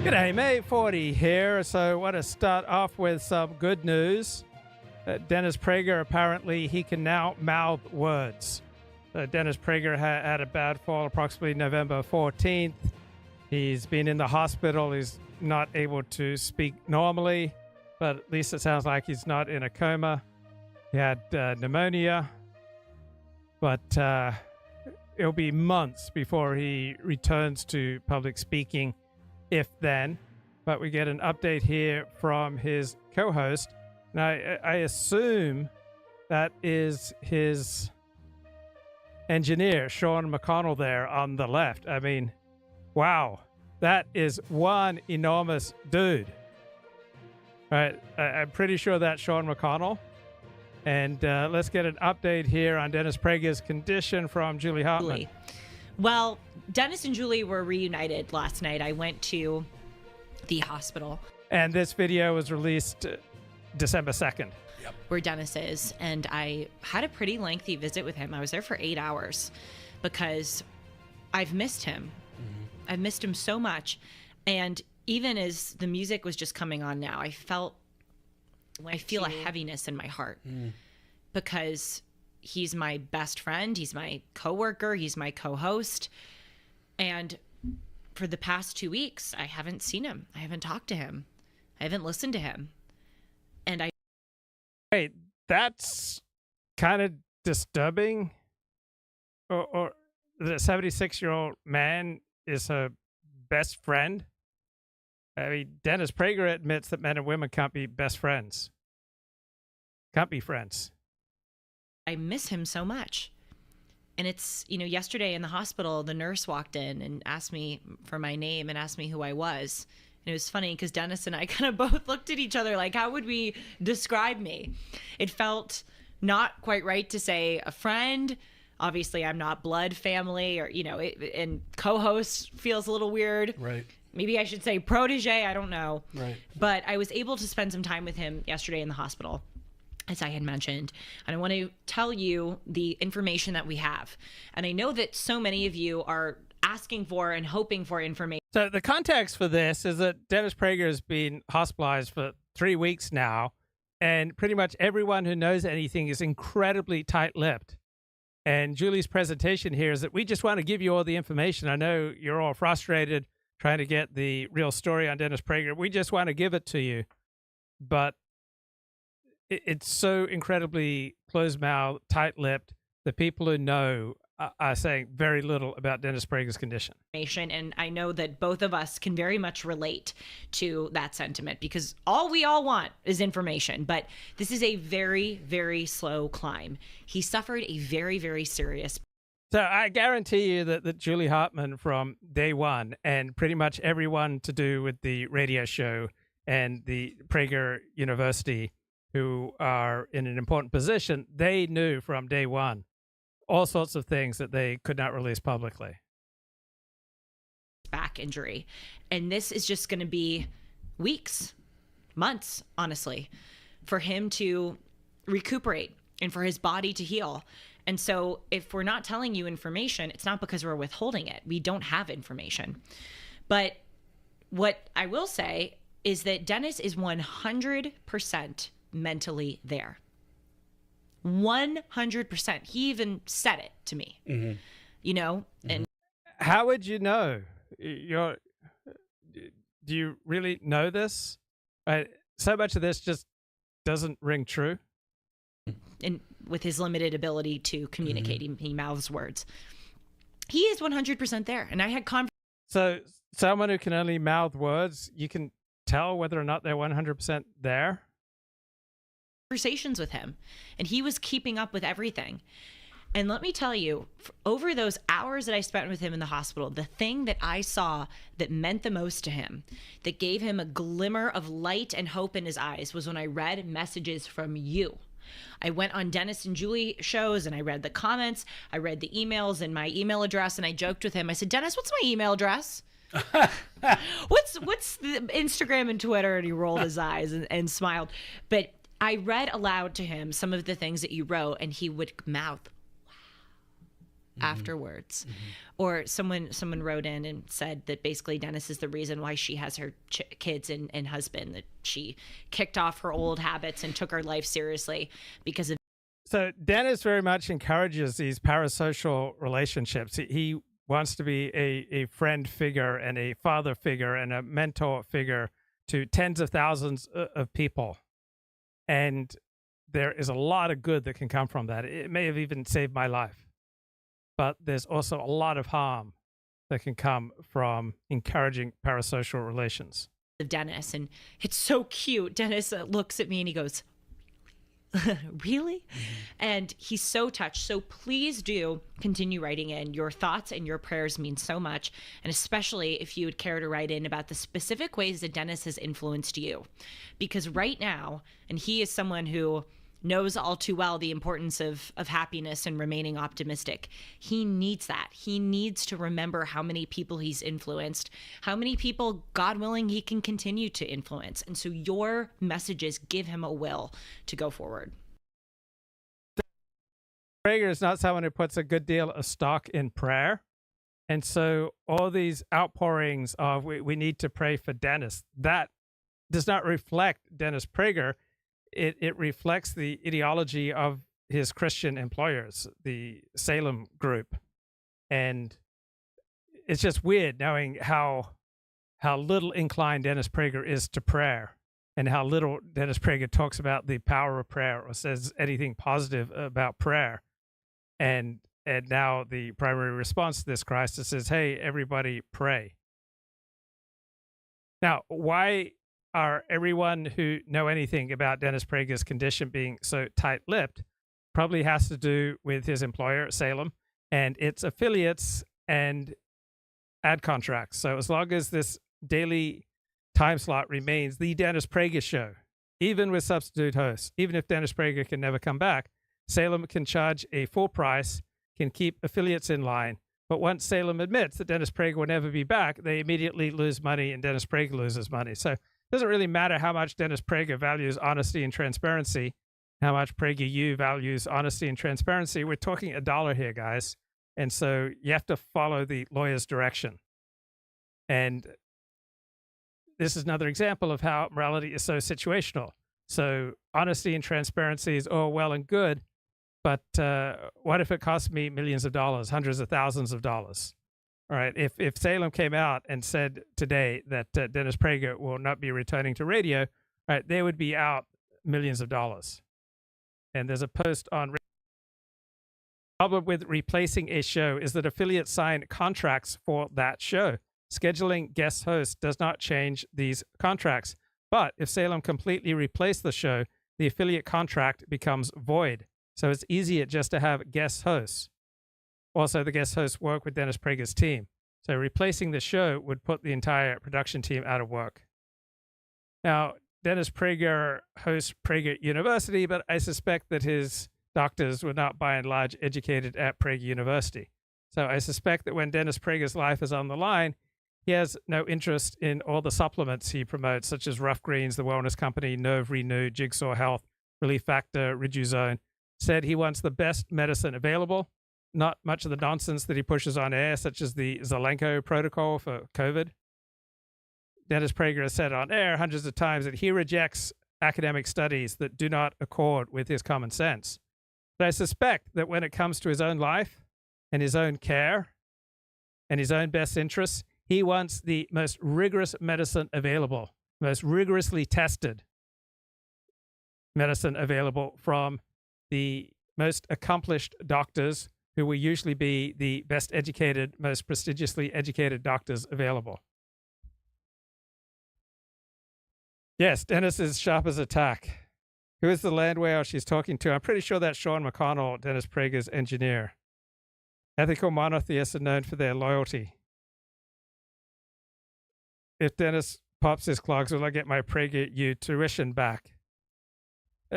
G'day, May 40 here. So I want to start off with some good news. Dennis Prager, apparently he can now mouth words. Dennis Prager had a bad fall approximately November 14th. He's been in the hospital. He's not able to speak normally, but at least it sounds like he's not in a coma. He had pneumonia, but it'll be months before he returns to public speaking, if then. But we get an update here from his co-host. Now, I assume that is his engineer, Sean McConnell, there on the left. I mean, wow, that is one enormous dude. All right, I'm pretty sure that's Sean McConnell. And let's get an update here on Dennis Prager's condition from Julie Hartman. Well, Dennis and Julie were reunited last night. I went to the hospital. And this video was released December 2nd. Yep. Where Dennis is. And I had a pretty lengthy visit with him. I was there for 8 hours because I've missed him. Mm-hmm. I've missed him so much. And even as the music was just coming on now, I feel a heaviness in my heart because he's my best friend. He's my coworker. He's my co-host. And for the past 2 weeks, I haven't seen him. I haven't talked to him. I haven't listened to him. And Wait, that's kind of disturbing. Or the 76-year-old man is her best friend. I mean, Dennis Prager admits that men and women can't be best friends. Can't be friends. I miss him so much. And it's, yesterday in the hospital, the nurse walked in and asked me for my name and asked me who I was. And it was funny because Dennis and I kind of both looked at each other like, how would we describe me? It felt not quite right to say a friend. Obviously, I'm not blood family or, and co-host feels a little weird. Right. Maybe I should say protege. I don't know. Right. But I was able to spend some time with him yesterday in the hospital, as I had mentioned. And I want to tell you the information that we have. And I know that so many of you are asking for and hoping for information. So the context for this is that Dennis Prager has been hospitalized for 3 weeks now. And pretty much everyone who knows anything is incredibly tight-lipped. And Julie's presentation here is that we just want to give you all the information. I know you're all frustrated trying to get the real story on Dennis Prager. We just want to give it to you. But it's so incredibly closed-mouthed, tight-lipped. The people who know are saying very little about Dennis Prager's condition. And I know that both of us can very much relate to that sentiment because all we all want is information. But this is a very, very slow climb. He suffered a very, very serious. So I guarantee you that Julie Hartman from day one and pretty much everyone to do with the radio show and the Prager University who are in an important position, they knew from day one all sorts of things that they could not release publicly. Back injury. And this is just going to be weeks, months, honestly, for him to recuperate and for his body to heal. And so if we're not telling you information, it's not because we're withholding it. We don't have information. But what I will say is that Dennis is 100% mentally there. 100%. He even said it to me, and how would you know? Do you really know this? So much of this just doesn't ring true. And with his limited ability to communicate, he mouths words. He is 100% there. And I had So someone who can only mouth words, you can tell whether or not they're 100% there? Conversations with him, and he was keeping up with everything. And let me tell you, over those hours that I spent with him in the hospital, the thing that I saw that meant the most to him, that gave him a glimmer of light and hope in his eyes, was when I read messages from you. I went on Dennis and Julie shows and I read the comments, I read the emails and my email address, and I joked with him. I said, Dennis, what's my email address? What's the Instagram and Twitter? And he rolled his eyes and smiled. But I read aloud to him some of the things that you wrote, and he would mouth, wow. afterwards. Or someone wrote in and said that basically Dennis is the reason why she has her kids and husband, that she kicked off her old habits and took her life seriously because of. So Dennis very much encourages these parasocial relationships. He wants to be a friend figure and a father figure and a mentor figure to tens of thousands of people. And there is a lot of good that can come from that. It may have even saved my life. But there's also a lot of harm that can come from encouraging parasocial relations. Of Dennis, and it's so cute. Dennis looks at me and he goes, really? And he's so touched. So please do continue writing in. Your thoughts and your prayers mean so much. And especially if you would care to write in about the specific ways that Dennis has influenced you. Because right now, and he is someone who knows all too well the importance of happiness and remaining optimistic. He needs that. He needs to remember how many people he's influenced, how many people, God willing, he can continue to influence. And so your messages give him a will to go forward. Prager is not someone who puts a good deal of stock in prayer. And so all these outpourings of we need to pray for Dennis, that does not reflect Dennis Prager. It reflects the ideology of his Christian employers, the Salem group. And it's just weird knowing how little inclined Dennis Prager is to prayer and how little Dennis Prager talks about the power of prayer or says anything positive about prayer. And now the primary response to this crisis is, hey, everybody pray. Now, why are everyone who know anything about Dennis Prager's condition being so tight-lipped? Probably has to do with his employer, Salem, and its affiliates and ad contracts. So as long as this daily time slot remains the Dennis Prager show, even with substitute hosts, even if Dennis Prager can never come back, Salem can charge a full price, can keep affiliates in line. But once Salem admits that Dennis Prager will never be back, they immediately lose money and Dennis Prager loses money. So it doesn't really matter how much Dennis Prager values honesty and transparency, how much PragerU values honesty and transparency. We're talking $1 here, guys. And so you have to follow the lawyer's direction. And this is another example of how morality is so situational. So honesty and transparency is all well and good, but what if it costs me millions of dollars, hundreds of thousands of dollars? All right, if Salem came out and said today that Dennis Prager will not be returning to radio, all right, they would be out millions of dollars. And there's a post on. The problem with replacing a show is that affiliates sign contracts for that show. Scheduling guest hosts does not change these contracts. But if Salem completely replaced the show, the affiliate contract becomes void. So it's easier just to have guest hosts. Also, the guest hosts work with Dennis Prager's team. So replacing the show would put the entire production team out of work. Now, Dennis Prager hosts Prager University, but I suspect that his doctors were not by and large educated at Prager University. So I suspect that when Dennis Prager's life is on the line, he has no interest in all the supplements he promotes, such as Rough Greens, The Wellness Company, Nerve Renew, Jigsaw Health, Relief Factor, Riduzone. Said he wants the best medicine available, not much of the nonsense that he pushes on air, such as the Zelenko protocol for COVID. Dennis Prager has said on air hundreds of times that he rejects academic studies that do not accord with his common sense. But I suspect that when it comes to his own life and his own care and his own best interests, he wants the most rigorous medicine available, most rigorously tested medicine available from the most accomplished doctors who will usually be the best educated, most prestigiously educated doctors available. Yes, Dennis is sharp as a tack. Who is the land whale she's talking to? I'm pretty sure that's Sean McConnell, Dennis Prager's engineer. Ethical monotheists are known for their loyalty. If Dennis pops his clogs, will I get my PragerU tuition back?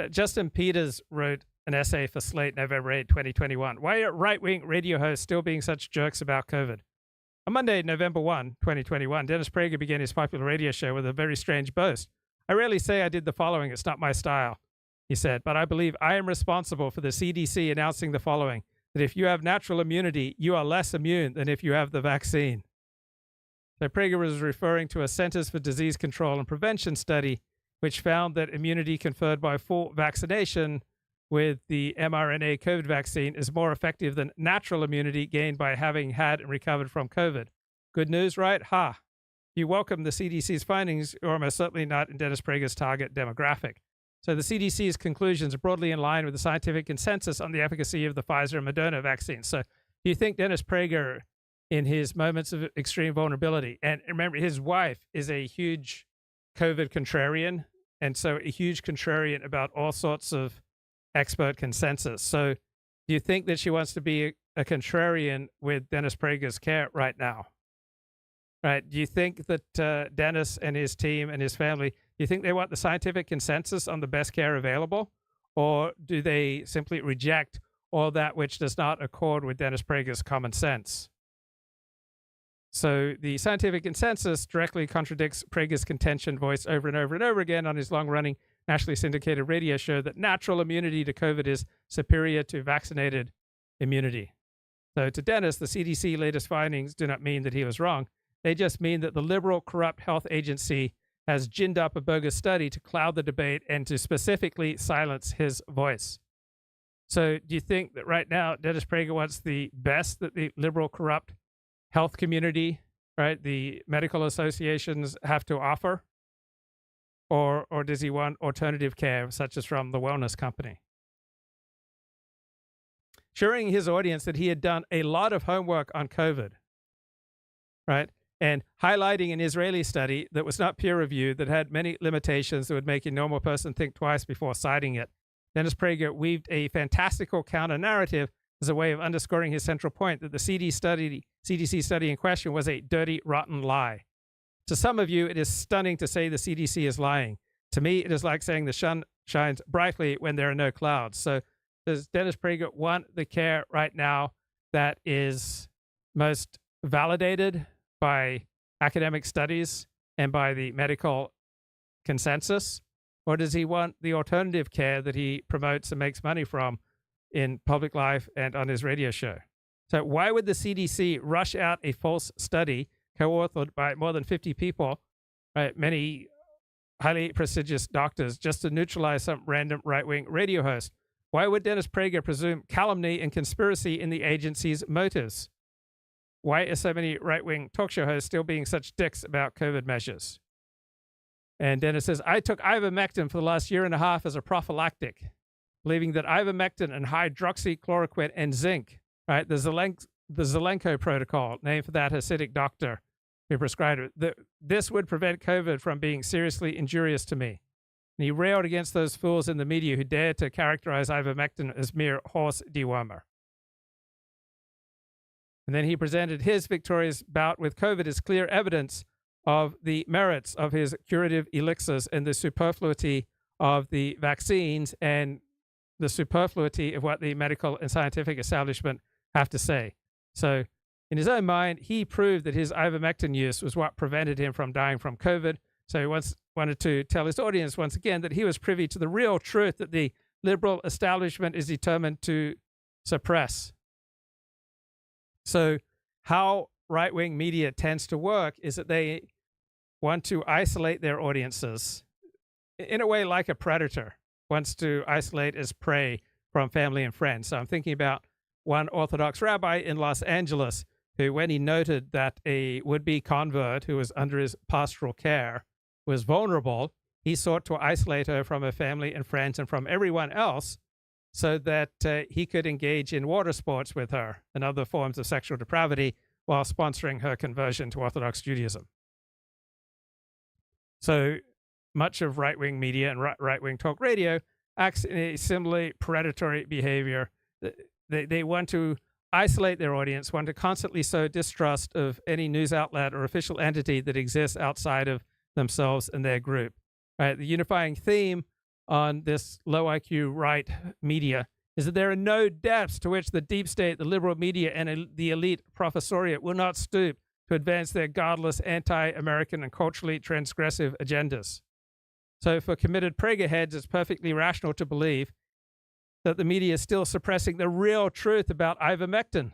Justin Peters wrote an essay for Slate November 8, 2021. Why are right-wing radio hosts still being such jerks about COVID? On Monday, November 1, 2021, Dennis Prager began his popular radio show with a very strange boast. I rarely say I did the following. It's not my style, he said, but I believe I am responsible for the CDC announcing the following. that if you have natural immunity, you are less immune than if you have the vaccine. So Prager was referring to a Centers for Disease Control and Prevention study, which found that immunity conferred by full vaccination with the mRNA COVID vaccine is more effective than natural immunity gained by having had and recovered from COVID. Good news, right? Ha! You welcome the CDC's findings, you're almost certainly not in Dennis Prager's target demographic. So the CDC's conclusions are broadly in line with the scientific consensus on the efficacy of the Pfizer and Moderna vaccines. So do you think Dennis Prager, in his moments of extreme vulnerability, and remember, his wife is a huge COVID contrarian, and so a huge contrarian about all sorts of expert consensus. So do you think that she wants to be a contrarian with Dennis Prager's care right now? Right? Do you think that Dennis and his team and his family, do you think they want the scientific consensus on the best care available? Or do they simply reject all that which does not accord with Dennis Prager's common sense? So the scientific consensus directly contradicts Prager's contention voiced over and over and over again on his long-running nationally syndicated radio show that natural immunity to COVID is superior to vaccinated immunity. So to Dennis, the CDC latest findings do not mean that he was wrong. They just mean that the liberal, corrupt health agency has ginned up a bogus study to cloud the debate and to specifically silence his voice. So do you think that right now Dennis Prager wants the best that the liberal, corrupt health community, right, the medical associations have to offer? Or does he want alternative care, such as from the wellness company? Assuring his audience that he had done a lot of homework on COVID, right? And highlighting an Israeli study that was not peer-reviewed, that had many limitations that would make a normal person think twice before citing it, Dennis Prager weaved a fantastical counter-narrative as a way of underscoring his central point that the CDC study in question was a dirty, rotten lie. To some of you, it is stunning to say the CDC is lying. To me, it is like saying the sun shines brightly when there are no clouds. So does Dennis Prager want the care right now that is most validated by academic studies and by the medical consensus? Or does he want the alternative care that he promotes and makes money from in public life and on his radio show? So why would the CDC rush out a false study co-authored by more than 50 people, right, many highly prestigious doctors, just to neutralize some random right-wing radio host? Why would Dennis Prager presume calumny and conspiracy in the agency's motives? Why are so many right-wing talk show hosts still being such dicks about COVID measures? And Dennis says, I took ivermectin for the last year and a half as a prophylactic, believing that ivermectin and hydroxychloroquine and zinc, right, the Zelenko protocol, named for that Hasidic doctor who prescribed it, this would prevent COVID from being seriously injurious to me. And he railed against those fools in the media who dared to characterize ivermectin as mere horse dewormer. And then he presented his victorious bout with COVID as clear evidence of the merits of his curative elixirs and the superfluity of the vaccines and the superfluity of what the medical and scientific establishment have to say. So in his own mind, he proved that his ivermectin use was what prevented him from dying from COVID. So he wanted to tell his audience once again that he was privy to the real truth that the liberal establishment is determined to suppress. So how right-wing media tends to work is that they want to isolate their audiences in a way like a predator wants to isolate his prey from family and friends. So I'm thinking about one Orthodox rabbi in Los Angeles who, when he noted that a would-be convert who was under his pastoral care was vulnerable, he sought to isolate her from her family and friends and from everyone else so that he could engage in water sports with her and other forms of sexual depravity while sponsoring her conversion to Orthodox Judaism. So much of right-wing media and right-wing talk radio acts in a similarly predatory behavior. They want to isolate their audience, want to constantly sow distrust of any news outlet or official entity that exists outside of themselves and their group. Right? The unifying theme on this low IQ right media is that there are no depths to which the deep state, the liberal media, and the elite professoriate will not stoop to advance their godless, anti-American, and culturally transgressive agendas. So for committed Prager heads, it's perfectly rational to believe that the media is still suppressing the real truth about ivermectin.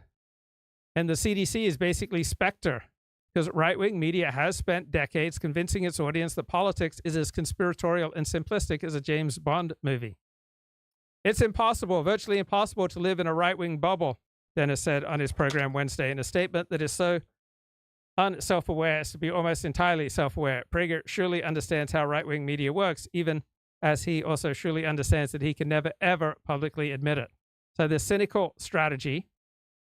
And the CDC is basically specter, because right-wing media has spent decades convincing its audience that politics is as conspiratorial and simplistic as a James Bond movie. It's impossible, virtually impossible, to live in a right-wing bubble, Dennis said on his program Wednesday in a statement that is so unself-aware as to be almost entirely self-aware. Prager surely understands how right-wing media works, even as he also surely understands that he can never, ever publicly admit it. So this cynical strategy.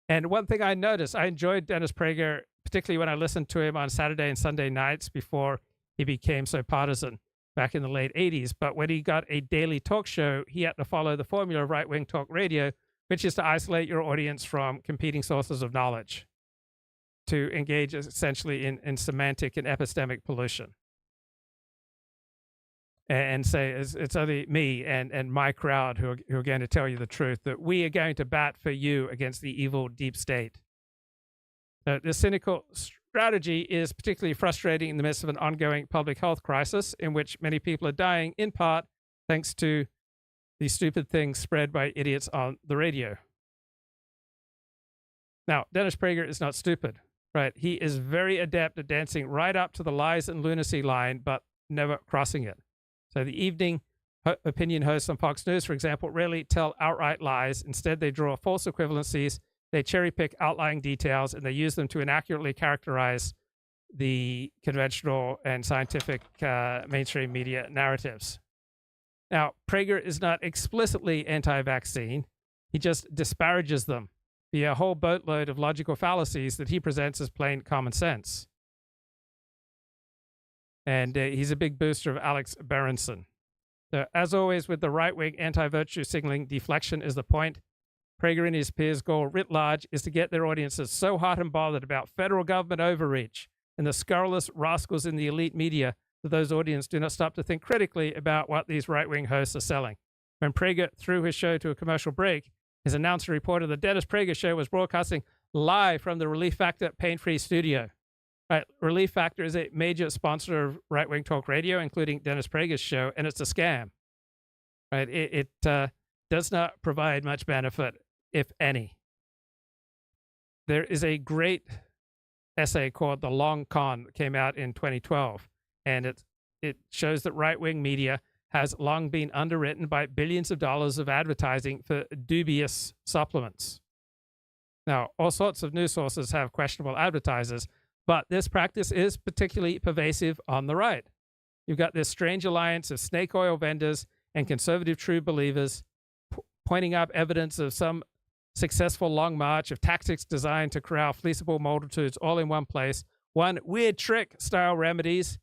And one thing I noticed, I enjoyed Dennis Prager, particularly when I listened to him on Saturday and Sunday nights before he became so partisan back in the late 80s. But when he got a daily talk show, he had to follow the formula of right-wing talk radio, which is to isolate your audience from competing sources of knowledge, to engage essentially in semantic and epistemic pollution. And say it's only me and my crowd who are going to tell you the truth, that we are going to bat for you against the evil deep state. This cynical strategy is particularly frustrating in the midst of an ongoing public health crisis in which many people are dying, in part thanks to the stupid things spread by idiots on the radio. Now, Dennis Prager is not stupid, right? He is very adept at dancing right up to the lies and lunacy line, but never crossing it. So the evening opinion hosts on Fox News, for example, rarely tell outright lies. Instead, they draw false equivalencies, they cherry-pick outlying details, and they use them to inaccurately characterize the conventional and scientific mainstream media narratives. Now, Prager is not explicitly anti-vaccine. He just disparages them via a whole boatload of logical fallacies that he presents as plain common sense. And he's a big booster of Alex Berenson. So, as always, with the right-wing anti-virtue signaling, deflection is the point. Prager and his peers' goal writ large is to get their audiences so hot and bothered about federal government overreach and the scurrilous rascals in the elite media that those audiences do not stop to think critically about what these right-wing hosts are selling. When Prager threw his show to a commercial break, his announcer reported the Dennis Prager show was broadcasting live from the Relief Factor pain-free studio. Right, Relief Factor is a major sponsor of right-wing talk radio, including Dennis Prager's show, and it's a scam. Right, it does not provide much benefit, if any. There is a great essay called "The Long Con" that came out in 2012, and it shows that right-wing media has long been underwritten by billions of dollars of advertising for dubious supplements. Now, all sorts of news sources have questionable advertisers, but this practice is particularly pervasive on the right. You've got this strange alliance of snake oil vendors and conservative true believers pointing up evidence of some successful long march of tactics designed to corral fleeceable multitudes all in one place. One weird trick style remedies.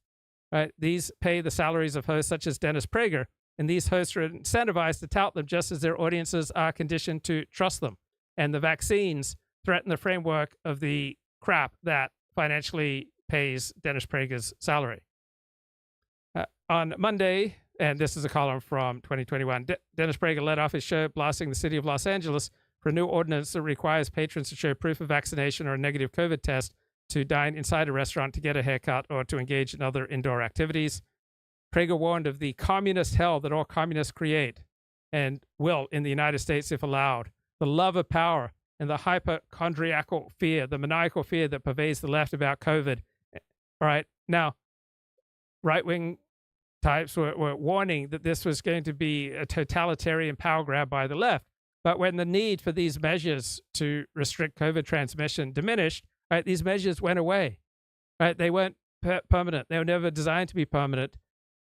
Right? These pay the salaries of hosts such as Dennis Prager, and these hosts are incentivized to tout them just as their audiences are conditioned to trust them. And the vaccines threaten the framework of the crap that financially pays Dennis Prager's salary. On Monday, and this is a column from 2021, Dennis Prager led off his show blasting the city of Los Angeles for a new ordinance that requires patrons to show proof of vaccination or a negative COVID test to dine inside a restaurant, to get a haircut, or to engage in other indoor activities. Prager warned of the communist hell that all communists create and will in the United States if allowed, the love of power, and the hypochondriacal fear, the maniacal fear that pervades the left about COVID. All right. Now, right-wing types were warning that this was going to be a totalitarian power grab by the left. But when the need for these measures to restrict COVID transmission diminished, right, these measures went away. Right? They weren't permanent. They were never designed to be permanent.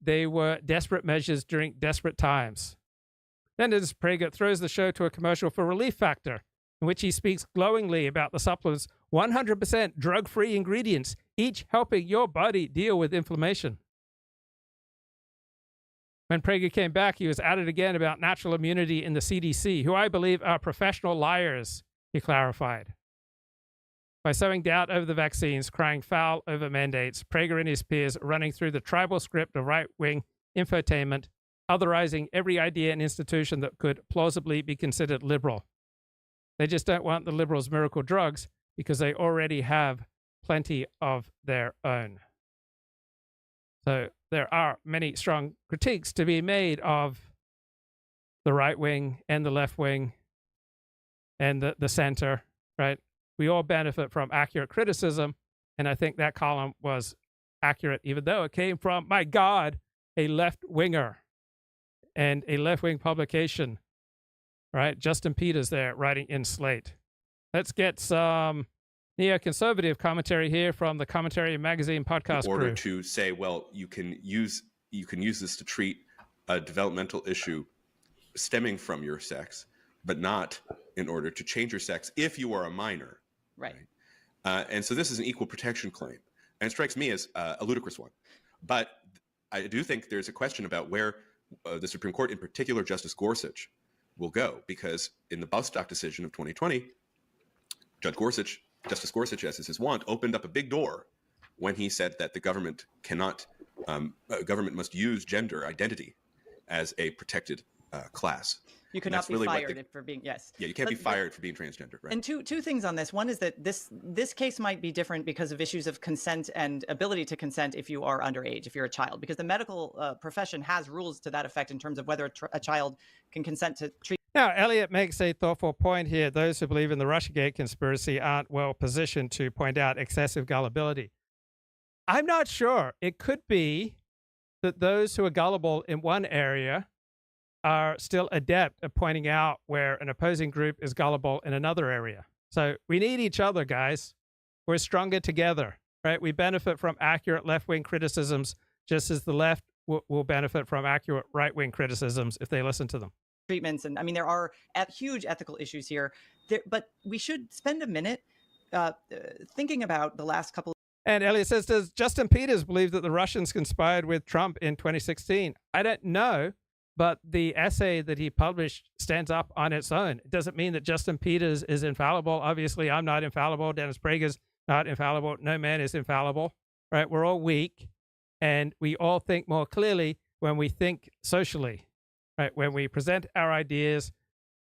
They were desperate measures during desperate times. Then Dennis Prager throws the show to a commercial for Relief Factor, in which he speaks glowingly about the supplement's 100% drug-free ingredients, each helping your body deal with inflammation. When Prager came back, he was at it again about natural immunity in the CDC, who I believe are professional liars, he clarified. By sowing doubt over the vaccines, crying foul over mandates, Prager and his peers are running through the tribal script of right-wing infotainment, otherizing every idea and institution that could plausibly be considered liberal. They just don't want the liberals' miracle drugs because they already have plenty of their own. So there are many strong critiques to be made of the right wing and the left wing and the center, right? We all benefit from accurate criticism. And I think that column was accurate, even though it came from, my God, a left winger and a left wing publication, right? Justin Peters there writing in Slate. Let's get some neoconservative commentary here from the Commentary Magazine podcast in order crew. To say, well, you can use this to treat a developmental issue stemming from your sex, but not in order to change your sex if you are a minor. Right. And so this is an equal protection claim, and it strikes me as a ludicrous one. But I do think there's a question about where the Supreme Court, in particular Justice Gorsuch, will go, because in the Bostock decision of 2020, Justice Gorsuch, as is his wont, opened up a big door when he said that the government government must use gender identity as a protected class. You could not be fired for being, yes. Yeah, you can't be fired for being transgender, right? And two things on this. One is that this case might be different because of issues of consent and ability to consent if you are underage, if you're a child, because the medical profession has rules to that effect in terms of whether a child can consent to treat. Now, Elliott makes a thoughtful point here. Those who believe in the Russiagate conspiracy aren't well positioned to point out excessive gullibility. I'm not sure. It could be that those who are gullible in one area are still adept at pointing out where an opposing group is gullible in another area. So we need each other, guys. We're stronger together, right? We benefit from accurate left-wing criticisms, just as the left will benefit from accurate right-wing criticisms if they listen to them. Treatments. And I mean, there are huge ethical issues here, but we should spend a minute thinking about the last couple. And Elliott says, does Justin Peters believe that the Russians conspired with Trump in 2016? I don't know. But the essay that he published stands up on its own. It doesn't mean that Justin Peters is infallible. Obviously, I'm not infallible. Dennis Prager's not infallible. No man is infallible, right? We're all weak, and we all think more clearly when we think socially, right? When we present our ideas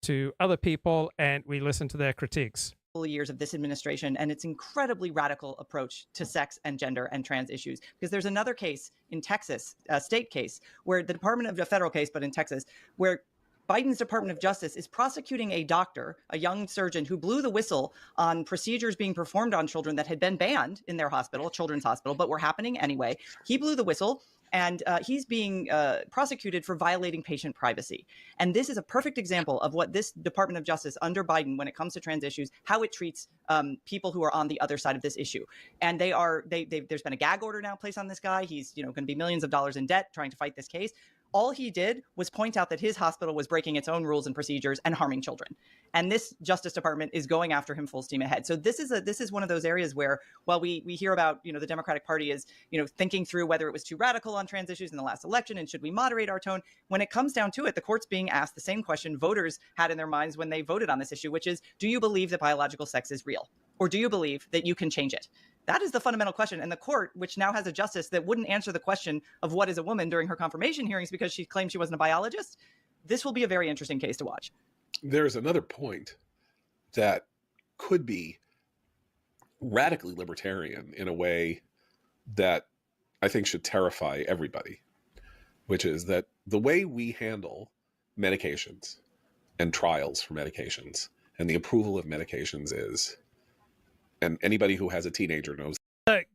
to other people and we listen to their critiques. Years of this administration and its incredibly radical approach to sex and gender and trans issues. Because there's another case in Texas, a state case, where the Department of a federal case, but in Texas, where Biden's Department of Justice is prosecuting a doctor, a young surgeon who blew the whistle on procedures being performed on children that had been banned in their hospital, children's hospital, but were happening anyway. He blew the whistle. And he's being prosecuted for violating patient privacy. And this is a perfect example of what this Department of Justice under Biden, when it comes to trans issues, how it treats people who are on the other side of this issue. And there's been a gag order now placed on this guy. He's going to be millions of dollars in debt trying to fight this case. All he did was point out that his hospital was breaking its own rules and procedures and harming children. And this Justice Department is going after him full steam ahead. So this is one of those areas where, while we hear about, the Democratic Party is, thinking through whether it was too radical on trans issues in the last election and should we moderate our tone, when it comes down to it, the court's being asked the same question voters had in their minds when they voted on this issue, which is, do you believe that biological sex is real? Or do you believe that you can change it? That is the fundamental question. And the court, which now has a justice that wouldn't answer the question of what is a woman during her confirmation hearings because she claimed she wasn't a biologist, this will be a very interesting case to watch. There's another point that could be radically libertarian in a way that I think should terrify everybody, which is that the way we handle medications and trials for medications and the approval of medications is, and anybody who has a teenager knows.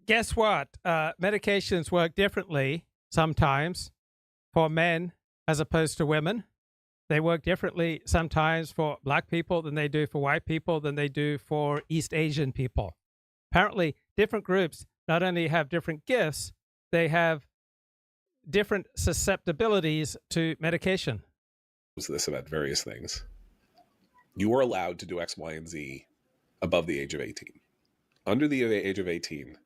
Guess what? Medications work differently sometimes for men as opposed to women. They work differently sometimes for black people than they do for white people than they do for East Asian people. Apparently, different groups not only have different gifts, they have different susceptibilities to medication. This about various things. You are allowed to do X, Y, and Z above the age of 18. Under the age of 18,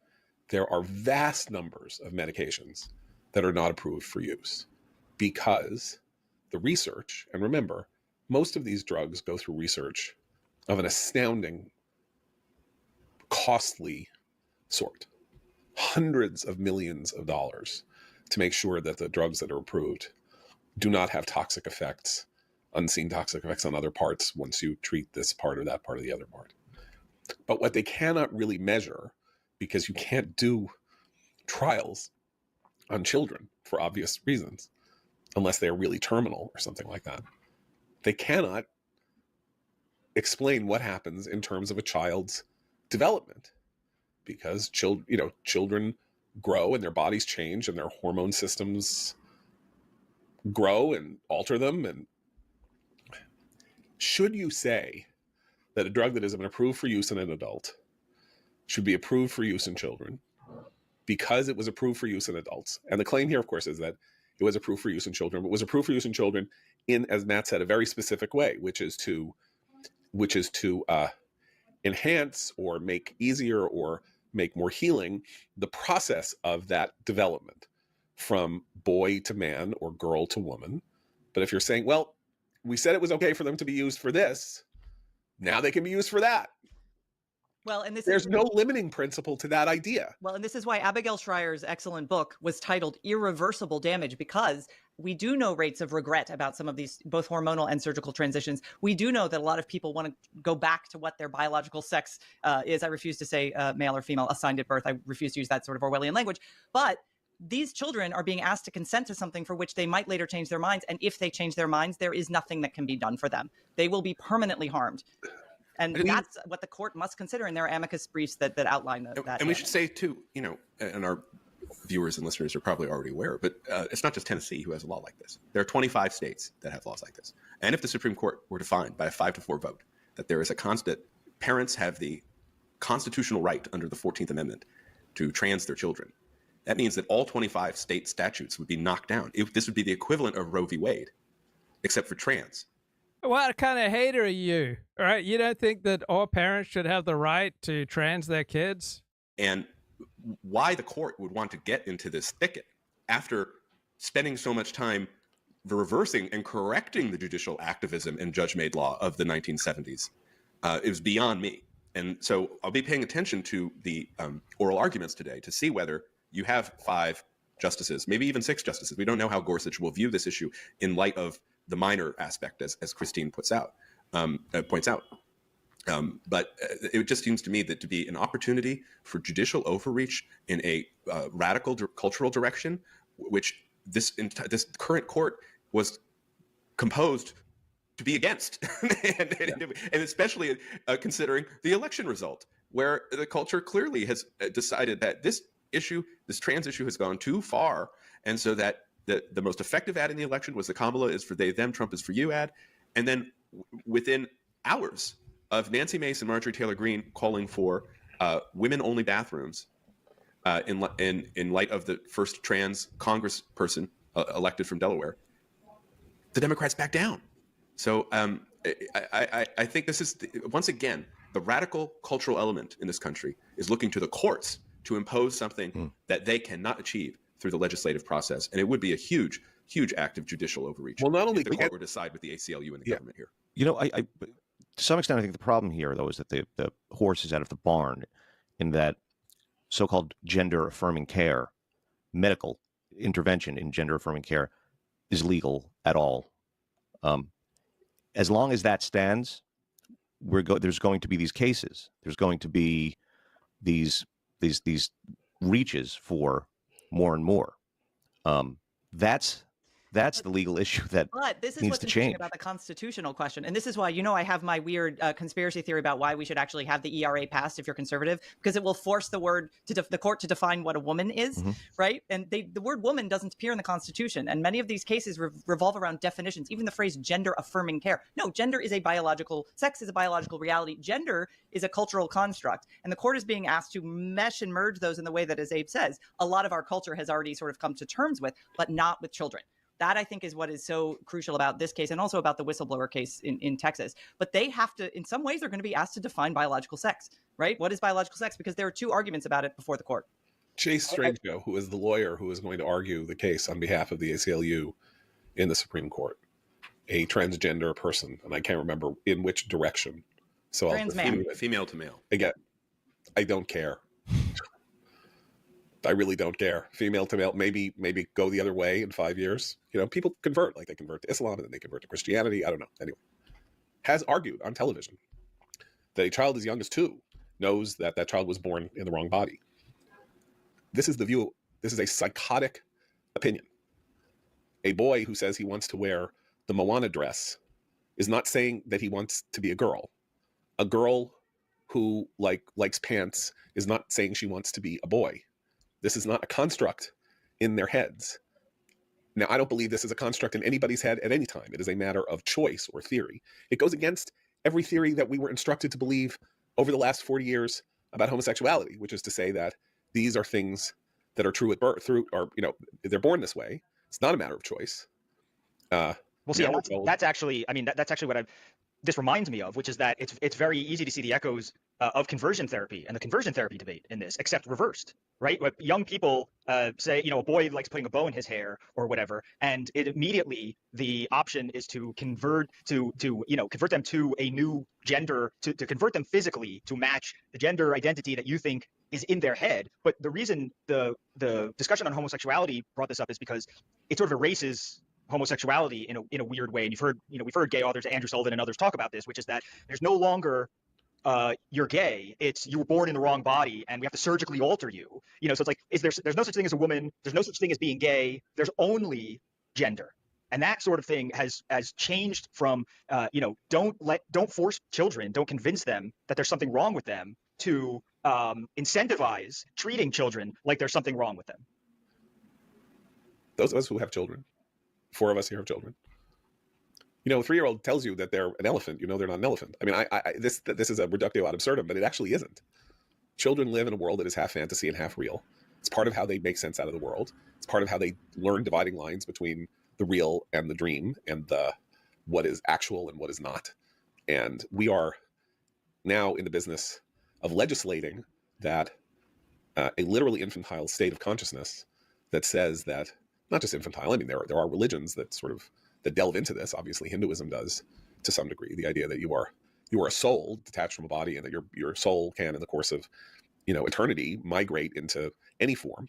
there are vast numbers of medications that are not approved for use because the research, and remember, most of these drugs go through research of an astounding, costly sort. Hundreds of millions of dollars to make sure that the drugs that are approved do not have toxic effects, unseen toxic effects on other parts once you treat this part or that part or the other part. But what they cannot really measure, because you can't do trials on children for obvious reasons, unless they are really terminal or something like that, They cannot explain what happens in terms of a child's development, because children grow and their bodies change and their hormone systems grow and alter them. And should you say that a drug that has been approved for use in an adult should be approved for use in children because it was approved for use in adults? And the claim here, of course, is that it was approved for use in children, but was approved for use in children in, as Matt said, a very specific way, which is to enhance or make easier or make more healing the process of that development from boy to man or girl to woman. But if you're saying, well, we said it was okay for them to be used for this, now they can be used for that. Well, and there's no limiting principle to that idea. Well, and this is why Abigail Schreier's excellent book was titled Irreversible Damage, because we do know rates of regret about some of these, both hormonal and surgical transitions. We do know that a lot of people want to go back to what their biological sex is. I refuse to say male or female assigned at birth. I refuse to use that sort of Orwellian language. But these children are being asked to consent to something for which they might later change their minds. And if they change their minds, there is nothing that can be done for them. They will be permanently harmed. And that's what the court must consider in their amicus briefs that outline that. And we should say, too, and our viewers and listeners are probably already aware, but it's not just Tennessee who has a law like this. There are 25 states that have laws like this. And if the Supreme Court were to find by a 5-4 vote that there is a constant, parents have the constitutional right under the 14th Amendment to trans their children, that means that all 25 state statutes would be knocked down. This would be the equivalent of Roe v. Wade, except for trans. What kind of hater are you? All right, you don't think that all parents should have the right to trans their kids? And why the court would want to get into this thicket after spending so much time reversing and correcting the judicial activism and judge-made law of the 1970s is beyond me. And so I'll be paying attention to the oral arguments today to see whether you have 5 justices, maybe even 6 justices. We don't know how Gorsuch will view this issue in light of the minor aspect, as Christine points out. But it just seems to me that to be an opportunity for judicial overreach in a radical cultural direction, which this current court was composed to be against, and especially considering the election result, where the culture clearly has decided that this trans issue has gone too far, and so that the most effective ad in the election was the Kamala is for they, them, Trump is for you ad. And then within hours of Nancy Mace and Marjorie Taylor Greene calling for women-only bathrooms in light of the first trans congressperson elected from Delaware, the Democrats back down. So I think this is, once again, the radical cultural element in this country is looking to the courts to impose something that they cannot achieve through the legislative process. And it would be a huge, huge act of judicial overreach. Well, not only if the court were to side with the ACLU and the government here. I to some extent, I think the problem here, though, is that the horse is out of the barn in that so-called gender-affirming care, medical intervention in gender-affirming care is legal at all. As long as that stands, there's going to be these cases. There's going to be these reaches for more and more. That's the legal issue that But this is needs what's to interesting change. about the constitutional question. And this is why, I have my weird conspiracy theory about why we should actually have the ERA passed if you're conservative, because it will force the court to define what a woman is, right? And the word woman doesn't appear in the Constitution. And many of these cases revolve around definitions, even the phrase gender affirming care. No, sex is a biological reality. Gender is a cultural construct. And the court is being asked to mesh and merge those in the way that, as Abe says, a lot of our culture has already sort of come to terms with, but not with children. That, I think, is what is so crucial about this case and also about the whistleblower case in Texas. But they have to, in some ways, they're going to be asked to define biological sex, right? What is biological sex? Because there are 2 arguments about it before the court. Chase Strangeco, who is the lawyer who is going to argue the case on behalf of the ACLU in the Supreme Court, a transgender person, and I can't remember in which direction. So Trans man. Female to male. Again, I don't care. I really don't care. Female to male, maybe go the other way in 5 years. People convert, like they convert to Islam and then they convert to Christianity. I don't know. Anyway, has argued on television that a child as young as 2 knows that that child was born in the wrong body. This is the view. This is a psychotic opinion. A boy who says he wants to wear the Moana dress is not saying that he wants to be a girl. A girl who likes pants is not saying she wants to be a boy. This is not a construct in their heads. Now, I don't believe this is a construct in anybody's head at any time. It is a matter of choice or theory. It goes against every theory that we were instructed to believe over the last 40 years about homosexuality, which is to say that these are things that are true at birth, they're born this way. It's not a matter of choice. Well, see, that's actually, that's actually what this reminds me of, which is that it's very easy to see the echoes of conversion therapy and the conversion therapy debate in this, except reversed, right? What young people say, a boy likes putting a bow in his hair or whatever, and it immediately the option is to convert convert them to a new gender, to convert them physically to match the gender identity that you think is in their head. But the reason the discussion on homosexuality brought this up is because it sort of erases homosexuality in a weird way. And we've heard gay authors, Andrew Sullivan and others, talk about this, which is that there's no longer you're gay. It's you were born in the wrong body and we have to surgically alter you. So it's like, there's no such thing as a woman. There's no such thing as being gay. There's only gender. And that sort of thing has changed from, don't force children, don't convince them that there's something wrong with them, to incentivize treating children like there's something wrong with them. Those of us who have children, 4 of us here have children. A 3-year-old tells you that they're an elephant. They're not an elephant. This is a reductio ad absurdum, but it actually isn't. Children live in a world that is half fantasy and half real. It's part of how they make sense out of the world. It's part of how they learn dividing lines between the real and the dream, and what is actual and what is not. And we are now in the business of legislating that a literally infantile state of consciousness that says that, not just infantile, there are religions that that delve into this. Obviously, Hinduism does to some degree. The idea that you are a soul detached from a body, and that your soul can, in the course of eternity, migrate into any form.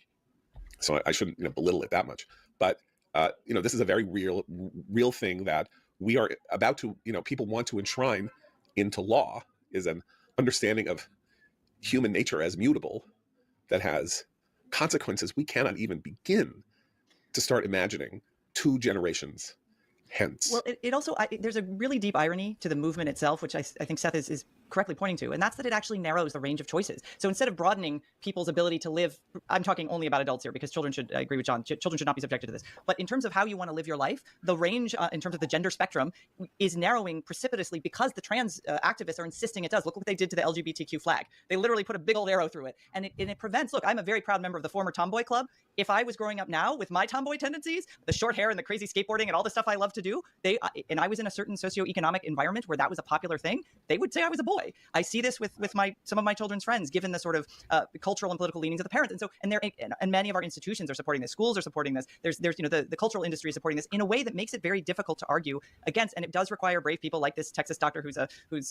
So I shouldn't belittle it that much. But this is a very real thing that we are about to people want to enshrine into law, is an understanding of human nature as mutable that has consequences we cannot even begin to start imagining 2 generations hence. Well, it also, there's a really deep irony to the movement itself, which I think Seth is correctly pointing to, and that's that it actually narrows the range of choices. So instead of broadening people's ability to live, I'm talking only about adults here, because children should, I agree with John, children should not be subjected to this. But in terms of how you want to live your life, the range in terms of the gender spectrum is narrowing precipitously, because the trans activists are insisting it does. Look what they did to the LGBTQ flag. They literally put a big old arrow through it, and it prevents, look, I'm a very proud member of the former Tomboy Club. If I was growing up now with my tomboy tendencies, the short hair and the crazy skateboarding and all the stuff I love to do, and I was in a certain socioeconomic environment where that was a popular thing, they would say I was a boy. I see this with some of my children's friends, given the sort of cultural and political leanings of the parents. And many of our institutions are supporting this. Schools are supporting this. There's the cultural industry is supporting this in a way that makes it very difficult to argue against. And it does require brave people like this Texas doctor who's a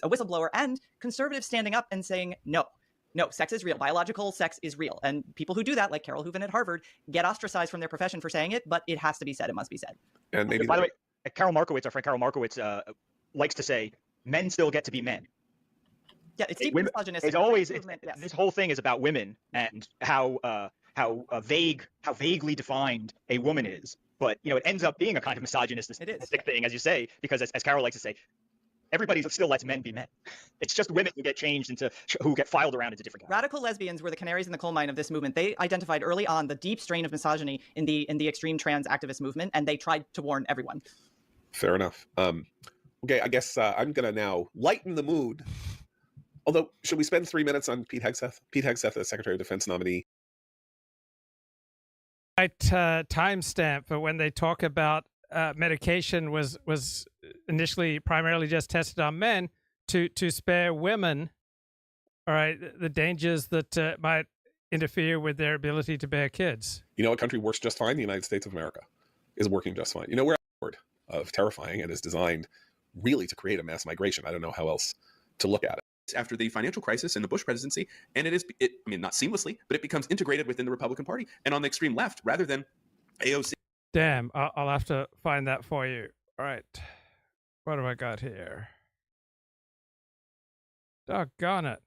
whistleblower, and conservatives standing up and saying, no, sex is real. Biological sex is real. And people who do that, like Carol Hooven at Harvard, get ostracized from their profession for saying it, but it has to be said. It must be said. And maybe, by the way, Carol Markowitz, our friend Carol Markowitz, likes to say, men still get to be men. Yeah, it's deeply misogynistic. It's always, this whole thing is about women and how vaguely defined a woman is. But, it ends up being a kind of misogynistic thing, as you say, because as Carol likes to say, everybody still lets men be men. It's just women who get changed who get filed around into different categories. Radical lesbians were the canaries in the coal mine of this movement. They identified early on the deep strain of misogyny in the extreme trans activist movement, and they tried to warn everyone. Fair enough. Okay, I guess I'm going to now lighten the mood. Although, should we spend 3 minutes on Pete Hegseth? Pete Hegseth, the Secretary of Defense nominee. Right timestamp for when they talk about medication was initially primarily just tested on men to spare women, all right, the dangers that might interfere with their ability to bear kids. A country works just fine. The United States of America is working just fine. We're at the of terrifying, and is designed really to create a mass migration. I don't know how else to look at it. After the financial crisis in the Bush presidency, and not seamlessly, but it becomes integrated within the Republican Party and on the extreme left rather than AOC. Damn, I'll have to find that for you. All right. What have I got here? Doggone it.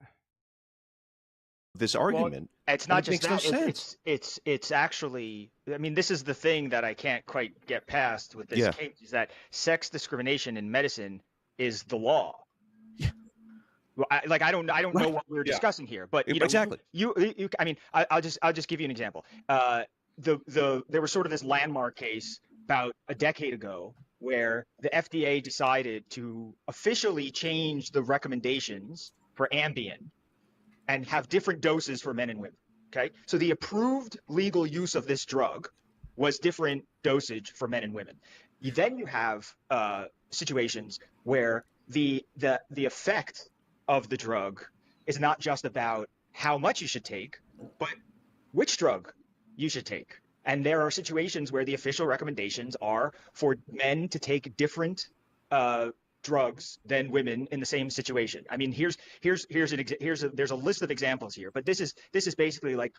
This argument. Well, it's not just makes that. No sense. It's actually, this is the thing that I can't quite get past with this case, is that sex discrimination in medicine is the law. Well, I don't know what we're discussing here, but Exactly. I mean, I'll just give you an example. There was sort of this landmark case about a decade ago where the FDA decided to officially change the recommendations for Ambien and have different doses for men and women. Okay, so the approved legal use of this drug was different dosage for men and women. Then you have situations where the effect of the drug is not just about how much you should take, but which drug you should take. And there are situations where the official recommendations are for men to take different drugs than women in the same situation. I mean, there's a list of examples here, but this is basically like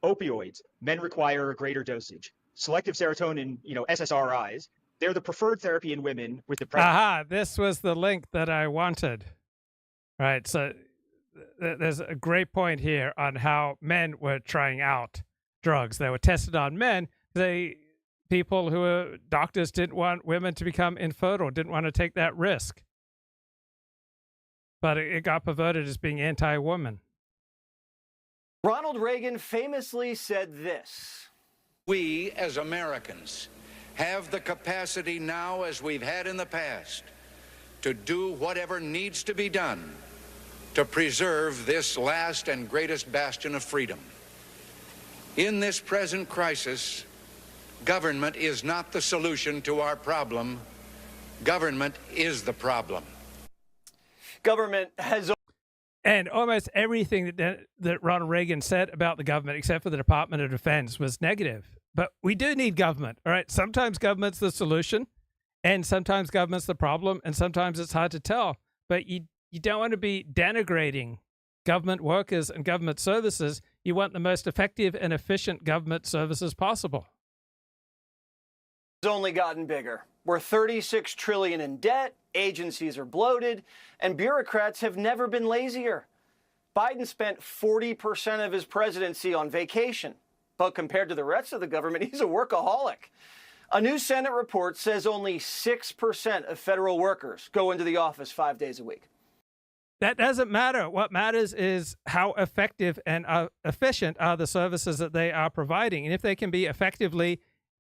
opioids. Men require a greater dosage. Selective serotonin, SSRIs, they're the preferred therapy in women with depression. Aha, this was the link that I wanted. Right, so there's a great point here on how men were trying out drugs. They were tested on men. People who were doctors didn't want women to become infertile, didn't want to take that risk. But it got perverted as being anti-woman. Ronald Reagan famously said this: "We, as Americans, have the capacity now, as we've had in the past, to do whatever needs to be done to preserve this last and greatest bastion of freedom. In this present crisis, government is not the solution to our problem. Government is the problem." Government has... And almost everything that Ronald Reagan said about the government, except for the Department of Defense, was negative. But we do need government, all right? Sometimes government's the solution, and sometimes government's the problem, and sometimes it's hard to tell. But you don't want to be denigrating government workers and government services. You want the most effective and efficient government services possible. It's only gotten bigger. We're $36 trillion in debt, agencies are bloated, and bureaucrats have never been lazier. Biden spent 40% of his presidency on vacation, but compared to the rest of the government, he's a workaholic. A new Senate report says only 6% of federal workers go into the office 5 days a week. That doesn't matter. What matters is how effective and efficient are the services that they are providing. And if they can be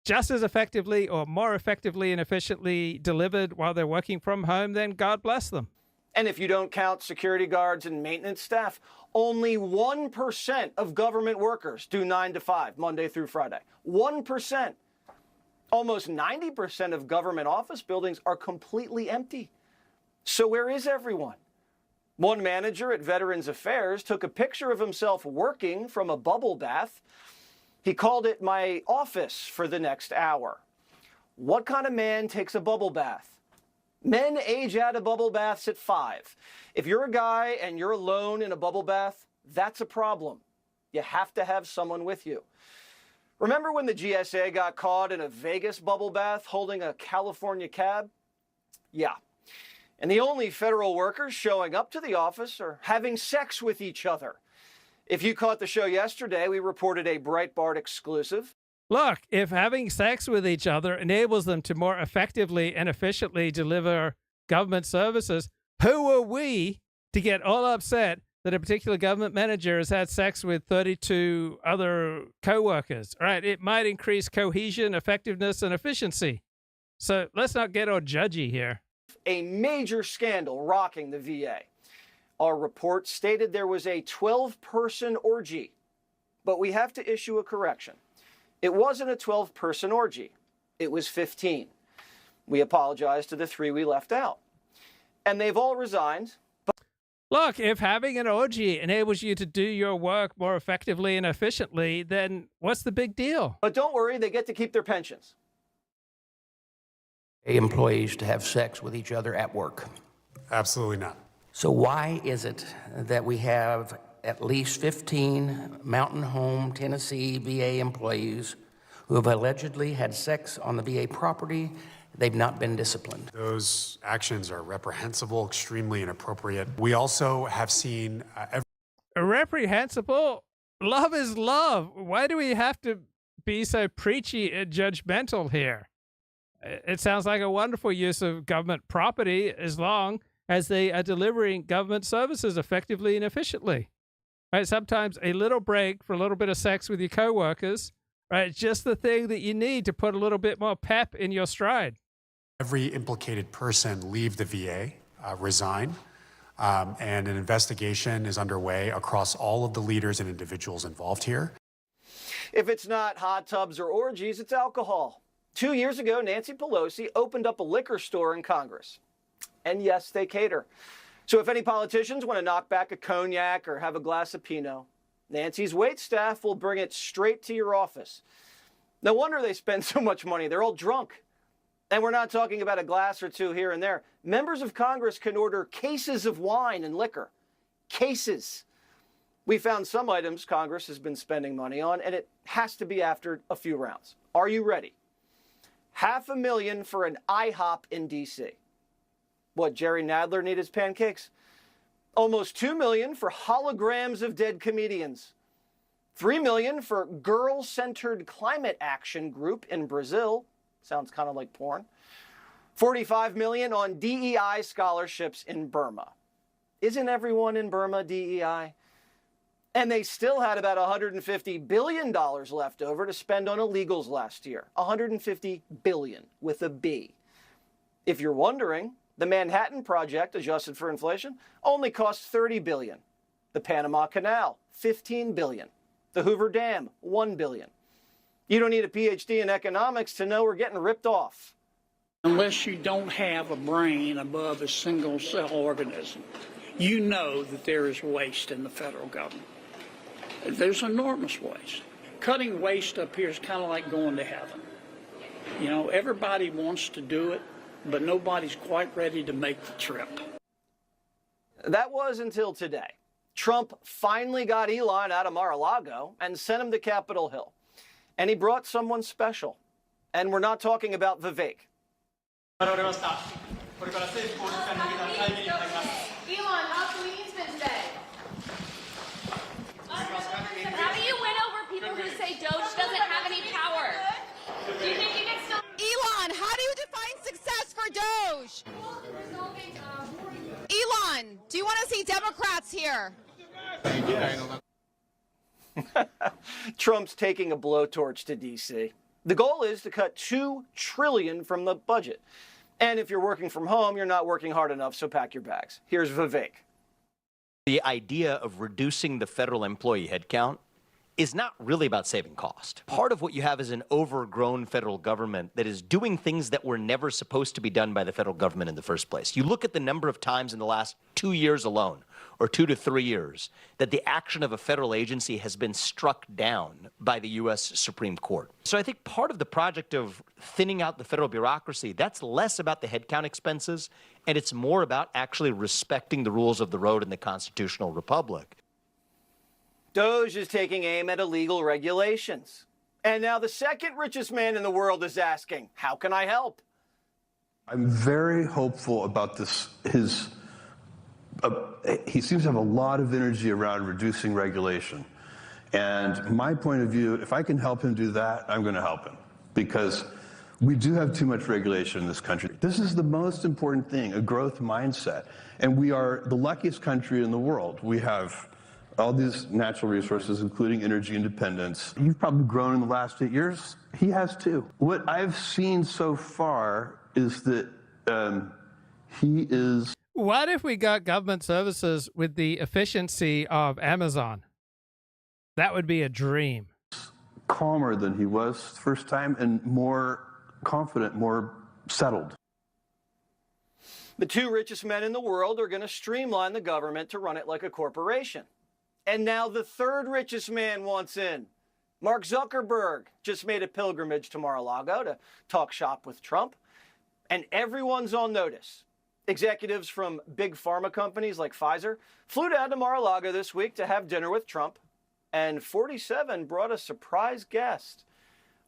just as effectively or more effectively and efficiently delivered while they're working from home, then God bless them. And if you don't count security guards and maintenance staff, only 1% of government workers do 9 to 5, Monday through Friday. 1%. Almost 90% of government office buildings are completely empty. So where is everyone? One manager at Veterans Affairs took a picture of himself working from a bubble bath. He called it "my office for the next hour." What kind of man takes a bubble bath? Men age out of bubble baths at 5. If you're a guy and you're alone in a bubble bath, that's a problem. You have to have someone with you. Remember when the GSA got caught in a Vegas bubble bath holding a California cab? Yeah. And the only federal workers showing up to the office are having sex with each other. If you caught the show yesterday, we reported a Breitbart exclusive. Look, if having sex with each other enables them to more effectively and efficiently deliver government services, who are we to get all upset that a particular government manager has had sex with 32 other co-workers? All right, it might increase cohesion, effectiveness, and efficiency. So let's not get all judgy here. A major scandal rocking the VA. Our report stated there was a 12-person orgy, but we have to issue a correction. It wasn't a 12-person orgy. It was 15. We apologize to the 3 we left out. And they've all resigned. Look, if having an orgy enables you to do your work more effectively and efficiently, then what's the big deal? But don't worry, they get to keep their pensions. Employees to have sex with each other at work? Absolutely not. So why is it that we have at least 15 Mountain Home, Tennessee VA employees who have allegedly had sex on the VA property? They've not been disciplined. Those actions are reprehensible, extremely inappropriate. We also have seen... Reprehensible? Love is love. Why do we have to be so preachy and judgmental here? It sounds like a wonderful use of government property as long as they are delivering government services effectively and efficiently. Right? Sometimes a little break for a little bit of sex with your coworkers, right? Just the thing that you need to put a little bit more pep in your stride. Every implicated person leave the VA, resign, and an investigation is underway across all of the leaders and individuals involved here. If it's not hot tubs or orgies, it's alcohol. 2 years ago, Nancy Pelosi opened up a liquor store in Congress. And yes, they cater. So if any politicians want to knock back a cognac or have a glass of Pinot, Nancy's waitstaff will bring it straight to your office. No wonder they spend so much money. They're all drunk. And we're not talking about a glass or two here and there. Members of Congress can order cases of wine and liquor. Cases. We found some items Congress has been spending money on, and it has to be after a few rounds. Are you ready? $500,000 for an IHOP in D.C. What, Jerry Nadler need his pancakes? Almost $2 million for holograms of dead comedians. $3 million for girl-centered climate action group in Brazil. Sounds kind of like porn. $45 million on DEI scholarships in Burma. Isn't everyone in Burma DEI? And they still had about $150 billion left over to spend on illegals last year. $150 billion with a B. If you're wondering, the Manhattan Project, adjusted for inflation, only cost $30 billion. The Panama Canal, $15 billion. The Hoover Dam, $1 billion. You don't need a PhD in economics to know we're getting ripped off. Unless you don't have a brain above a single cell organism, you know that there is waste in the federal government. There's enormous waste. Cutting waste up here is kind of like going to heaven. You know, everybody wants to do it, but nobody's quite ready to make the trip. That was until today. Trump finally got Elon out of Mar-a-Lago and sent him to Capitol Hill. And he brought someone special. And we're not talking about Vivek. Elon, how's the meeting's been today? How do you win over people who say Doge doesn't have any power? Do you think you can still... Elon, how do you define success for Doge? Elon, do you want to see Democrats here? Trump's taking a blowtorch to D.C. The goal is to cut $2 trillion from the budget. And if you're working from home, you're not working hard enough, so pack your bags. Here's Vivek. The idea of reducing the federal employee headcount is not really about saving cost. Part of what you have is an overgrown federal government that is doing things that were never supposed to be done by the federal government in the first place. You look at the number of times in the last 2 years alone, or 2 to 3 years, that the action of a federal agency has been struck down by the U.S. Supreme Court. So I think part of the project of thinning out the federal bureaucracy, that's less about the headcount expenses, and it's more about actually respecting the rules of the road in the constitutional republic. Doge is taking aim at illegal regulations. And now the second richest man in the world is asking, how can I help? I'm very hopeful about this. He seems to have a lot of energy around reducing regulation. And my point of view, if I can help him do that, I'm going to help him. Because we do have too much regulation in this country. This is the most important thing, a growth mindset. And we are the luckiest country in the world. We have all these natural resources, including energy independence. You've probably grown in the last 8 years. He has too. What I've seen so far is that he is... What if we got government services with the efficiency of Amazon? That would be a dream. Calmer than he was the first time and more confident, more settled. The 2 richest men in the world are going to streamline the government to run it like a corporation. And now the 3rd richest man wants in. Mark Zuckerberg just made a pilgrimage to Mar-a-Lago to talk shop with Trump. And everyone's on notice. Executives from big pharma companies like Pfizer flew down to Mar-a-Lago this week to have dinner with Trump. And 47 brought a surprise guest.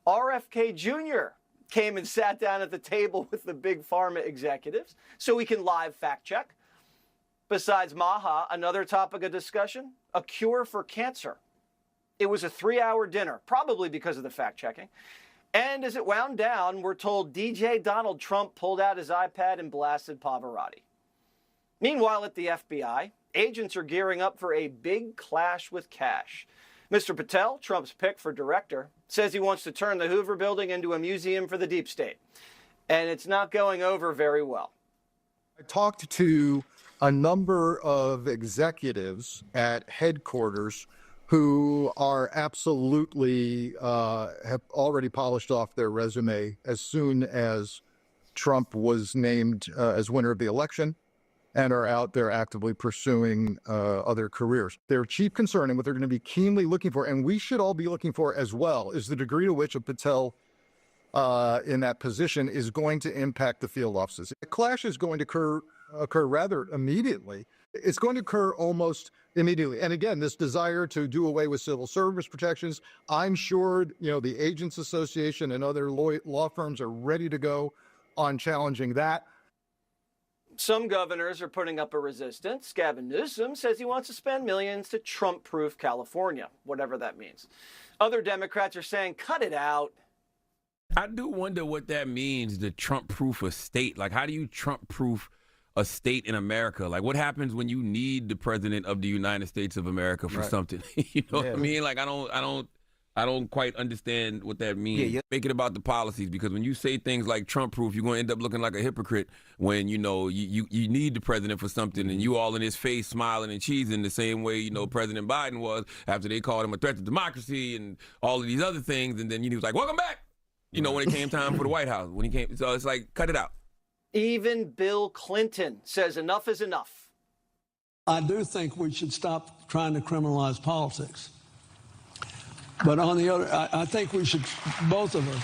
RFK Jr. came and sat down at the table with the big pharma executives so we can live fact check. Besides Maha, another topic of discussion, a cure for cancer. It was a 3-hour dinner, probably because of the fact checking. And as it wound down, we're told DJ Donald Trump pulled out his iPad and blasted Pavarotti. Meanwhile, at the FBI, agents are gearing up for a big clash with cash. Mr. Patel, Trump's pick for director, says he wants to turn the Hoover Building into a museum for the deep state. And it's not going over very well. I talked to a number of executives at headquarters who are absolutely have already polished off their resume as soon as Trump was named as winner of the election, and are out there actively pursuing other careers. Their chief concern and what they're going to be keenly looking for, and we should all be looking for as well, is the degree to which a Patel in that position is going to impact the field offices. The clash is going to occur rather immediately. It's going to occur almost immediately. And again, this desire to do away with civil service protections, I'm sure, the Agents Association and other law firms are ready to go on challenging that. Some governors are putting up a resistance. Gavin Newsom says he wants to spend millions to Trump-proof California, whatever that means. Other Democrats are saying, cut it out. I do wonder what that means, the Trump-proof a state. Like, how do you Trump-proof a state in America? Like, what happens when you need the president of the United States of America for something? You know what I mean? Like, I don't quite understand what that means. Make it about the policies, because when you say things like Trump-proof, you're going to end up looking like a hypocrite when, you need the president for something and you all in his face smiling and cheesing the same way, President Biden was after they called him a threat to democracy and all of these other things. And then he was like, welcome back, when it came time for the White House. So it's like, cut it out. Even Bill Clinton says enough is enough. I do think we should stop trying to criminalize politics. But on the other, I think we should, both of us,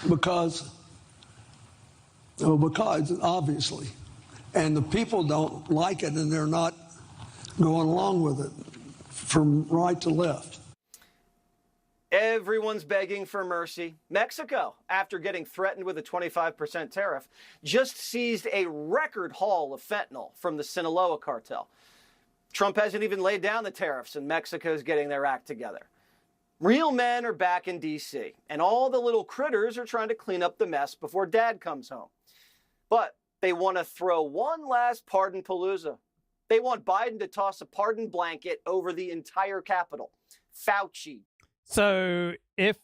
because obviously, and the people don't like it and they're not going along with it from right to left. Everyone's begging for mercy. Mexico, after getting threatened with a 25% tariff, just seized a record haul of fentanyl from the Sinaloa cartel. Trump hasn't even laid down the tariffs, and Mexico's getting their act together. Real men are back in D.C., and all the little critters are trying to clean up the mess before Dad comes home. But they want to throw one last pardon palooza. They want Biden to toss a pardon blanket over the entire Capitol. Fauci. So if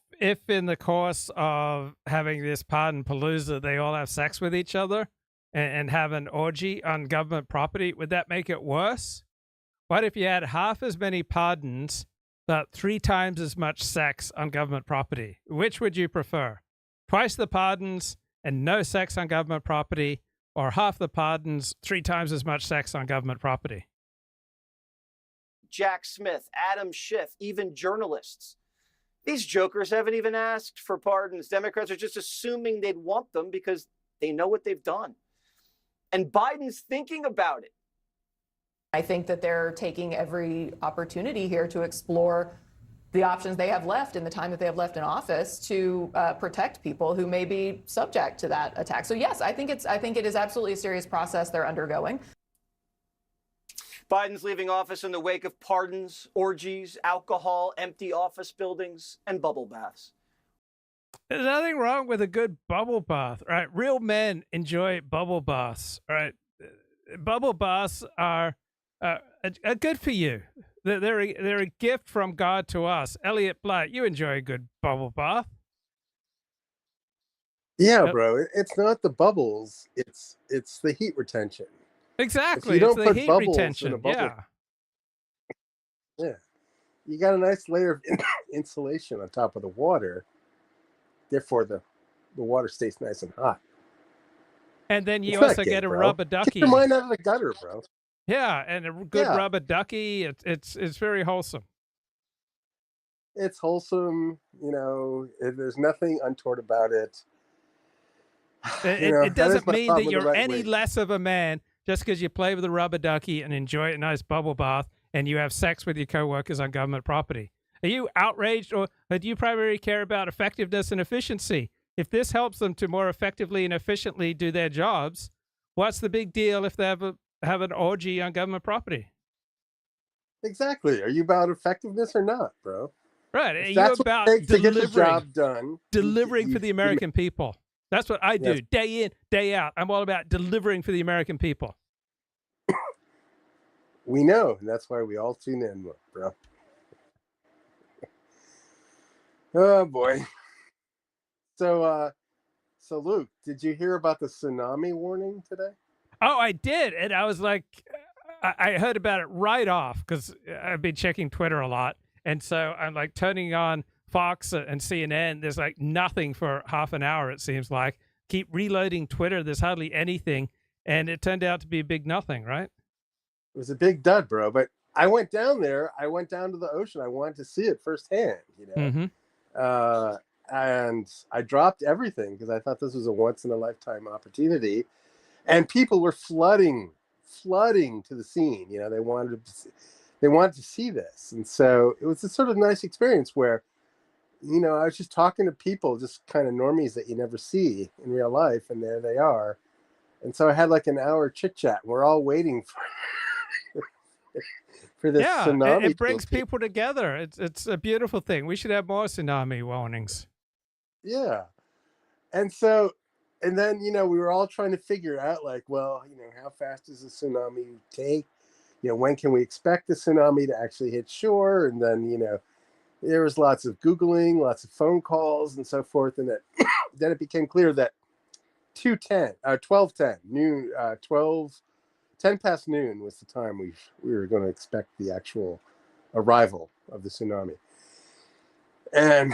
in the course of having this pardon palooza, they all have sex with each other and have an orgy on government property, would that make it worse? What if you had half as many pardons, but 3 times as much sex on government property? Which would you prefer? Twice the pardons and no sex on government property, or half the pardons, 3 times as much sex on government property? Jack Smith, Adam Schiff, even journalists. These jokers haven't even asked for pardons. Democrats are just assuming they'd want them because they know what they've done. And Biden's thinking about it. I think that they're taking every opportunity here to explore the options they have left in the time that they have left in office to protect people who may be subject to that attack. So yes, I think it is absolutely a serious process they're undergoing. Biden's leaving office in the wake of pardons, orgies, alcohol, empty office buildings, and bubble baths. There's nothing wrong with a good bubble bath, right? Real men enjoy bubble baths, right? Bubble baths are good for you. They're a gift from God to us. Elliott Blatt, you enjoy a good bubble bath. Yeah, bro. It's not the bubbles. It's the heat retention. Exactly. If you don't it's the put heat bubbles retention. in a bubble, Yeah. Yeah. You got a nice layer of insulation on top of the water. Therefore, the water stays nice and hot. And then you It's not also gay, get a bro. rubber Get ducky. your mind out of the gutter, bro. Yeah, and a good Yeah. rubber ducky. It's very wholesome. It's wholesome. There's nothing untoward about it. It that is doesn't my mean problem that with you're the right any wing. less of a man just because you play with a rubber ducky and enjoy a nice bubble bath and you have sex with your coworkers on government property. Are you outraged, or do you primarily care about effectiveness and efficiency? If this helps them to more effectively and efficiently do their jobs, what's the big deal if they have an orgy on government property? Exactly. Are you about effectiveness or not, bro? Right. If You're that's what about it takes to get the delivering, job done. delivering for the American people. That's what I do, Yes. day in, day out. I'm all about delivering for the American people. We know, and that's why we all tune in, bro. Oh boy. So Luke, did you hear about the tsunami warning today? Oh, I did, and I was like, I heard about it right off because I've been checking Twitter a lot, and so I'm like turning on Fox and CNN. There's like nothing for half an hour. It seems like. Keep reloading Twitter. There's hardly anything, and it turned out to be a big nothing, right? It was a big dud, bro. But I went down there. I went down to the ocean. I wanted to see it firsthand, you know. Mm-hmm. And I dropped everything because I thought this was a once in a lifetime opportunity. And people were flooding to the scene. You know, they wanted to see this, and so it was a sort of nice experience where, you know, I was just talking to people, just kind of normies that you never see in real life, and there they are. And so I had like an hour chit chat. We're all waiting for this tsunami. It brings people together. It's a beautiful thing. We should have more tsunami warnings. Yeah. And then, you know, we were all trying to figure out, like, well, you know, how fast does the tsunami take? You know, when can we expect the tsunami to actually hit shore? And then, you know, there was lots of Googling, lots of phone calls and so forth. And then it became clear that 12:10, noon, 10 past noon was the time we were going to expect the actual arrival of the tsunami. And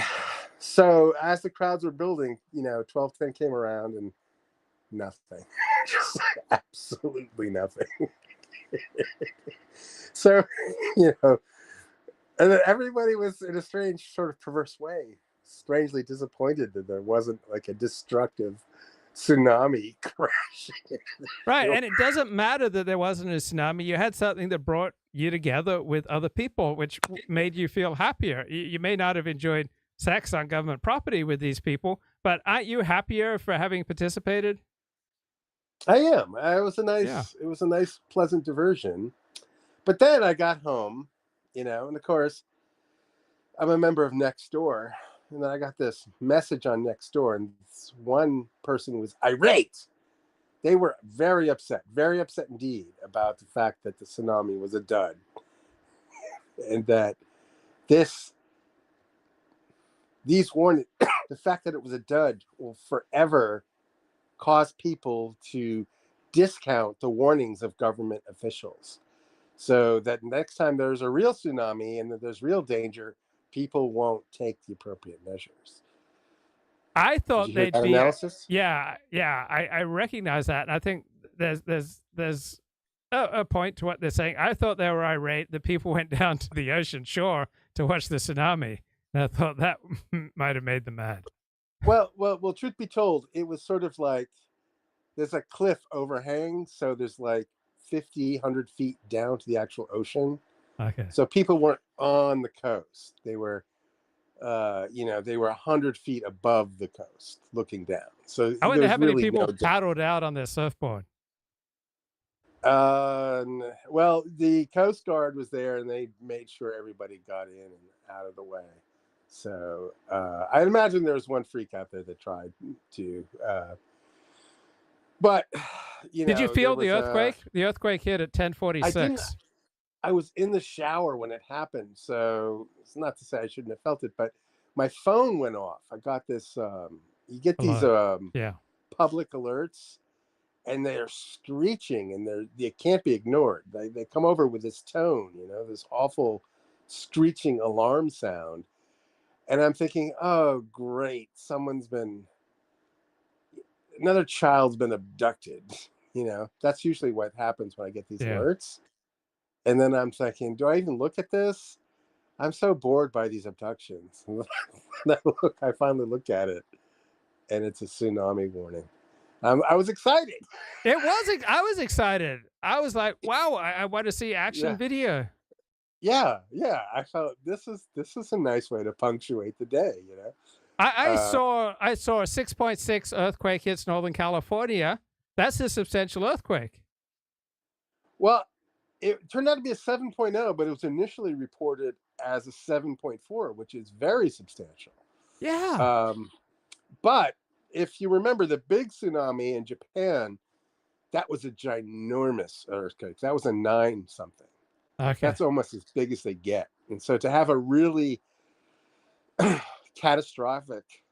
so as the crowds were building, you know, 12:10 came around and nothing, just absolutely nothing. So, you know, and then everybody was in a strange sort of perverse way, strangely disappointed that there wasn't like a destructive tsunami crashing. Right. And it doesn't matter that there wasn't a tsunami. You had something that brought you together with other people, which made you feel happier. You may not have enjoyed sex on government property with these people, but aren't you happier for having participated? I am. It was a nice, pleasant diversion. But then I got home, you know, and of course, I'm a member of Nextdoor, and then I got this message on Nextdoor, and this one person was irate. They were very upset indeed about the fact that the tsunami was a dud, and that these warnings, the fact that it was a dud will forever cause people to discount the warnings of government officials. So that next time there's a real tsunami and that there's real danger, people won't take the appropriate measures. I thought they'd be analysis. Yeah. I recognize that. And I think there's a point to what they're saying. I thought they were irate that people went down to the ocean shore to watch the tsunami. And I thought that might have made them mad. Well, truth be told, it was sort of like there's a cliff overhang, so there's like 50, 100 feet down to the actual ocean. Okay. So people weren't on the coast. They were, they were 100 feet above the coast looking down. So I wonder how many people paddled out on their surfboard. Well, the Coast Guard was there and they made sure everybody got in and out of the way. So I imagine there was one freak out there that tried to. But did you feel the earthquake? The earthquake hit at 10:46. I was in the shower when it happened, so it's not to say I shouldn't have felt it, but my phone went off. I got this. You get these public alerts, and they're screeching, and they can't be ignored. They come over with this tone, you know, this awful screeching alarm sound, and I'm thinking, oh great, another child's been abducted. You know, that's usually what happens when I get these alerts. And then I'm thinking, do I even look at this? I'm so bored by these abductions. I finally look at it, and it's a tsunami warning. I was excited. I was excited. I was like, wow, I want to see action video. Yeah. I felt this is a nice way to punctuate the day, you know. I saw a 6.6 earthquake hits Northern California. That's a substantial earthquake. Well, it turned out to be a 7.0, but it was initially reported as a 7.4, which is very substantial. Yeah. But if you remember the big tsunami in Japan, that was a ginormous earthquake. That was a 9 something. Okay. That's almost as big as they get. And so to have a really catastrophic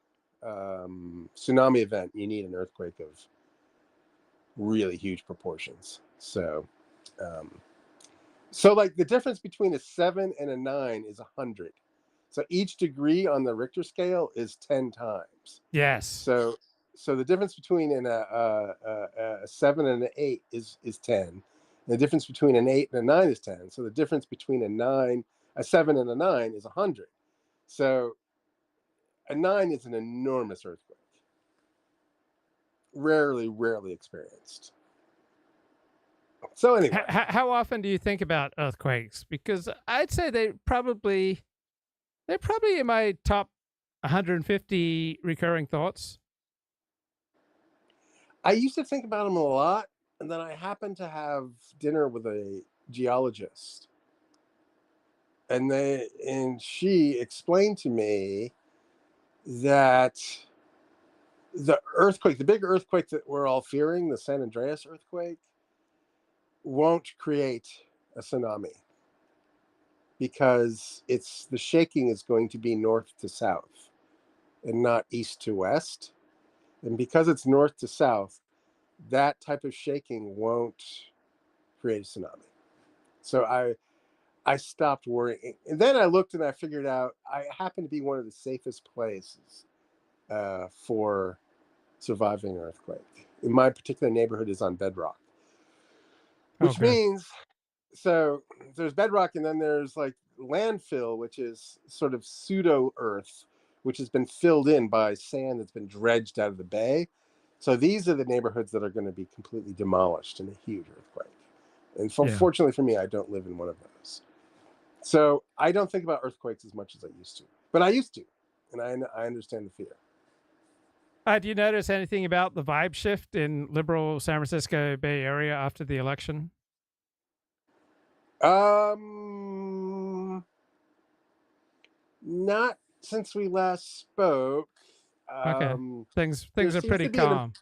tsunami event, you need an earthquake of really huge proportions. So, like the difference between a 7 and a 9 is 100. So each degree on the Richter scale is 10 times. Yes. So the difference between a 7 and an 8 is 10. And the difference between an 8 and a 9 is 10. So the difference between a 7 and a 9 is 100. So a 9 is an enormous earthquake. Rarely experienced. So anyway, how often do you think about earthquakes? Because I'd say they're probably in my top 150 recurring thoughts. I used to think about them a lot, and then I happened to have dinner with a geologist, and she explained to me that the big earthquake that we're all fearing, the San Andreas earthquake, won't create a tsunami because the shaking is going to be north to south and not east to west. And because it's north to south, that type of shaking won't create a tsunami. So I stopped worrying. And then I looked and I figured out I happen to be one of the safest places for surviving an earthquake. In my particular neighborhood is on bedrock. Which means, so there's bedrock, and then there's like landfill, which is sort of pseudo earth, which has been filled in by sand that's been dredged out of the bay. So these are the neighborhoods that are going to be completely demolished in a huge earthquake. And fortunately for me, I don't live in one of those. So I don't think about earthquakes as much as I used to, but I used to, and I understand the fear. Do you notice anything about the vibe shift in liberal San Francisco Bay Area after the election? Not since we last spoke. Okay. Things are pretty calm.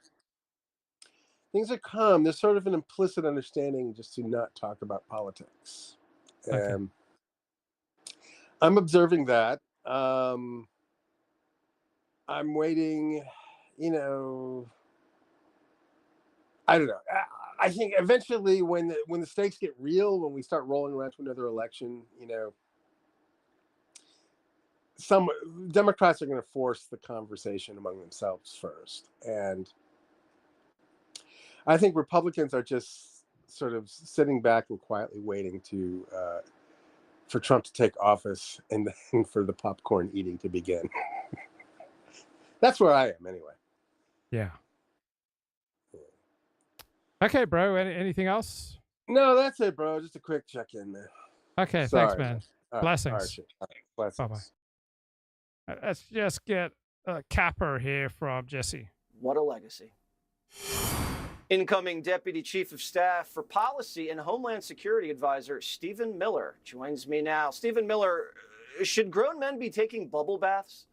Things are calm. There's sort of an implicit understanding just to not talk about politics. Okay. I'm observing that. I'm waiting, I don't know. I think eventually when the stakes get real, when we start rolling around to another election, some Democrats are going to force the conversation among themselves first. And I think Republicans are just sort of sitting back and quietly waiting for Trump to take office and then for the popcorn eating to begin. That's where I am anyway. Yeah. Okay, bro. Anything else? No, that's it, bro. Just a quick check-in, man. Okay, Sorry, thanks, man. All Blessings. All right. Blessings. Bye-bye. Let's just get a capper here from Jesse. What a legacy. Incoming Deputy Chief of Staff for Policy and Homeland Security Advisor Stephen Miller joins me now. Stephen Miller, should grown men be taking bubble baths?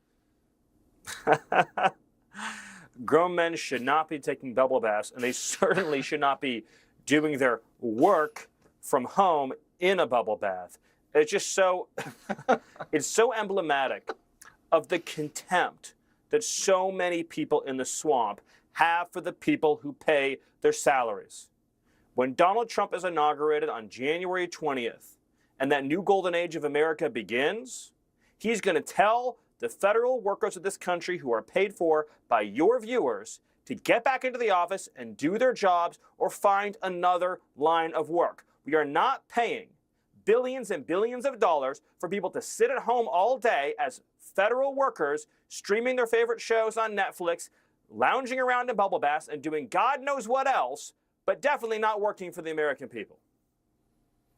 Grown men should not be taking bubble baths, and they certainly should not be doing their work from home in a bubble bath. It's just so, it's so emblematic of the contempt that so many people in the swamp have for the people who pay their salaries. When Donald Trump is inaugurated on January 20th, and that new golden age of America begins, he's going to tell the federal workers of this country who are paid for by your viewers to get back into the office and do their jobs or find another line of work. We are not paying billions and billions of dollars for people to sit at home all day as federal workers, streaming their favorite shows on Netflix, lounging around in bubble baths, and doing God knows what else, but definitely not working for the American people.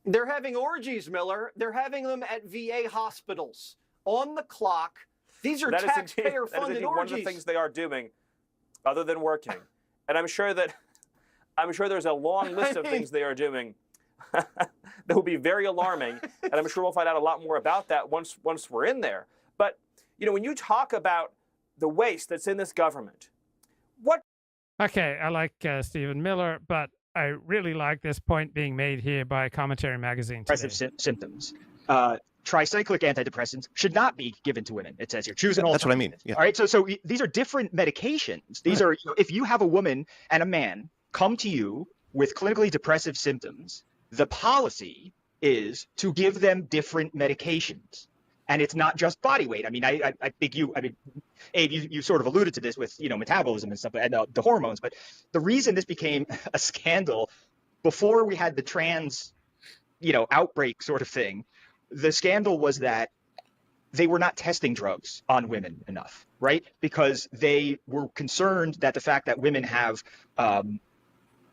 They're having orgies, Miller. They're having them at VA hospitals on the clock. These are taxpayer-funded orgies. One of the things they are doing, other than working, and I'm sure there's a long list of things they are doing that would be very alarming, and I'm sure we'll find out a lot more about that once we're in there. But when you talk about the waste that's in this government, what? Okay, I like Stephen Miller, but I really like this point being made here by Commentary Magazine today. Depressive symptoms. Tricyclic antidepressants should not be given to women. It says here, choose an alternative. That's what I mean. Yeah. All right, so these are different medications. These are, if you have a woman and a man come to you with clinically depressive symptoms, the policy is to give them different medications. And it's not just body weight. I mean, I think Abe, you sort of alluded to this with, metabolism and stuff, and the hormones. But the reason this became a scandal before we had the trans, outbreak sort of thing, the scandal was that they were not testing drugs on women enough, right? Because they were concerned that the fact that women have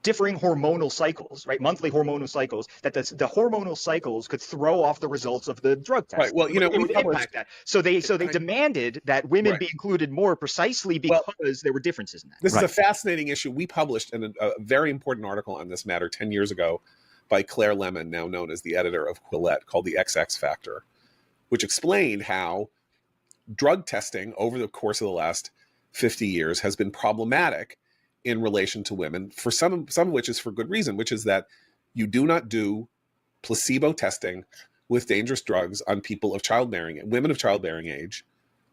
differing hormonal cycles, right? Monthly hormonal cycles, that the hormonal cycles could throw off the results of the drug test. Right. Well, it would impact that. So they demanded that women be included more precisely because there were differences in that. This is a fascinating issue. We published a very important article on this matter 10 years ago by Claire Lemon, now known as the editor of Quillette, called The XX Factor, which explained how drug testing over the course of the last 50 years has been problematic in relation to women, for some of which is for good reason, which is that you do not do placebo testing with dangerous drugs on people of women of childbearing age,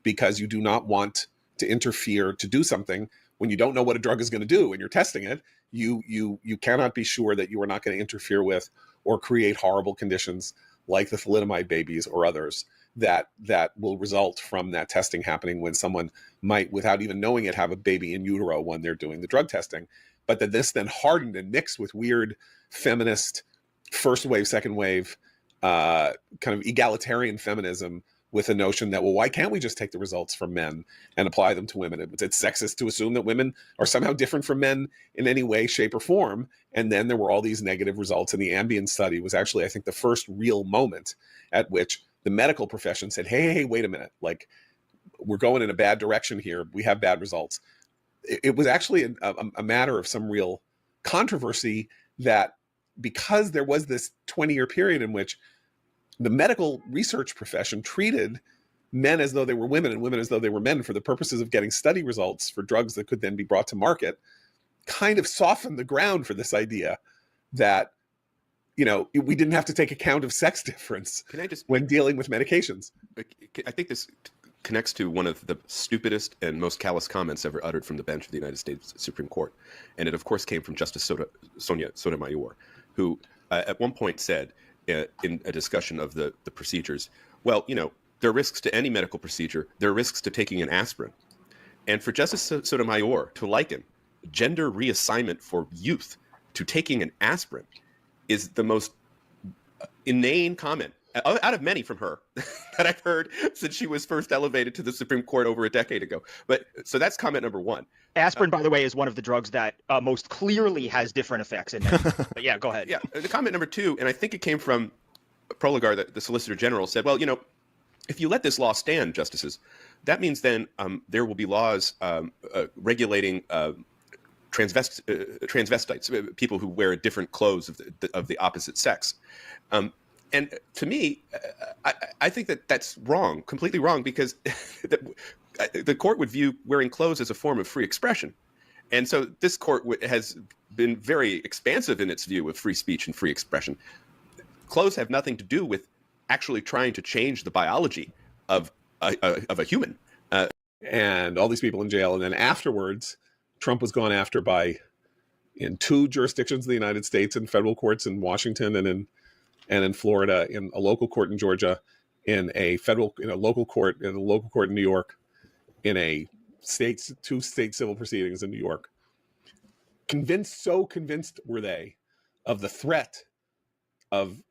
because you do not want to interfere to do something when you don't know what a drug is going to do and you're testing it. You cannot be sure that you are not going to interfere with or create horrible conditions like the thalidomide babies or others that will result from that testing happening when someone might, without even knowing it, have a baby in utero when they're doing the drug testing. But that this then hardened and mixed with weird feminist first wave, second wave, kind of egalitarian feminism, with a notion that, well, why can't we just take the results from men and apply them to women? It's sexist to assume that women are somehow different from men in any way, shape, or form. And then there were all these negative results. And the Ambien study was actually, I think, the first real moment at which the medical profession said, hey, wait a minute, like, we're going in a bad direction here. We have bad results. It was actually a matter of some real controversy, that because there was this 20-year period in which the medical research profession treated men as though they were women and women as though they were men for the purposes of getting study results for drugs that could then be brought to market, kind of softened the ground for this idea that, we didn't have to take account of sex difference when dealing with medications. I think this connects to one of the stupidest and most callous comments ever uttered from the bench of the United States Supreme Court. And it, of course, came from Justice Sonia Sotomayor, who at one point said, in a discussion of the procedures, well, there are risks to any medical procedure. There are risks to taking an aspirin. And for Justice Sotomayor to liken gender reassignment for youth to taking an aspirin is the most inane comment out of many from her that I've heard since she was first elevated to the Supreme Court over a decade ago. But so that's comment number one. Aspirin, by the way, is one of the drugs that most clearly has different effects in it. But yeah, go ahead. Yeah, the comment number two, and I think it came from Proligar, the Solicitor General, said, well, if you let this law stand, justices, that means then there will be laws regulating transvestites, people who wear different clothes of the opposite sex. And to me, I think that that's wrong, completely wrong, because the court would view wearing clothes as a form of free expression. And so this court has been very expansive in its view of free speech and free expression. Clothes have nothing to do with actually trying to change the biology of a human. And all these people in jail. And then afterwards, Trump was gone after in 2 jurisdictions of the United States, in federal courts in Washington and in Florida, in a local court in Georgia, in a local court in New York, in 2 state civil proceedings in New York. So convinced were they of the threat of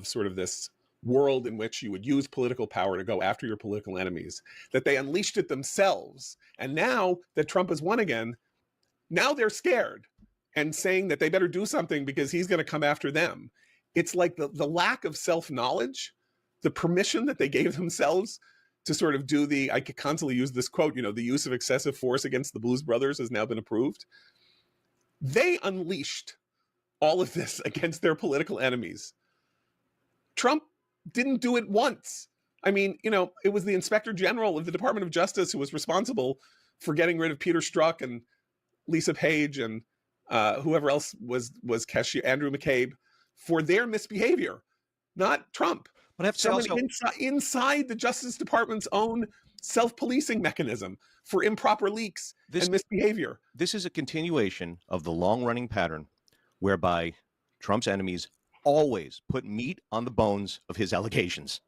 sort of this world in which you would use political power to go after your political enemies, that they unleashed it themselves. And now that Trump has won again, now they're scared and saying that they better do something because he's going to come after them. It's like the lack of self-knowledge, the permission that they gave themselves to sort of do I could constantly use this quote, the use of excessive force against the Blues Brothers has now been approved. They unleashed all of this against their political enemies. Trump didn't do it once. I mean, it was the Inspector General of the Department of Justice who was responsible for getting rid of Peter Strzok and Lisa Page and whoever else was cashier, Andrew McCabe, for their misbehavior, not Trump. But I have to say also, inside the Justice Department's own self-policing mechanism for improper leaks and misbehavior. This is a continuation of the long-running pattern whereby Trump's enemies always put meat on the bones of his allegations.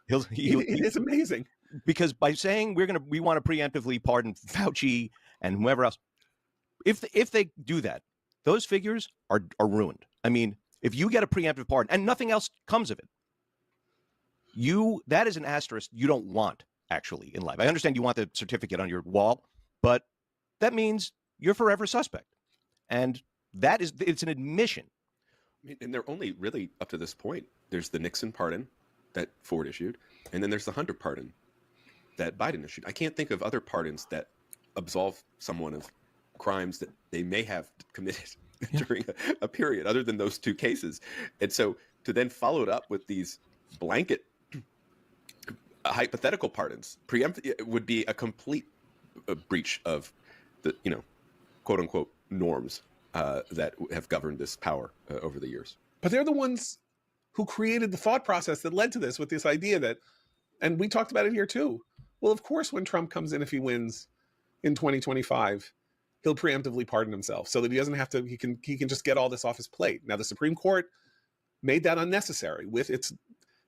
It is amazing. Because by saying we want to preemptively pardon Fauci and whoever else, if they do that, those figures are ruined. I mean, if you get a preemptive pardon and nothing else comes of it, that is an asterisk you don't want actually in life. I understand you want the certificate on your wall, but that means you're forever suspect. And it's an admission. I mean, and they're only really up to this point. There's the Nixon pardon that Ford issued, and then there's the Hunter pardon that Biden issued. I can't think of other pardons that absolve someone of crimes that they may have committed during a period other than those two cases. And so to then follow it up with these blanket hypothetical pardons, would be a complete breach of the, quote unquote norms that have governed this power over the years. But they're the ones who created the thought process that led to this, with this idea that, and we talked about it here too. Well, of course, when Trump comes in, if he wins in 2025, he'll preemptively pardon himself so that he doesn't have to, he can just get all this off his plate. Now, the Supreme Court made that unnecessary with its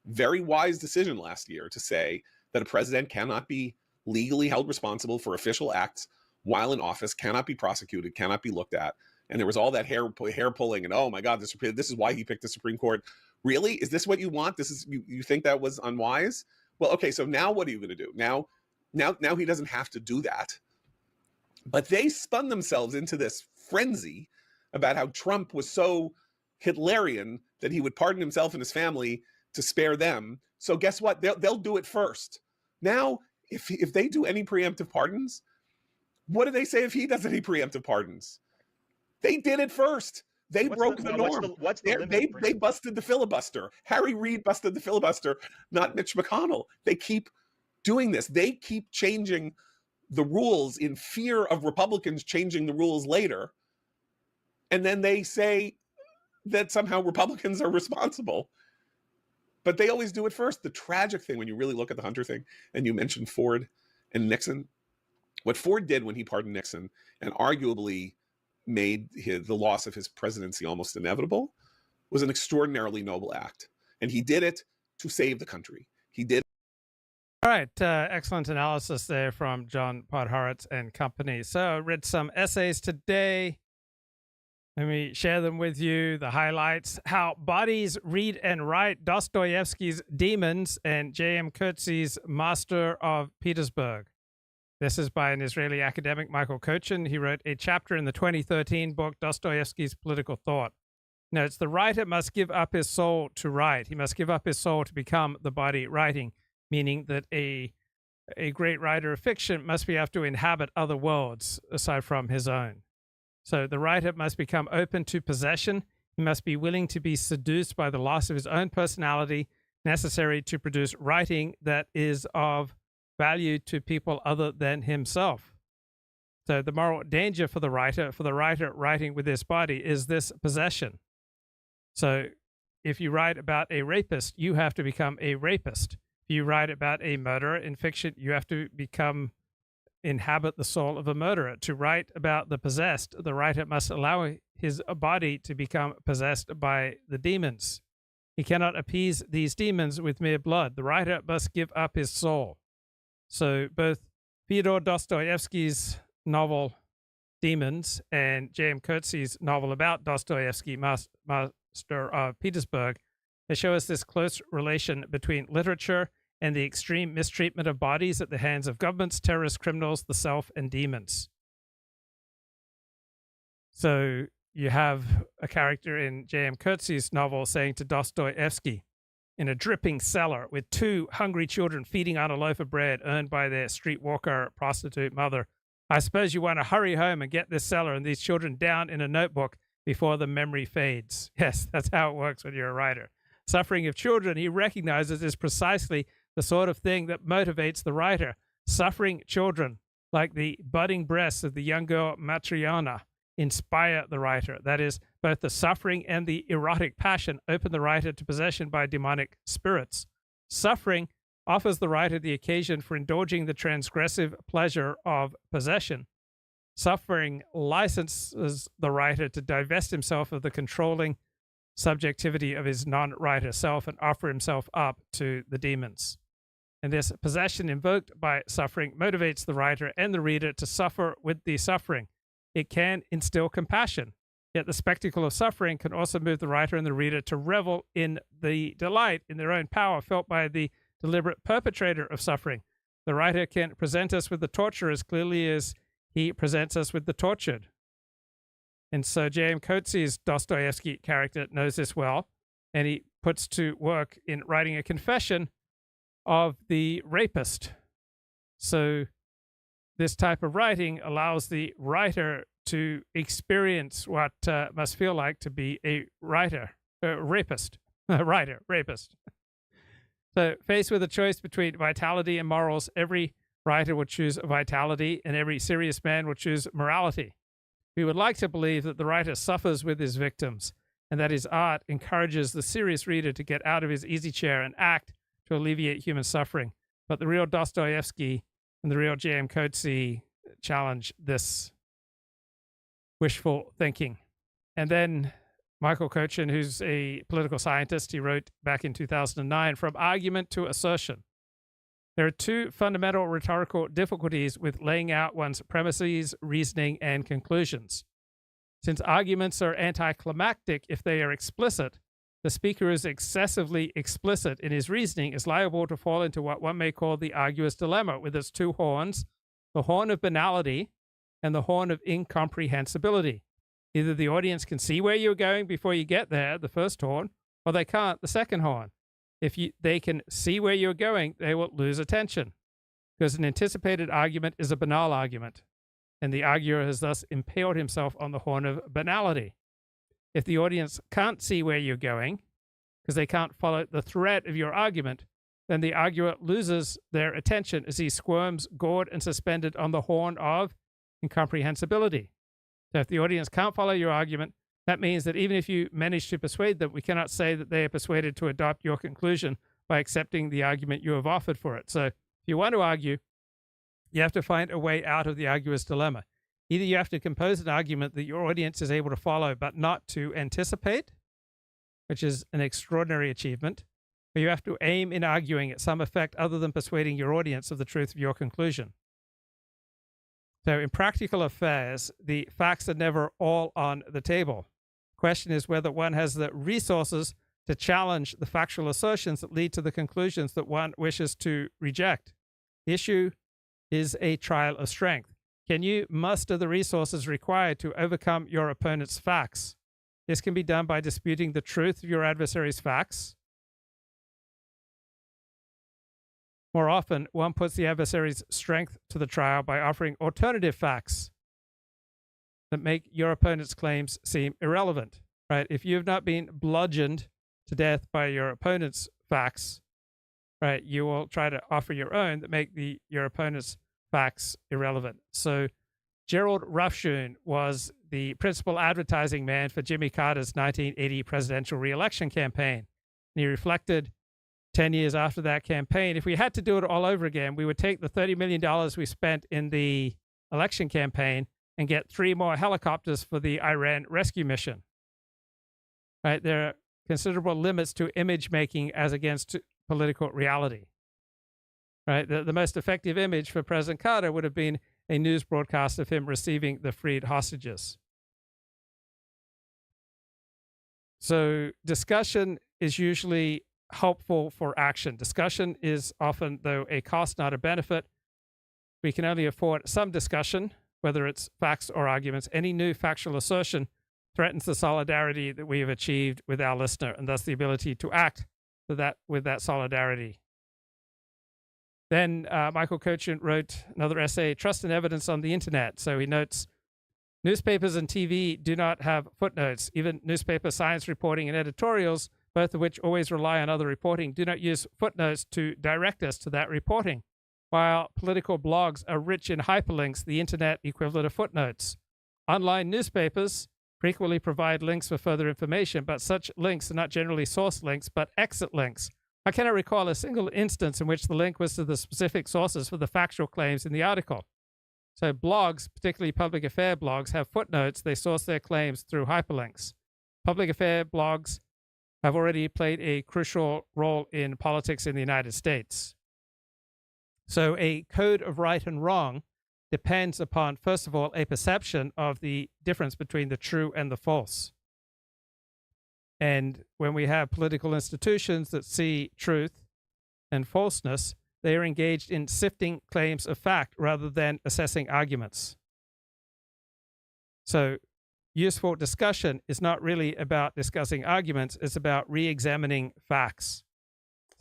very wise decision last year to say that a president cannot be legally held responsible for official acts while in office, cannot be prosecuted, cannot be looked at. And there was all that hair pulling and, oh my God, this is why he picked the Supreme Court. Really? Is this what you want? You think that was unwise? Well, okay, so now what are you going to do? Now he doesn't have to do that. But they spun themselves into this frenzy about how Trump was so Hitlerian that he would pardon himself and his family to spare them. So guess what? They'll do it first. Now, if they do any preemptive pardons, what do they say if he does any preemptive pardons? They did it first. They broke the norm. They busted the filibuster. Harry Reid busted the filibuster, not Mitch McConnell. They keep doing this. They keep changing the rules in fear of Republicans changing the rules later. And then they say that somehow Republicans are responsible. But they always do it first. The tragic thing, when you really look at the Hunter thing, and you mentioned Ford and Nixon, what Ford did when he pardoned Nixon and arguably made the loss of his presidency almost inevitable was an extraordinarily noble act. And he did it to save the country. He did. All right. Excellent analysis there from John Podhoretz and company. So I read some essays today. Let me share them with you. The highlights: How Bodies Read and Write, Dostoevsky's Demons, and J.M. Coetzee's Master of Petersburg. This is by an Israeli academic, Michael Coetzee. He wrote a chapter in the 2013 book, Dostoevsky's Political Thought. Notes, the writer must give up his soul to write. He must give up his soul to become the body writing, meaning that a great writer of fiction must be able to inhabit other worlds aside from his own. So the writer must become open to possession. He must be willing to be seduced by the loss of his own personality necessary to produce writing that is of value to people other than himself. So the moral danger for the writer writing with this body is this possession. So if you write about a rapist, you have to become a rapist. If you write about a murderer in fiction, you have to inhabit the soul of a murderer. To write about the possessed, the writer must allow his body to become possessed by the demons. He cannot appease these demons with mere blood. The writer must give up his soul. So both Fyodor Dostoevsky's novel Demons and J.M. Coetzee's novel about Dostoevsky, Master of Petersburg, they show us this close relation between literature and the extreme mistreatment of bodies at the hands of governments, terrorists, criminals, the self, and demons. So you have a character in J.M. Coetzee's novel saying to Dostoevsky, in a dripping cellar with 2 hungry children feeding on a loaf of bread earned by their streetwalker prostitute mother, I suppose you want to hurry home and get this cellar and these children down in a notebook before the memory fades. Yes, that's how it works when you're a writer. Suffering of children, he recognizes, is precisely the sort of thing that motivates the writer. Suffering children, like the budding breasts of the young girl Matryona, inspire the writer. That is, both the suffering and the erotic passion open the writer to possession by demonic spirits. Suffering offers the writer the occasion for indulging the transgressive pleasure of possession. Suffering licenses the writer to divest himself of the controlling subjectivity of his non-writer self and offer himself up to the demons. And this possession invoked by suffering motivates the writer and the reader to suffer with the suffering. It can instill compassion, yet the spectacle of suffering can also move the writer and the reader to revel in the delight in their own power felt by the deliberate perpetrator of suffering. The writer can present us with the torturer as clearly as he presents us with the tortured. And so J.M. Coetzee's Dostoevsky character knows this well, and he puts to work in writing a confession of the rapist. So this type of writing allows the writer to experience what must feel like to be a rapist. So faced with a choice between vitality and morals, every writer would choose vitality, and every serious man would choose morality. We would like to believe that the writer suffers with his victims, and that his art encourages the serious reader to get out of his easy chair and act to alleviate human suffering. But the real Dostoevsky and the real J.M. Coetzee challenge this wishful thinking. And then Michael Coetzee, who's a political scientist, he wrote back in 2009, From Argument to Assertion. There are two fundamental rhetorical difficulties with laying out one's premises, reasoning, and conclusions. Since arguments are anticlimactic if they are explicit, the speaker who is excessively explicit in his reasoning is liable to fall into what one may call the arduous dilemma with its two horns, the horn of banality and the horn of incomprehensibility. Either the audience can see where you're going before you get there, the first horn, or they can't, the second horn. If they can see where you're going, they will lose attention, because an anticipated argument is a banal argument, and the arguer has thus impaled himself on the horn of banality. If the audience can't see where you're going, because they can't follow the thread of your argument, then the arguer loses their attention as he squirms, gored, and suspended on the horn of incomprehensibility. So if the audience can't follow your argument, that means that even if you manage to persuade them, we cannot say that they are persuaded to adopt your conclusion by accepting the argument you have offered for it. So if you want to argue, you have to find a way out of the arguer's dilemma. Either you have to compose an argument that your audience is able to follow but not to anticipate, which is an extraordinary achievement, or you have to aim in arguing at some effect other than persuading your audience of the truth of your conclusion. So in practical affairs, the facts are never all on the table. The question is whether one has the resources to challenge the factual assertions that lead to the conclusions that one wishes to reject. The issue is a trial of strength. Can you muster the resources required to overcome your opponent's facts? This can be done by disputing the truth of your adversary's facts. More often, one puts the adversary's strength to the trial by offering alternative facts that make your opponent's claims seem irrelevant, right? If you have not been bludgeoned to death by your opponent's facts, right, you will try to offer your own that make your opponent's facts irrelevant. So Gerald Rufschoen was the principal advertising man for Jimmy Carter's 1980 presidential re-election campaign. And he reflected 10 years after that campaign, if we had to do it all over again, we would take the $30 million we spent in the election campaign and get 3 more helicopters for the Iran rescue mission. Right? There are considerable limits to image making as against political reality. Right? The most effective image for President Carter would have been a news broadcast of him receiving the freed hostages. So discussion is usually helpful for action. Discussion is often, though, a cost, not a benefit. We can only afford some discussion, whether it's facts or arguments. Any new factual assertion threatens the solidarity that we have achieved with our listener, and thus the ability to act with that solidarity. Then Michael Coetzee wrote another essay, Trust and Evidence on the Internet. So he notes Newspapers and TV do not have footnotes. Even newspaper science reporting and editorials, both of which always rely on other reporting, do not use footnotes to direct us to that reporting. While political blogs are rich in hyperlinks, the internet equivalent of footnotes. Online newspapers frequently provide links for further information, but such links are not generally source links, but exit links. I cannot recall a single instance in which the link was to the specific sources for the factual claims in the article. So blogs, particularly public affair blogs, have footnotes. They source their claims through hyperlinks. Public affair blogs have already played a crucial role in politics in the United States. So a code of right and wrong depends upon, first of all, a perception of the difference between the true and the false. And when we have political institutions that see truth and falseness, they are engaged in sifting claims of fact rather than assessing arguments. So useful discussion is not really about discussing arguments, it's about re-examining facts.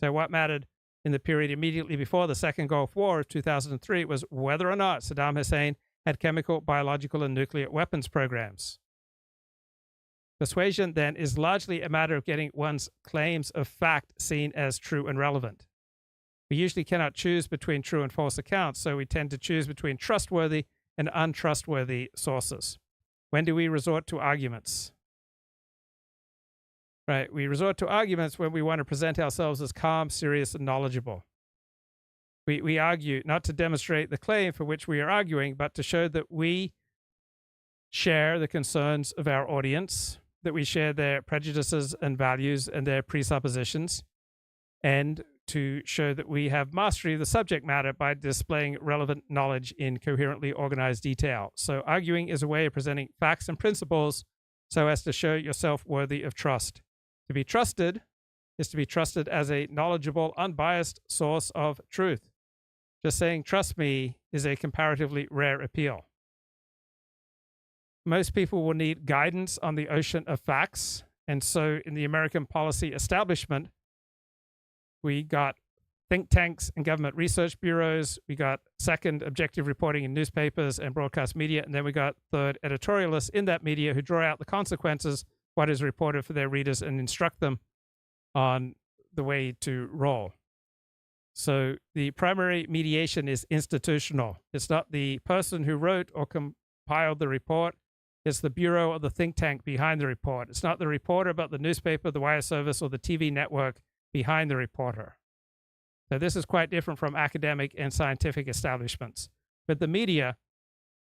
So what mattered in the period immediately before the Second Gulf War of 2003 was whether or not Saddam Hussein had chemical, biological, and nuclear weapons programs. Persuasion, then, is largely a matter of getting one's claims of fact seen as true and relevant. We usually cannot choose between true and false accounts, so we tend to choose between trustworthy and untrustworthy sources. When do we resort to arguments? Right, we resort to arguments when we want to present ourselves as calm, serious, and knowledgeable. We argue not to demonstrate the claim for which we are arguing, but to show that we share the concerns of our audience, that we share their prejudices and values and their presuppositions, and to show that we have mastery of the subject matter by displaying relevant knowledge in coherently organized detail. So arguing is a way of presenting facts and principles so as to show yourself worthy of trust. To be trusted is to be trusted as a knowledgeable, unbiased source of truth. Just saying, trust me, is a comparatively rare appeal. Most people will need guidance on the ocean of facts. And so in the American policy establishment, we got think tanks and government research bureaus. We got second, objective reporting in newspapers and broadcast media. And then we got third, editorialists in that media who draw out the consequences, what is reported for their readers, and instruct them on the way to roll. So the primary mediation is institutional. It's not the person who wrote or compiled the report. It's the bureau or the think tank behind the report. It's not the reporter, but the newspaper, the wire service, or the TV network behind the reporter. So this is quite different from academic and scientific establishments. With the media,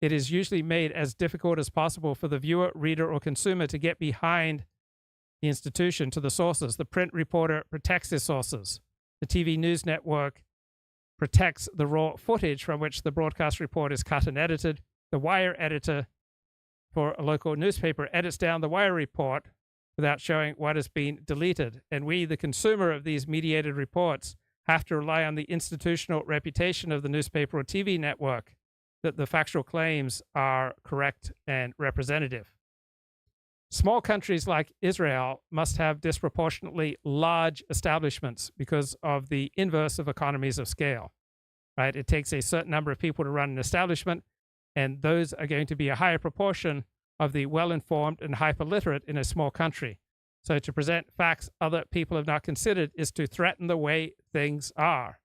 it is usually made as difficult as possible for the viewer, reader, or consumer to get behind the institution to the sources. The print reporter protects his sources. The TV news network protects the raw footage from which the broadcast report is cut and edited. The wire editor for a local newspaper edits down the wire report without showing what has been deleted. And we, the consumer of these mediated reports, have to rely on the institutional reputation of the newspaper or TV network that the factual claims are correct and representative. Small countries like Israel must have disproportionately large establishments because of the inverse of economies of scale, right? It takes a certain number of people to run an establishment, and those are going to be a higher proportion of the well-informed and hyper-literate in a small country. So to present facts other people have not considered is to threaten the way things are.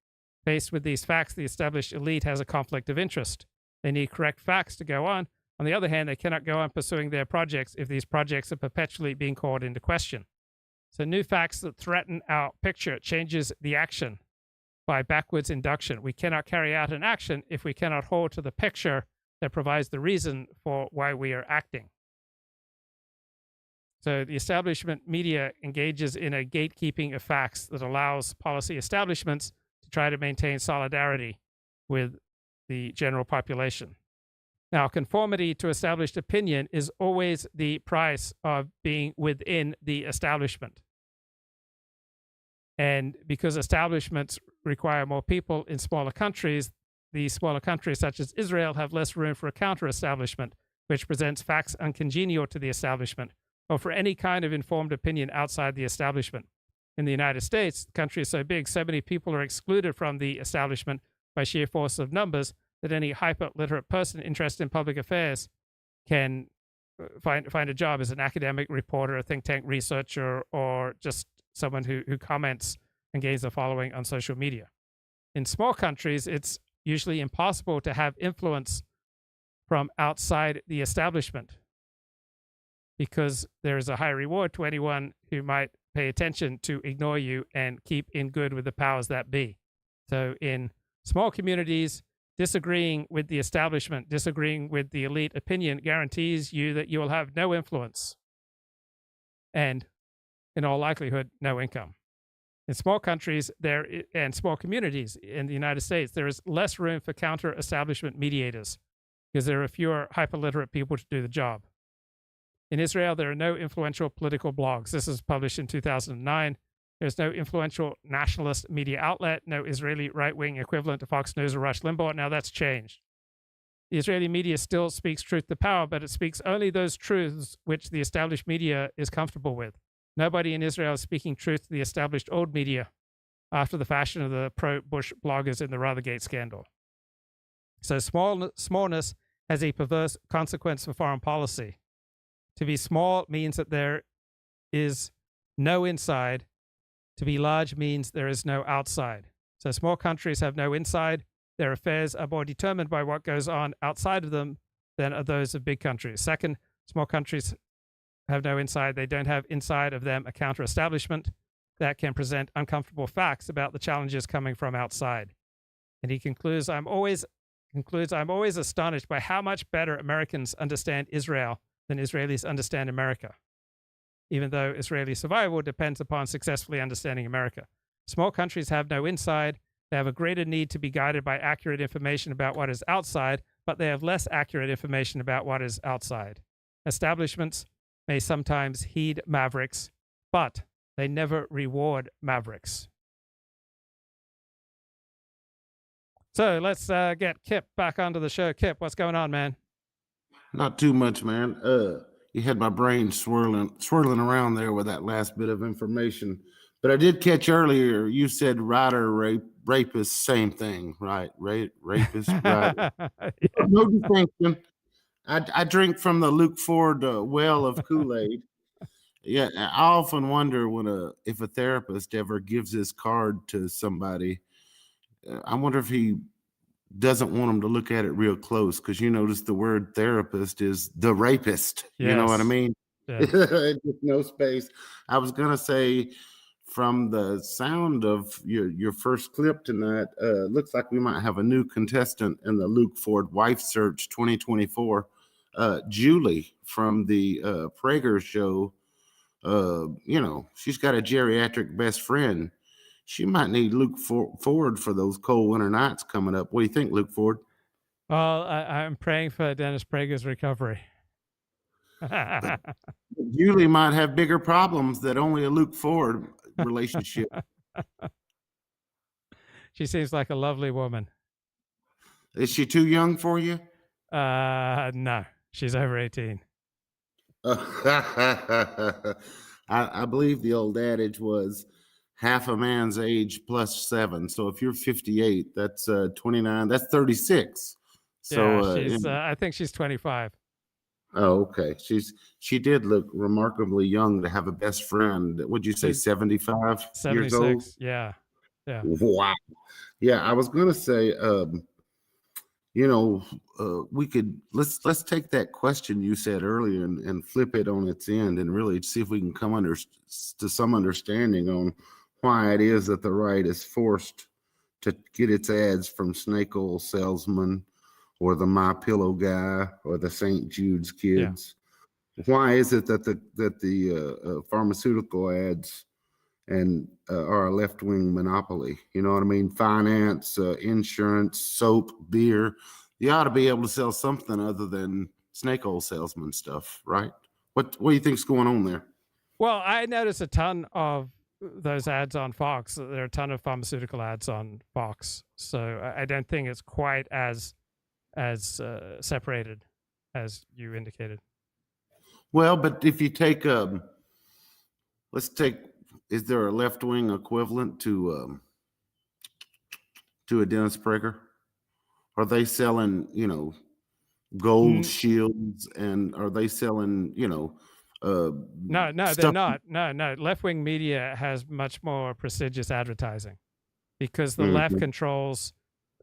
Faced with these facts, the established elite has a conflict of interest. They need correct facts to go on. On the other hand, they cannot go on pursuing their projects if these projects are perpetually being called into question. So new facts that threaten our picture changes the action by backwards induction. We cannot carry out an action if we cannot hold to the picture that provides the reason for why we are acting. So the establishment media engages in a gatekeeping of facts that allows policy establishments to try to maintain solidarity with the general population. Now, conformity to established opinion is always the price of being within the establishment. And because establishments require more people in smaller countries, the smaller countries such as Israel have less room for a counter-establishment, which presents facts uncongenial to the establishment, or for any kind of informed opinion outside the establishment. In the United States, the country is so big, so many people are excluded from the establishment by sheer force of numbers that any hyper-literate person interested in public affairs can find a job as an academic reporter, a think tank researcher, or just someone who comments and gains a following on social media. In small countries, it's usually impossible to have influence from outside the establishment because there is a high reward to anyone who might pay attention to ignore you and keep in good with the powers that be. So in small communities, disagreeing with the establishment, disagreeing with the elite opinion guarantees you that you will have no influence and, in all likelihood, no income. In small countries and small communities in the United States, there is less room for counter-establishment mediators because there are fewer hyperliterate people to do the job. In Israel, there are no influential political blogs. This is published in 2009. There's no influential nationalist media outlet, no Israeli right-wing equivalent to Fox News or Rush Limbaugh. Now that's changed. The Israeli media still speaks truth to power, but it speaks only those truths which the established media is comfortable with. Nobody in Israel is speaking truth to the established old media after the fashion of the pro-Bush bloggers in the Rothergate scandal. So smallness has a perverse consequence for foreign policy. To be small means that there is no inside. To be large means there is no outside. So small countries have no inside. Their affairs are more determined by what goes on outside of them than are those of big countries. Second, small countries have no inside. They don't have inside of them a counter-establishment that can present uncomfortable facts about the challenges coming from outside. And he concludes, I'm always astonished by how much better Americans understand Israel than Israelis understand America, even though Israeli survival depends upon successfully understanding America. Small countries have no inside. They have a greater need to be guided by accurate information about what is outside, but they have less accurate information about what is outside. Establishments may sometimes heed mavericks, but they never reward mavericks. So let's get Kip back onto the show. Kip, what's going on, man? Not too much, man. You had my brain swirling around there with that last bit of information. But I did catch earlier, you said writer, rapist, same thing, right? Rapist, writer. Yeah. No distinction. I drink from the Luke Ford well of Kool-Aid. Yeah, I often wonder if a therapist ever gives his card to somebody. I wonder if he doesn't want them to look at it real close, because you notice the word therapist is the rapist. Yes. You know what I mean? Yeah. No space. I was gonna say, from the sound of your first clip tonight, looks like we might have a new contestant in the Luke Ford Wife Search 2024. Julie from the Prager show. She's got a geriatric best friend. She might need Luke Ford for those cold winter nights coming up. What do you think, Luke Ford? Well, I'm praying for Dennis Prager's recovery. Julie might have bigger problems than only a Luke Ford relationship. She seems like a lovely woman. Is she too young for you? No, she's over 18. I believe the old adage was half a man's age plus 7. So if you're 58, that's 29. That's 36. So yeah, I think she's 25. Oh, okay. She did look remarkably young to have a best friend. Would you say 75 years old? Yeah. Wow. Yeah, I was gonna say, we could let's take that question you said earlier and flip it on its end and really see if we can come to some understanding on why it is that the right is forced to get its ads from snake oil salesmen or the My Pillow guy or the St. Jude's kids. Yeah. Why is it that the pharmaceutical ads are a left-wing monopoly? You know what I mean? Finance, insurance, soap, beer. You ought to be able to sell something other than snake oil salesman stuff, right? What do you think's going on there? Well, I notice a ton of those ads on Fox. There are a ton of pharmaceutical ads on Fox. So I don't think it's quite as separated as you indicated. Well, but if you take is there a left-wing equivalent to a Dennis Prager? Are they selling, gold shields, and are they selling, No, they're stuff? not. No. Left-wing media has much more prestigious advertising because the left controls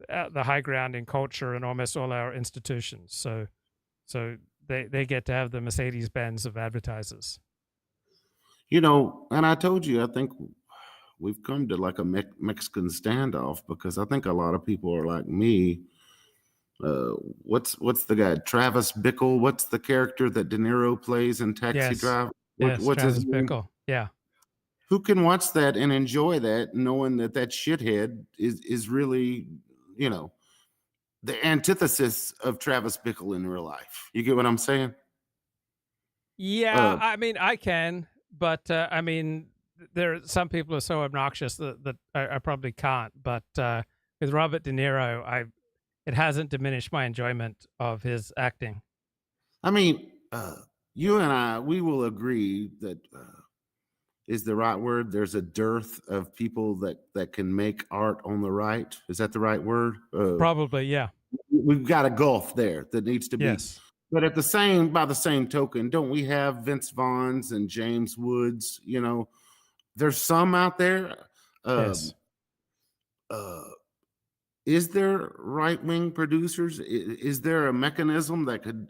the high ground in culture and almost all our institutions. So they get to have the Mercedes-Benz of advertisers. And I told you, I think we've come to like a Mexican standoff, because I think a lot of people are like me. What's the guy? Travis Bickle. What's the character that De Niro plays in Taxi Driver? Yes, What's Travis his name? Bickle. Yeah. Who can watch that and enjoy that, knowing that shithead is really, the antithesis of Travis Bickle in real life. You get what I'm saying? Yeah, I mean, I can, but some people are so obnoxious that I probably can't. But with Robert De Niro, it hasn't diminished my enjoyment of his acting. I mean, you and I, we will agree that is the right word. There's a dearth of people that can make art on the right. Is that the right word? Probably, yeah. We've got a gulf there that needs to be. Yes. But by the same token, don't we have Vince Vaughn's and James Woods? There's some out there. Yes. Is there right-wing producers? Is there a mechanism that could,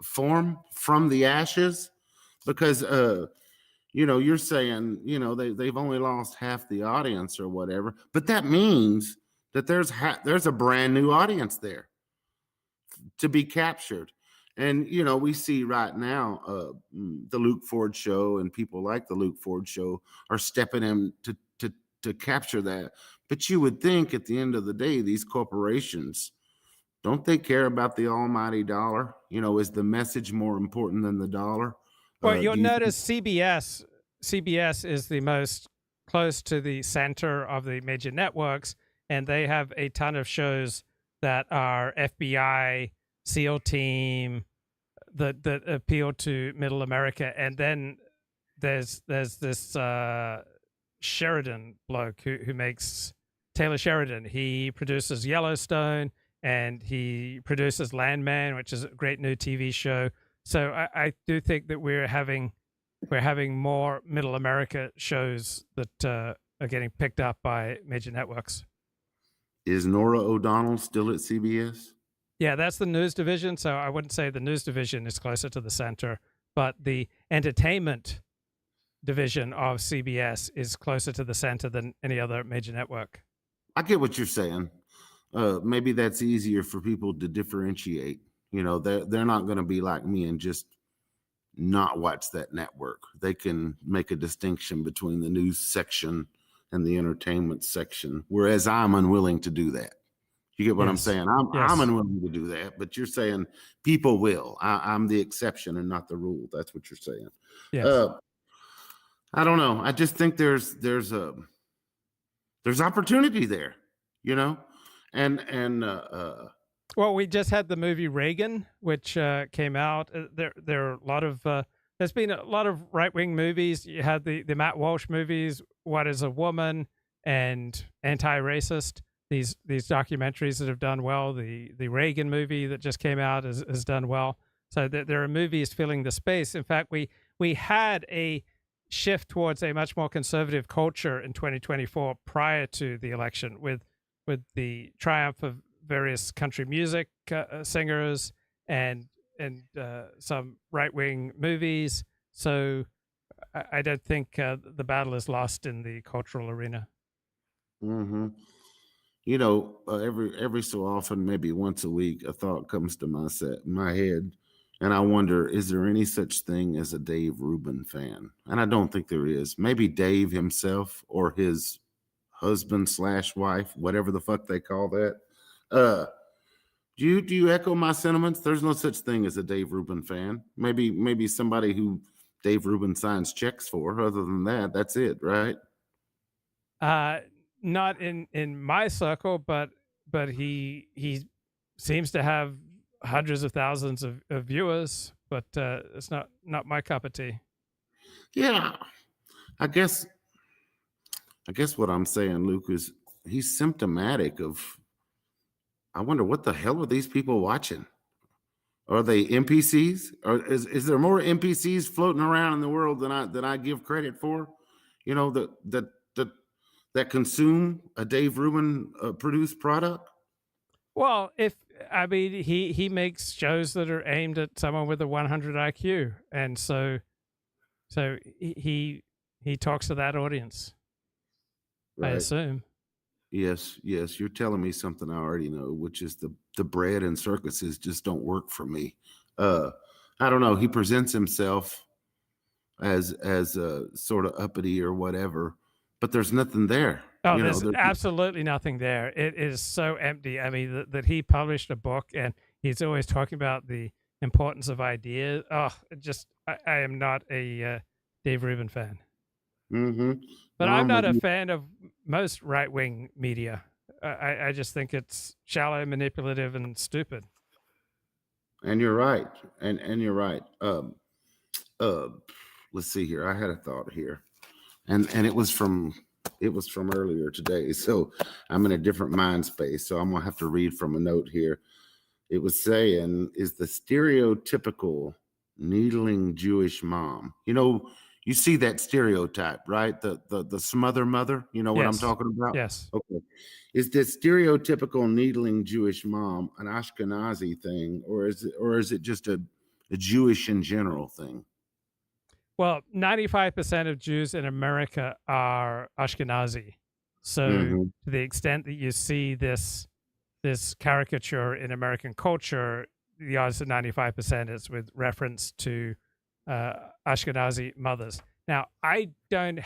form from the ashes? Because, you're saying, they've only lost half the audience or whatever, but that means that there's a brand new audience there to be captured. And, we see right now the Luke Ford show and people like the Luke Ford show are stepping in to capture that. But you would think at the end of the day, these corporations, don't they care about the almighty dollar? Is the message more important than the dollar? Well, you'll notice CBS is the most close to the center of the major networks, and they have a ton of shows that are FBI, SEAL team, that appeal to middle America. And then there's this Sheridan bloke who makes Taylor Sheridan. He produces Yellowstone, and he produces Landman, which is a great new TV show. So I do think that we're having more middle America shows that are getting picked up by major networks. Is Nora O'Donnell still at CBS? Yeah, that's the news division. So I wouldn't say the news division is closer to the center, but the entertainment division of CBS is closer to the center than any other major network. I get what you're saying. Maybe that's easier for people to differentiate. They're not going to be like me and just not watch that network. They can make a distinction between the news section and the entertainment section, whereas I'm unwilling to do that. You get what I'm saying? I'm unwilling to do that, but you're saying people will. I'm the exception and not the rule. That's what you're saying. Yes. I don't know. I just think there's opportunity there, and well, we just had the movie Reagan, which came out. There are a lot of there's been a lot of right-wing movies. You had the Matt Walsh movies, What Is a Woman, and Anti-Racist. These documentaries that have done well. The Reagan movie that just came out has done well. So there are movies filling the space. In fact, we had a shift towards a much more conservative culture in 2024 prior to the election, with the triumph of various country music singers and some right-wing movies. So I don't think the battle is lost in the cultural arena. Mm-hmm. Every so often, maybe once a week, a thought comes to my head, and I wonder, is there any such thing as a Dave Rubin fan? And I don't think there is. Maybe Dave himself or his husband/wife, whatever the fuck they call that. Do you echo my sentiments? There's no such thing as a Dave Rubin fan. Maybe somebody who Dave Rubin signs checks for. Other than that, that's it, right? Not in my circle, but he seems to have hundreds of thousands of viewers, but it's not my cup of tea. Yeah, I guess what I'm saying, Luke, is he's symptomatic of, I wonder what the hell are these people watching? Are they NPCs? Or is there more NPCs floating around in the world than I give credit for? You know, that consume a Dave Rubin produced product. Well, he makes shows that are aimed at someone with a 100 IQ, and so he talks to that audience. Right. I assume. Yes, you're telling me something I already know, which is the bread and circuses just don't work for me. I don't know. He presents himself as sort of uppity or whatever, but there's nothing there. Oh, there's absolutely nothing there. It is so empty. I mean, that he published a book and he's always talking about the importance of ideas. Oh, I am not a Dave Rubin fan. Mm-hmm. But I'm not a fan of most right-wing media. I just think it's shallow, manipulative, and stupid. And you're right. And you're right. Let's see here. I had a thought here, and it was from earlier today. So I'm in a different mind space. So I'm gonna have to read from a note here. It was saying, is the stereotypical needling Jewish mom. You know, you see that stereotype, right? The smother mother. You know what I'm talking about? Yes. Okay. Is this stereotypical needling Jewish mom an Ashkenazi thing, or is it just a Jewish in general thing? Well, 95% of Jews in America are Ashkenazi. So to the extent that you see this caricature in American culture, the odds of 95% is with reference to Ashkenazi mothers. Now, I don't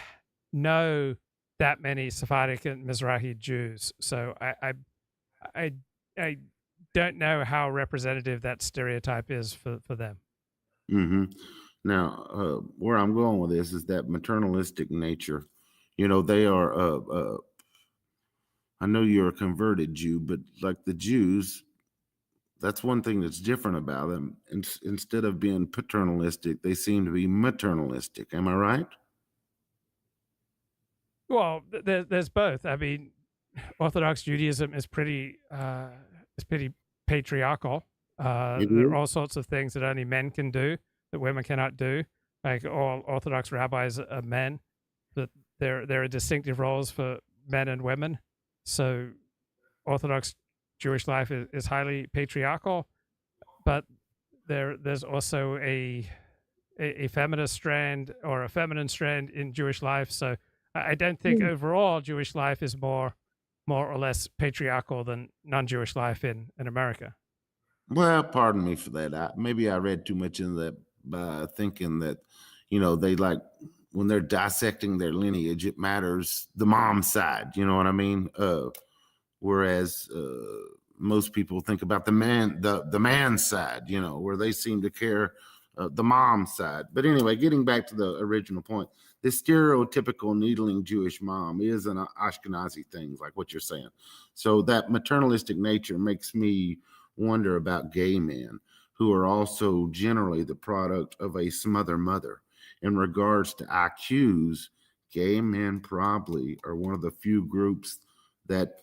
know that many Sephardic and Mizrahi Jews, so I don't know how representative that stereotype is for them. Mm-hmm. Now, where I'm going with this is that maternalistic nature. You know, they are. I know you're a converted Jew, but like the Jews, that's one thing that's different about them. Instead of being paternalistic, they seem to be maternalistic. Am I right? Well, there's both. I mean, Orthodox Judaism is pretty patriarchal. There are all sorts of things that only men can do that women cannot do. Like all Orthodox rabbis are men, but there are distinctive roles for men and women. So Orthodox Jewish life is highly patriarchal, but there's also a feminist strand or a feminine strand in Jewish life. So I don't think overall Jewish life is more or less patriarchal than non-Jewish life in America. Well, pardon me for that. Maybe I read too much into that by thinking that, you know, they like when they're dissecting their lineage, it matters the mom side. You know what I mean? Whereas most people think about the man side, you know, where they seem to care the mom side. But anyway, getting back to the original point, this stereotypical needling Jewish mom is an Ashkenazi thing, like what you're saying. So that maternalistic nature makes me wonder about gay men who are also generally the product of a smother mother. In regards to IQs, gay men probably are one of the few groups that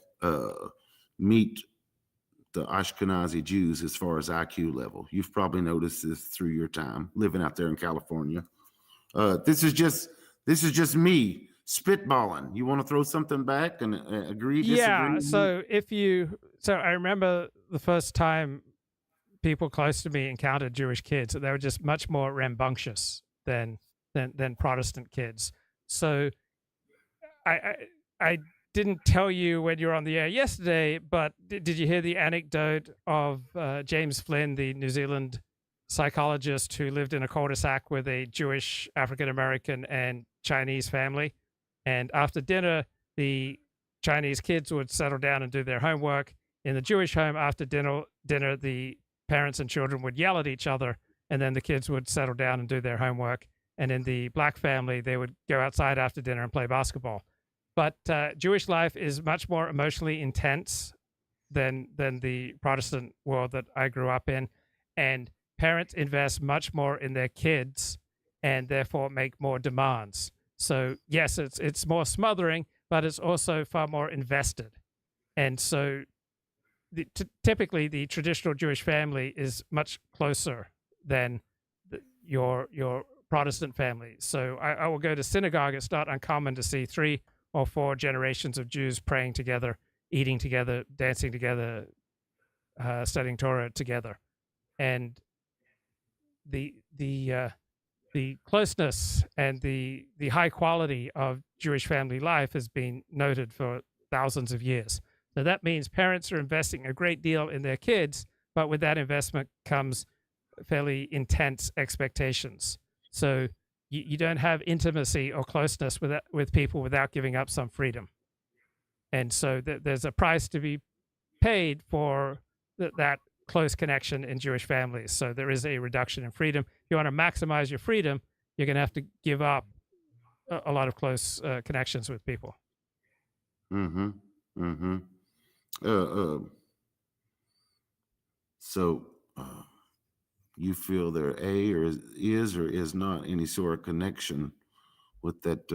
meet the Ashkenazi Jews as far as IQ level. You've probably noticed this through your time living out there in California. This is just me spitballing. You want to throw something back and agree, disagree? Yeah. So I remember the first time people close to me encountered Jewish kids, they were just much more rambunctious than Protestant kids. So I didn't tell you when you were on the air yesterday, but did you hear the anecdote of James Flynn, the New Zealand psychologist who lived in a cul-de-sac with a Jewish, African-American, and Chinese family? And after dinner, the Chinese kids would settle down and do their homework. In the Jewish home, after dinner, the parents and children would yell at each other, and then the kids would settle down and do their homework. And in the black family, they would go outside after dinner and play basketball. But Jewish life is much more emotionally intense than the Protestant world that I grew up in. And parents invest much more in their kids and therefore make more demands. So yes, it's more smothering, but it's also far more invested. And so typically the traditional Jewish family is much closer than your Protestant family. So I will go to synagogue. It's not uncommon to see 3 or 4 generations of Jews praying together, eating together, dancing together, studying Torah together, and the closeness and the high quality of Jewish family life has been noted for thousands of years. So that means parents are investing a great deal in their kids, but with that investment comes fairly intense expectations. So you don't have intimacy or closeness with people without giving up some freedom. And so there's a price to be paid for that close connection in Jewish families. So there is a reduction in freedom. If you want to maximize your freedom, you're going to have to give up a lot of close connections with people. Mm-hmm. Mm-hmm. So you feel there or is not any sort of connection with that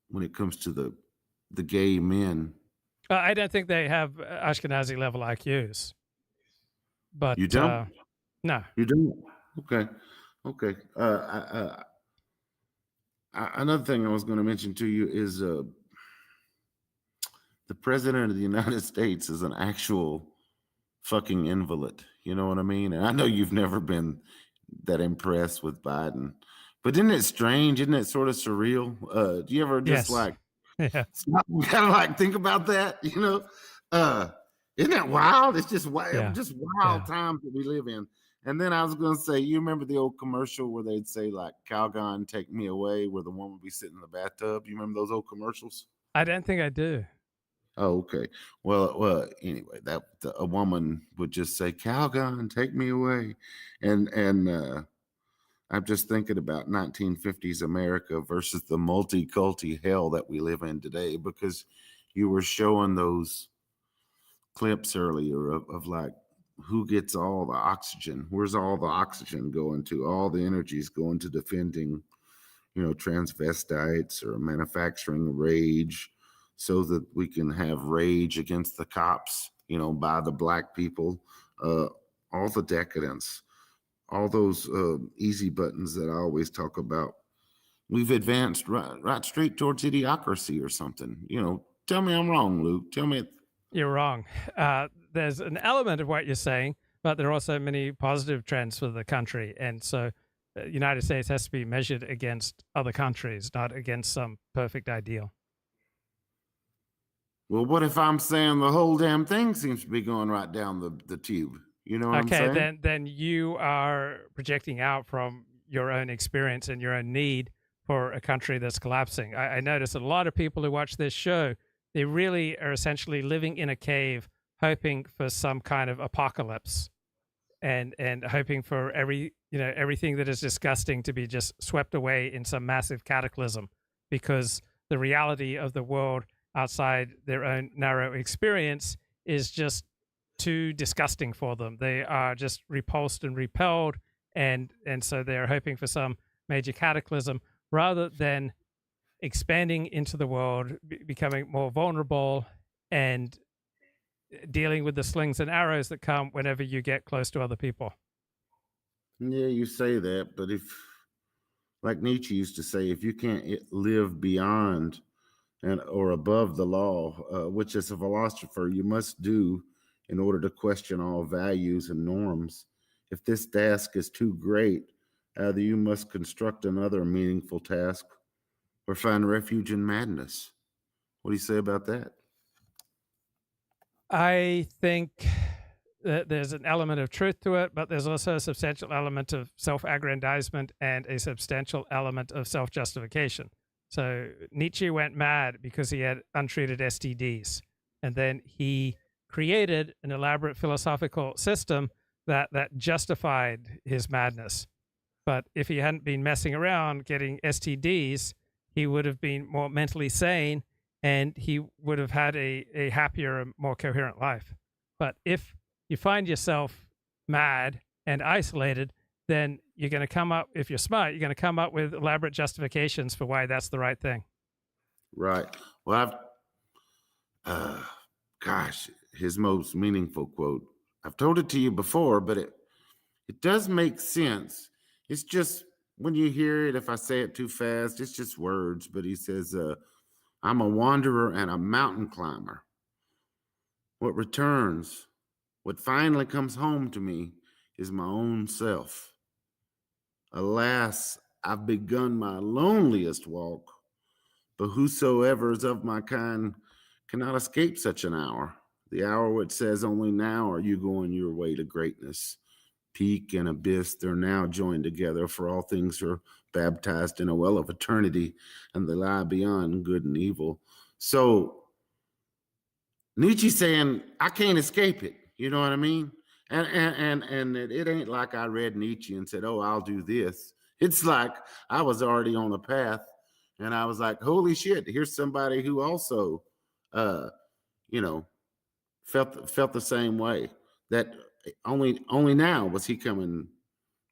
when it comes to the gay men? I don't think they have Ashkenazi level IQs. But you don't? No. You don't? Okay. Another thing I was going to mention to you is the president of the United States is an actual fucking invalid. You know what I mean? And I know you've never been that impressed with Biden, but isn't it strange? Isn't it sort of surreal? Do you ever just stop and kind of like think about that? You know, isn't that wild? It's just wild, times that we live in. And then I was going to say, you remember the old commercial where they'd say like, "Calgon, take me away," where the woman would be sitting in the bathtub? You remember those old commercials? I don't think I do. Oh, okay. Well. Anyway, a woman would just say, "Calgon, take me away," and I'm just thinking about 1950s America versus the multi-culti hell that we live in today, because you were showing those clips earlier of like who gets all the oxygen. Where's all the oxygen going to? All the energy's going to defending, transvestites or manufacturing rage, so that we can have rage against the cops, by the black people, all the decadence, all those easy buttons that I always talk about. We've advanced right straight towards idiocracy or something. Tell me I'm wrong, Luke. Tell me. You're wrong. There's an element of what you're saying, but there are also many positive trends for the country. And so the United States has to be measured against other countries, not against some perfect ideal. Well, what if I'm saying the whole damn thing seems to be going right down the tube? You know what I'm saying? Okay, then you are projecting out from your own experience and your own need for a country that's collapsing. I notice a lot of people who watch this show, they really are essentially living in a cave, hoping for some kind of apocalypse, and hoping for everything that is disgusting to be just swept away in some massive cataclysm, because the reality of the world outside their own narrow experience is just too disgusting for them. They are just repulsed and repelled, and so they're hoping for some major cataclysm rather than expanding into the world, becoming more vulnerable, and dealing with the slings and arrows that come whenever you get close to other people. Yeah, you say that, but if, like Nietzsche used to say, if you can't live beyond or above the law, which as a philosopher you must do in order to question all values and norms, if this task is too great, either you must construct another meaningful task or find refuge in madness. What do you say about that? I think that there's an element of truth to it, but there's also a substantial element of self-aggrandizement and a substantial element of self-justification. So Nietzsche went mad because he had untreated STDs, and then he created an elaborate philosophical system that justified his madness. But if he hadn't been messing around getting STDs, he would have been more mentally sane, and he would have had a happier and more coherent life. But if you find yourself mad and isolated, then you're going to come up, if you're smart, you're going to come up with elaborate justifications for why that's the right thing. Right. Well, gosh, his most meaningful quote. I've told it to you before, but it does make sense. It's just when you hear it, if I say it too fast, it's just words. But he says, I'm a wanderer and a mountain climber. What returns, what finally comes home to me is my own self. Alas, I've begun my loneliest walk, but whosoever is of my kind cannot escape such an hour. The hour which says only now are you going your way to greatness. Peak and abyss, they're now joined together, for all things are baptized in a well of eternity, and they lie beyond good and evil. So Nietzsche saying, I can't escape it. You know what I mean? And it ain't like I read Nietzsche and said, oh, I'll do this. It's like I was already on a path, and I was like, holy shit, here's somebody who also, felt the same way. That only now was he coming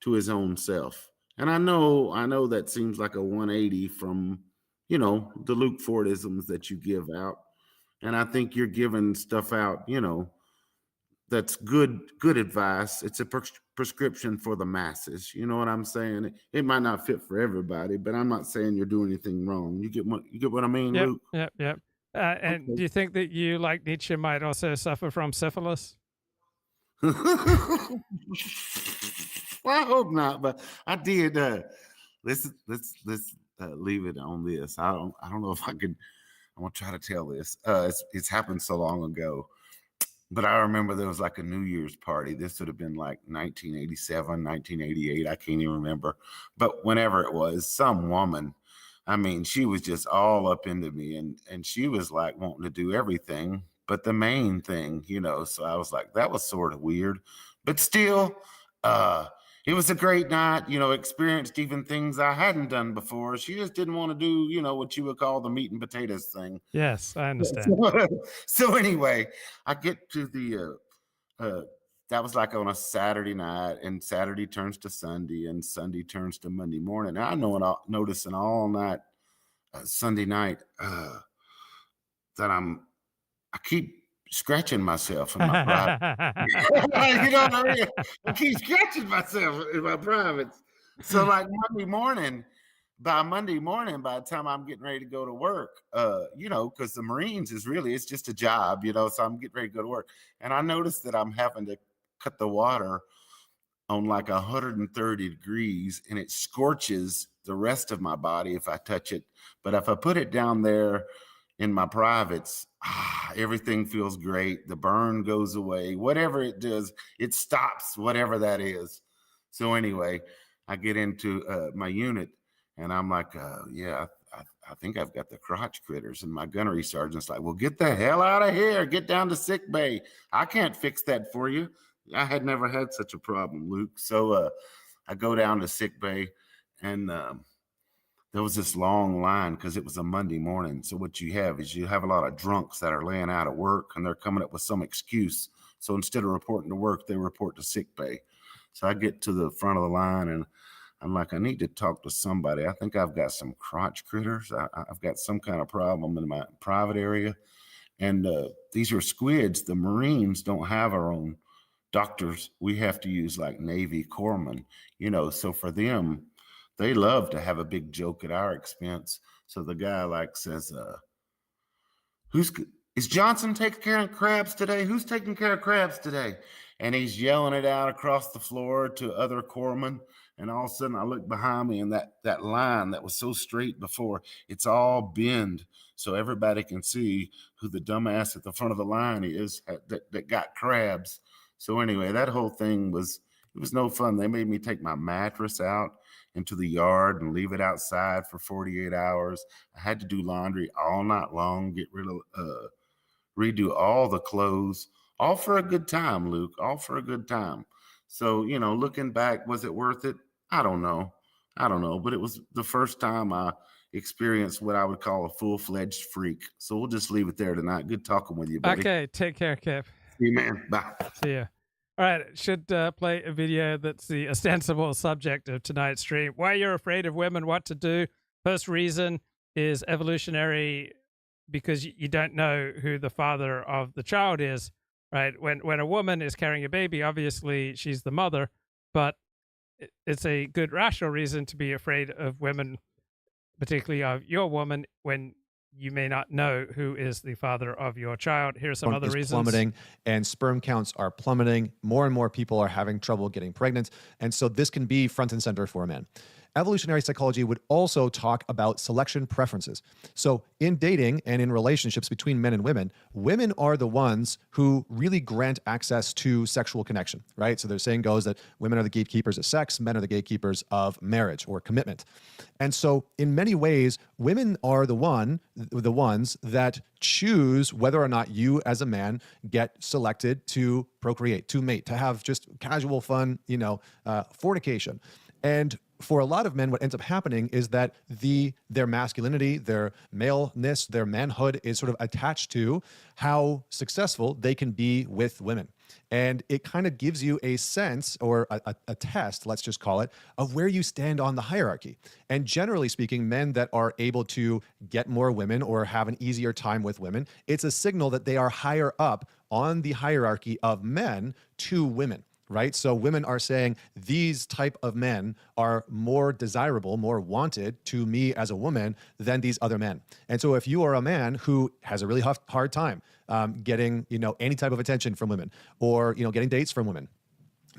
to his own self. And I know that seems like a 180 from, the Luke Fordisms that you give out. And I think you're giving stuff out, that's good advice. It's a prescription for the masses. You know what I'm saying? It might not fit for everybody, but I'm not saying you're doing anything wrong. You get what I mean, Yep, Luke? yep. And Okay. do you think that you, like Nietzsche, might also suffer from syphilis? Well, I hope not, but I did. Let's leave it on this. I don't know if I could. I'm gonna try to tell this. It's happened so long ago, but I remember there was like a New Year's party. This would have been like 1987, 1988. I can't even remember, but whenever it was, some woman. I mean, she was just all up into me, and she was like wanting to do everything but the main thing, So I was like, that was sort of weird, but still, it was a great night. Experienced even things I hadn't done before. She just didn't want to do, what you would call the meat and potatoes thing. Yes, I understand. So anyway, I get to the that was like on a Saturday night, and Saturday turns to Sunday, and Sunday turns to Monday morning. And I noticing all night Sunday night that I keep scratching myself in my private. You know what I mean? I keep scratching myself in my privates. So like by Monday morning, by the time I'm getting ready to go to work, because the Marines it's just a job, so I'm getting ready to go to work. And I noticed that I'm having to cut the water on like 130 degrees, and it scorches the rest of my body if I touch it. But if I put it down there in my privates, everything feels great. The burn goes away. Whatever it does, it stops whatever that is. So anyway, I get into my unit, and I'm like, I think I've got the crotch critters. And my gunnery sergeant's like, well, get the hell out of here. Get down to sick bay. I can't fix that for you. I had never had such a problem, Luke. So I go down to sick bay, and there was this long line because it was a Monday morning. So what you have a lot of drunks that are laying out of work, and they're coming up with some excuse. So instead of reporting to work, they report to sick bay. So I get to the front of the line, and I'm like, I need to talk to somebody. I think I've got some crotch critters. I've got some kind of problem in my private area. And these are squids. The Marines don't have our own doctors. We have to use like Navy corpsmen, so for them, they love to have a big joke at our expense. So the guy says, is Johnson taking care of crabs today? Who's taking care of crabs today? And he's yelling it out across the floor to other corpsmen. And all of a sudden I look behind me, and that line that was so straight before, it's all bend. So everybody can see who the dumbass at the front of the line is that got crabs. So anyway, that whole thing was no fun. They made me take my mattress out into the yard and leave it outside for 48 hours. I had to do laundry all night long, get rid of, redo all the clothes, all for a good time, Luke, all for a good time. So, looking back, was it worth it? I don't know, but it was the first time I experienced what I would call a full-fledged freak. So we'll just leave it there tonight. Good talking with you, buddy. Okay, take care, Cap. See you, man. Bye. See ya. All right, should play a video that's the ostensible subject of tonight's stream. Why you're afraid of women, what to do. First reason is evolutionary, because you don't know who the father of the child is. right? When a woman is carrying a baby, obviously she's the mother, but it's a good rational reason to be afraid of women, particularly of your woman, when you may not know who is the father of your child. Here's some other is reasons. Plummeting, and sperm counts are plummeting. More and more people are having trouble getting pregnant. And so this can be front and center for men. Evolutionary psychology would also talk about selection preferences. So in dating and in relationships between men and women are the ones who really grant access to sexual connection, right? So their saying goes that women are the gatekeepers of sex, men are the gatekeepers of marriage or commitment. And so in many ways, women are the ones that choose whether or not you as a man get selected to procreate, to mate, to have just casual fun, fornication. And for a lot of men, what ends up happening is that their masculinity, their maleness, their manhood is sort of attached to how successful they can be with women. And it kind of gives you a sense or a test, let's just call it, of where you stand on the hierarchy. And generally speaking, men that are able to get more women or have an easier time with women, it's a signal that they are higher up on the hierarchy of men to women. Right? So women are saying these type of men are more desirable, more wanted to me as a woman than these other men. And so if you are a man who has a really hard time getting, any type of attention from women or, getting dates from women,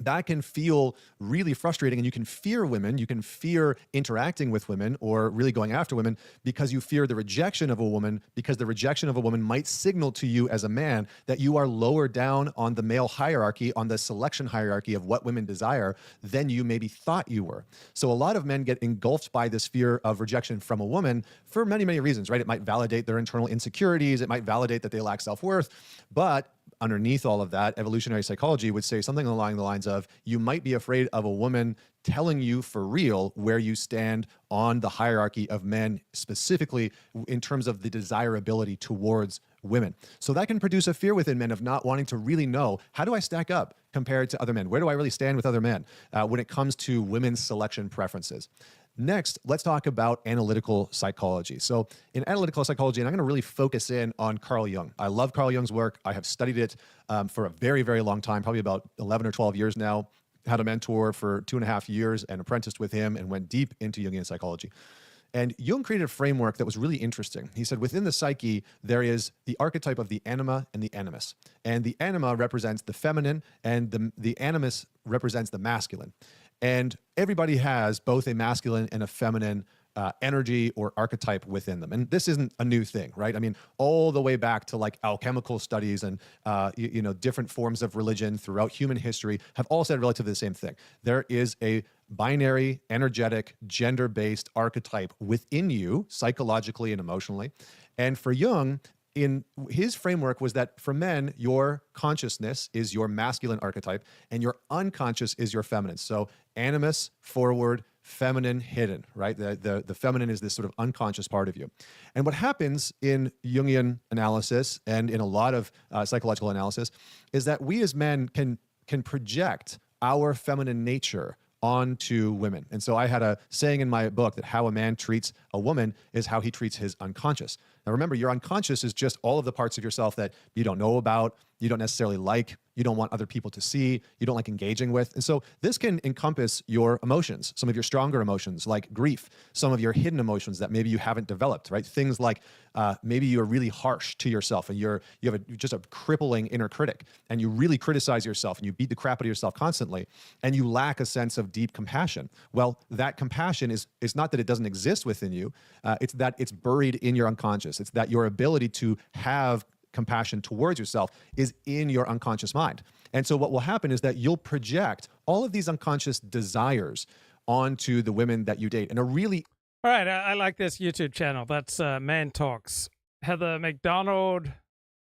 that can feel really frustrating, and you can fear women. You can fear interacting with women or really going after women because you fear the rejection of a woman, because the rejection of a woman might signal to you as a man that you are lower down on the male hierarchy, on the selection hierarchy of what women desire than you maybe thought you were. So a lot of men get engulfed by this fear of rejection from a woman for many, many reasons, right? It might validate their internal insecurities. It might validate that they lack self-worth, but underneath all of that, evolutionary psychology would say something along the lines of, you might be afraid of a woman telling you for real where you stand on the hierarchy of men, specifically in terms of the desirability towards women. So that can produce a fear within men of not wanting to really know, how do I stack up compared to other men? Where do I really stand with other men when it comes to women's selection preferences? Next, let's talk about analytical psychology. So in analytical psychology, and I'm going to really focus in on Carl Jung. I love Carl Jung's work. I have studied it for a very, very long time, probably about 11 or 12 years now. Had a mentor for 2.5 years and apprenticed with him and went deep into Jungian psychology. And Jung created a framework that was really interesting. He said within the psyche, there is the archetype of the anima and the animus. And the anima represents the feminine, and the animus represents the masculine. And everybody has both a masculine and a feminine energy or archetype within them. And this isn't a new thing, right? I mean, all the way back to like alchemical studies and, different forms of religion throughout human history have all said relatively the same thing. There is a binary, energetic, gender-based archetype within you, psychologically and emotionally. And for Jung, in his framework was that for men, your consciousness is your masculine archetype and your unconscious is your feminine. So animus, forward, feminine, hidden, right? The feminine is this sort of unconscious part of you. And what happens in Jungian analysis and in a lot of psychological analysis is that we as men can project our feminine nature onto women. And so I had a saying in my book that how a man treats a woman is how he treats his unconscious. Now remember, your unconscious is just all of the parts of yourself that you don't know about, you don't necessarily like, you don't want other people to see, you don't like engaging with. And so this can encompass your emotions, some of your stronger emotions like grief, some of your hidden emotions that maybe you haven't developed, right? Things like maybe you're really harsh to yourself and you have just a crippling inner critic and you really criticize yourself and you beat the crap out of yourself constantly and you lack a sense of deep compassion. Well, that compassion is not that it doesn't exist within you, it's that it's buried in your unconscious. It's that your ability to have compassion towards yourself is in your unconscious mind. And so what will happen is that you'll project all of these unconscious desires onto the women that you date. And a really... All right, I like this YouTube channel. That's Man Talks. Heather McDonald,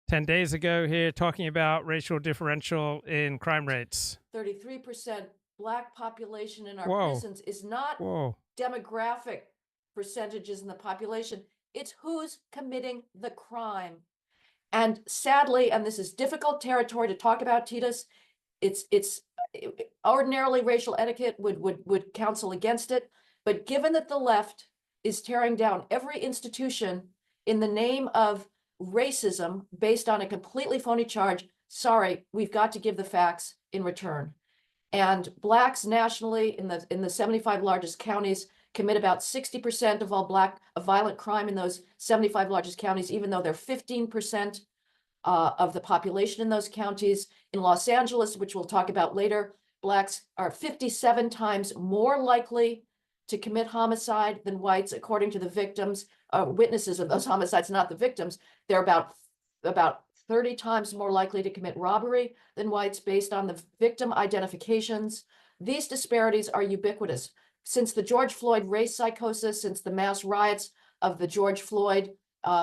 10 days ago here, talking about racial differential in crime rates. 33% black population in our Whoa. prisons is not Whoa. demographic percentages in the population. It's who's committing the crime. And sadly, and this is difficult territory to talk about, Titus, it's ordinarily racial etiquette would counsel against it. But given that the left is tearing down every institution in the name of racism based on a completely phony charge, sorry, we've got to give the facts in return. And blacks nationally in the 75 largest counties commit about 60% of all violent crime in those 75 largest counties, even though they're 15% of the population in those counties. In Los Angeles, which we'll talk about later, blacks are 57 times more likely to commit homicide than whites, according to the victims, witnesses of those homicides, not the victims. They're about 30 times more likely to commit robbery than whites based on the victim identifications. These disparities are ubiquitous. Since the George Floyd race psychosis, since the mass riots of the George Floyd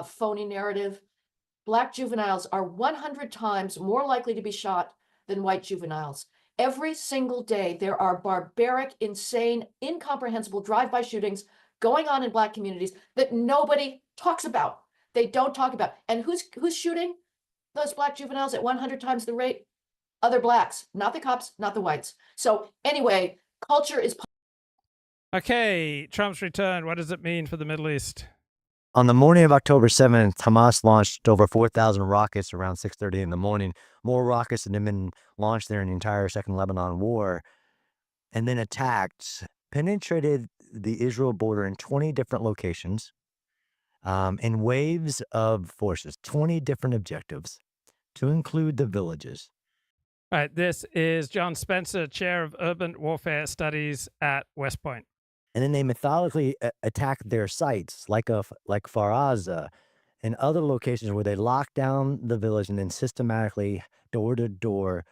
phony narrative, Black juveniles are 100 times more likely to be shot than white juveniles. Every single day, there are barbaric, insane, incomprehensible drive-by shootings going on in Black communities that nobody talks about. They don't talk about. And who's shooting those Black juveniles at 100 times the rate? Other Blacks, not the cops, not the whites. So anyway, culture is... Okay, Trump's return. What does it mean for the Middle East? On the morning of October 7th, Hamas launched over 4,000 rockets around 6:30 in the morning, more rockets than had been launched there in the entire Second Lebanon War, and then attacked, penetrated the Israel border in 20 different locations, in waves of forces, 20 different objectives, to include the villages. All right, this is John Spencer, Chair of Urban Warfare Studies at West Point. And then they methodically attacked their sites, like Faraza and other locations where they locked down the village and then systematically, door to door,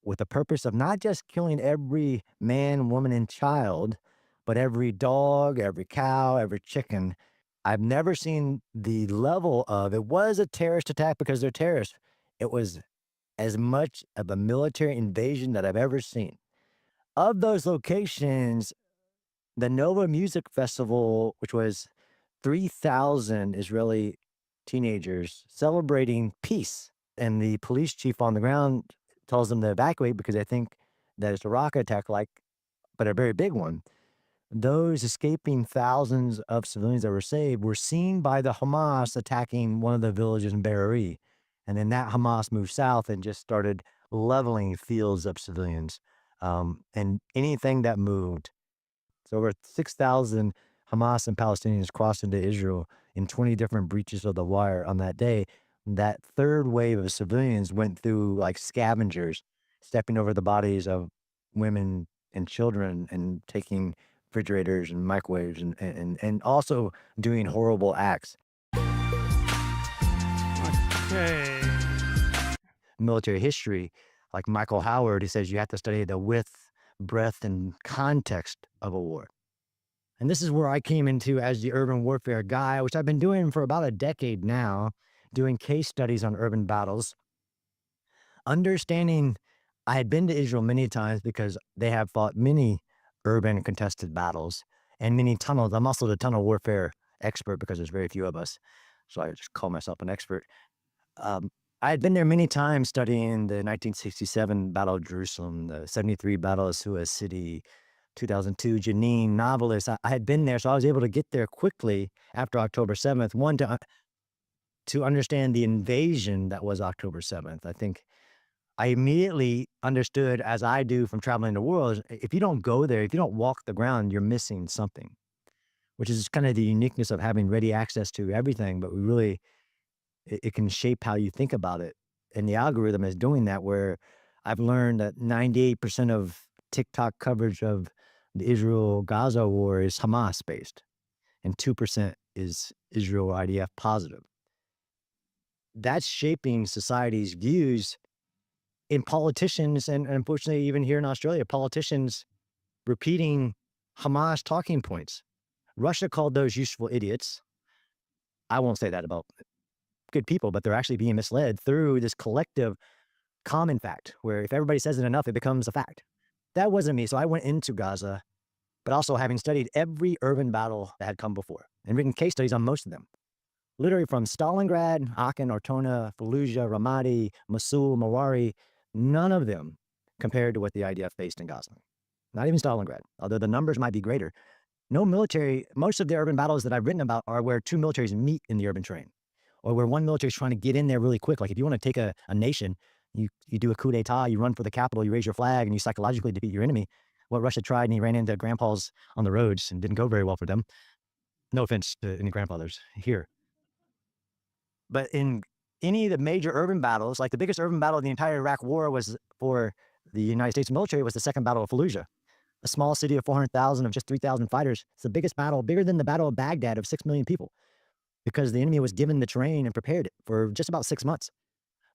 with the purpose of not just killing every man, woman, and child, but every dog, every cow, every chicken. I've never seen the level of, it was a terrorist attack because they're terrorists. It was as much of a military invasion that I've ever seen. Of those locations, the Nova Music Festival, which was 3,000 Israeli teenagers celebrating peace, and the police chief on the ground tells them to evacuate because they think that it's a rocket attack, but a very big one. Those escaping thousands of civilians that were saved were seen by the Hamas attacking one of the villages in Be'eri. And then that Hamas moved south and just started leveling fields of civilians, and anything that moved. So over 6,000 Hamas and Palestinians crossed into Israel in 20 different breaches of the wire on that day. That third wave of civilians went through like scavengers, stepping over the bodies of women and children and taking refrigerators and microwaves and also doing horrible acts. Okay. Military history, like Michael Howard, he says you have to study the width, breadth, and context of a war. And this is where I came into as the urban warfare guy, which I've been doing for about a decade now, doing case studies on urban battles. Understanding, I had been to Israel many times because they have fought many urban contested battles and many tunnels. I'm also the tunnel warfare expert because there's very few of us. So I just call myself an expert. I had been there many times studying the 1967 Battle of Jerusalem, the 73 Battle of Suez City, 2002 Jenin, Novelist. I had been there, so I was able to get there quickly after October 7th. One, to understand the invasion that was October 7th. I think I immediately understood, as I do from traveling the world, if you don't go there, if you don't walk the ground, you're missing something, which is kind of the uniqueness of having ready access to everything, but it can shape how you think about it. And the algorithm is doing that, where I've learned that 98% of TikTok coverage of the Israel-Gaza war is Hamas-based, and 2% is Israel IDF positive. That's shaping society's views in politicians, and unfortunately, even here in Australia, politicians repeating Hamas talking points. Russia called those useful idiots. I won't say that about good people, but they're actually being misled through this collective common fact, where if everybody says it enough, it becomes a fact. That wasn't me. So I went into Gaza, but also having studied every urban battle that had come before and written case studies on most of them. Literally from Stalingrad, Aachen, Ortona, Fallujah, Ramadi, Mosul, Mawari, none of them compared to what the IDF faced in Gaza. Not even Stalingrad, although the numbers might be greater. No military, most of the urban battles that I've written about are where two militaries meet in the urban terrain, or where one military is trying to get in there really quick. Like if you want to take a nation, You do a coup d'etat, you run for the capital, you raise your flag, and you psychologically defeat your enemy. What Russia tried, and he ran into grandpas on the roads and didn't go very well for them. No offense to any grandfathers here. But in any of the major urban battles, like the biggest urban battle of the entire Iraq war was for the United States military was the Second Battle of Fallujah. A small city of 400,000 of just 3,000 fighters. It's the biggest battle, bigger than the Battle of Baghdad of 6 million people, because the enemy was given the terrain and prepared it for just about 6 months.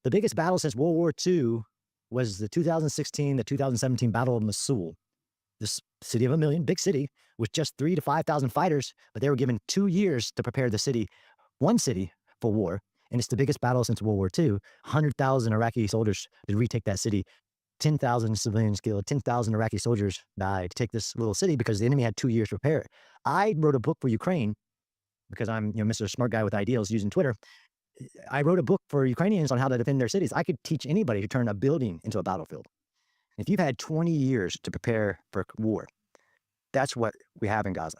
The biggest battle since World War II was the 2016, the 2017 Battle of Mosul. This city of 1 million, big city, with just 3,000 to 5,000 fighters, but they were given 2 years to prepare the city, one city, for war. And it's the biggest battle since World War II. 100,000 Iraqi soldiers to retake that city. 10,000 civilians killed, 10,000 Iraqi soldiers died to take this little city because the enemy had 2 years to prepare it. I wrote a book for Ukraine because I'm, Mr. Smart Guy with ideals using Twitter. I wrote a book for Ukrainians on how to defend their cities. I could teach anybody to turn a building into a battlefield. If you've had 20 years to prepare for war, that's what we have in Gaza.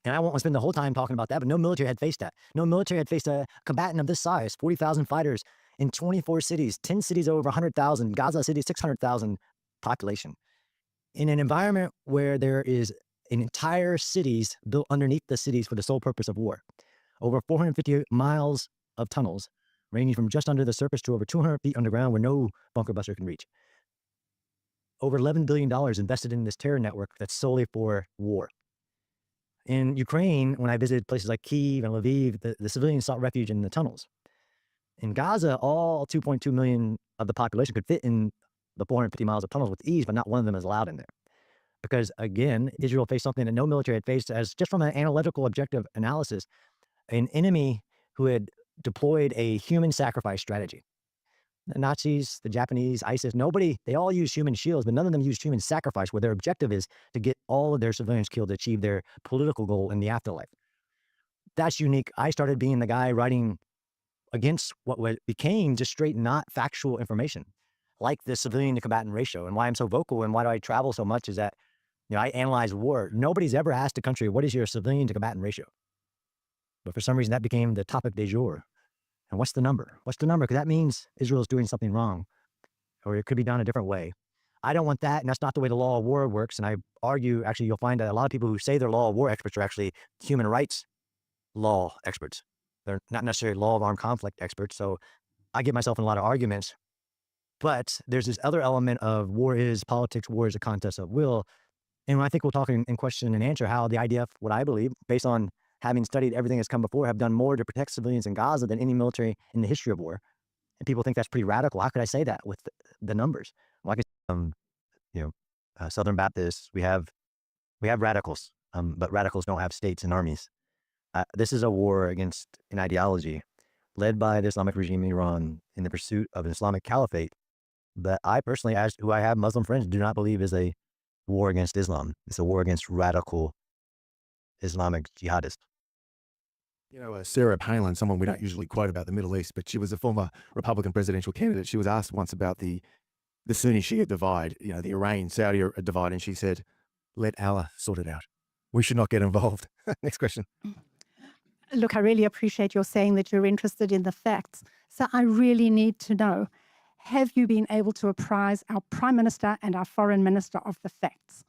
And I won't spend the whole time talking about that, but no military had faced that. No military had faced a combatant of this size, 40,000 fighters in 24 cities, 10 cities over 100,000, Gaza City, 600,000 population. In an environment where there is an entire cities built underneath the cities for the sole purpose of war. Over 450 miles of tunnels, ranging from just under the surface to over 200 feet underground where no bunker buster can reach. Over $11 billion invested in this terror network that's solely for war. In Ukraine, when I visited places like Kyiv and Lviv, the civilians sought refuge in the tunnels. In Gaza, all 2.2 million of the population could fit in the 450 miles of tunnels with ease, but not one of them is allowed in there. Because again, Israel faced something that no military had faced, as just from an analytical objective analysis, an enemy who had deployed a human sacrifice strategy. The Nazis, the Japanese, ISIS, nobody, they all use human shields, but none of them use human sacrifice, where their objective is to get all of their civilians killed to achieve their political goal in the afterlife. That's unique. I started being the guy writing against what became just straight, not factual information, like the civilian to combatant ratio. And why I'm so vocal and why do I travel so much is that, I analyze war. Nobody's ever asked a country, what is your civilian to combatant ratio? But for some reason, that became the topic du jour. And what's the number? What's the number? Because that means Israel's doing something wrong, or it could be done a different way. I don't want that, and that's not the way the law of war works. And I argue, actually, you'll find that a lot of people who say they're law of war experts are actually human rights law experts. They're not necessarily law of armed conflict experts. So I get myself in a lot of arguments. But there's this other element of war is politics, war is a contest of will. And I think we'll talk in question and answer how the IDF, what I believe, based on having studied everything that's come before, have done more to protect civilians in Gaza than any military in the history of war. And people think that's pretty radical. How could I say that with the numbers? Well, I could, Southern Baptists, we have radicals, but radicals don't have states and armies. This is a war against an ideology led by the Islamic regime in Iran in the pursuit of an Islamic caliphate that I personally, as who I have Muslim friends, do not believe is a war against Islam. It's a war against radical Islamic jihadists. Sarah Palin, someone we don't usually quote about the Middle East, but she was a former Republican presidential candidate. She was asked once about the Sunni-Shia divide, the Iran-Saudi divide, and she said, let Allah sort it out. We should not get involved. Next question. Look, I really appreciate your saying that you're interested in the facts. So I really need to know, have you been able to apprise our Prime Minister and our Foreign Minister of the facts?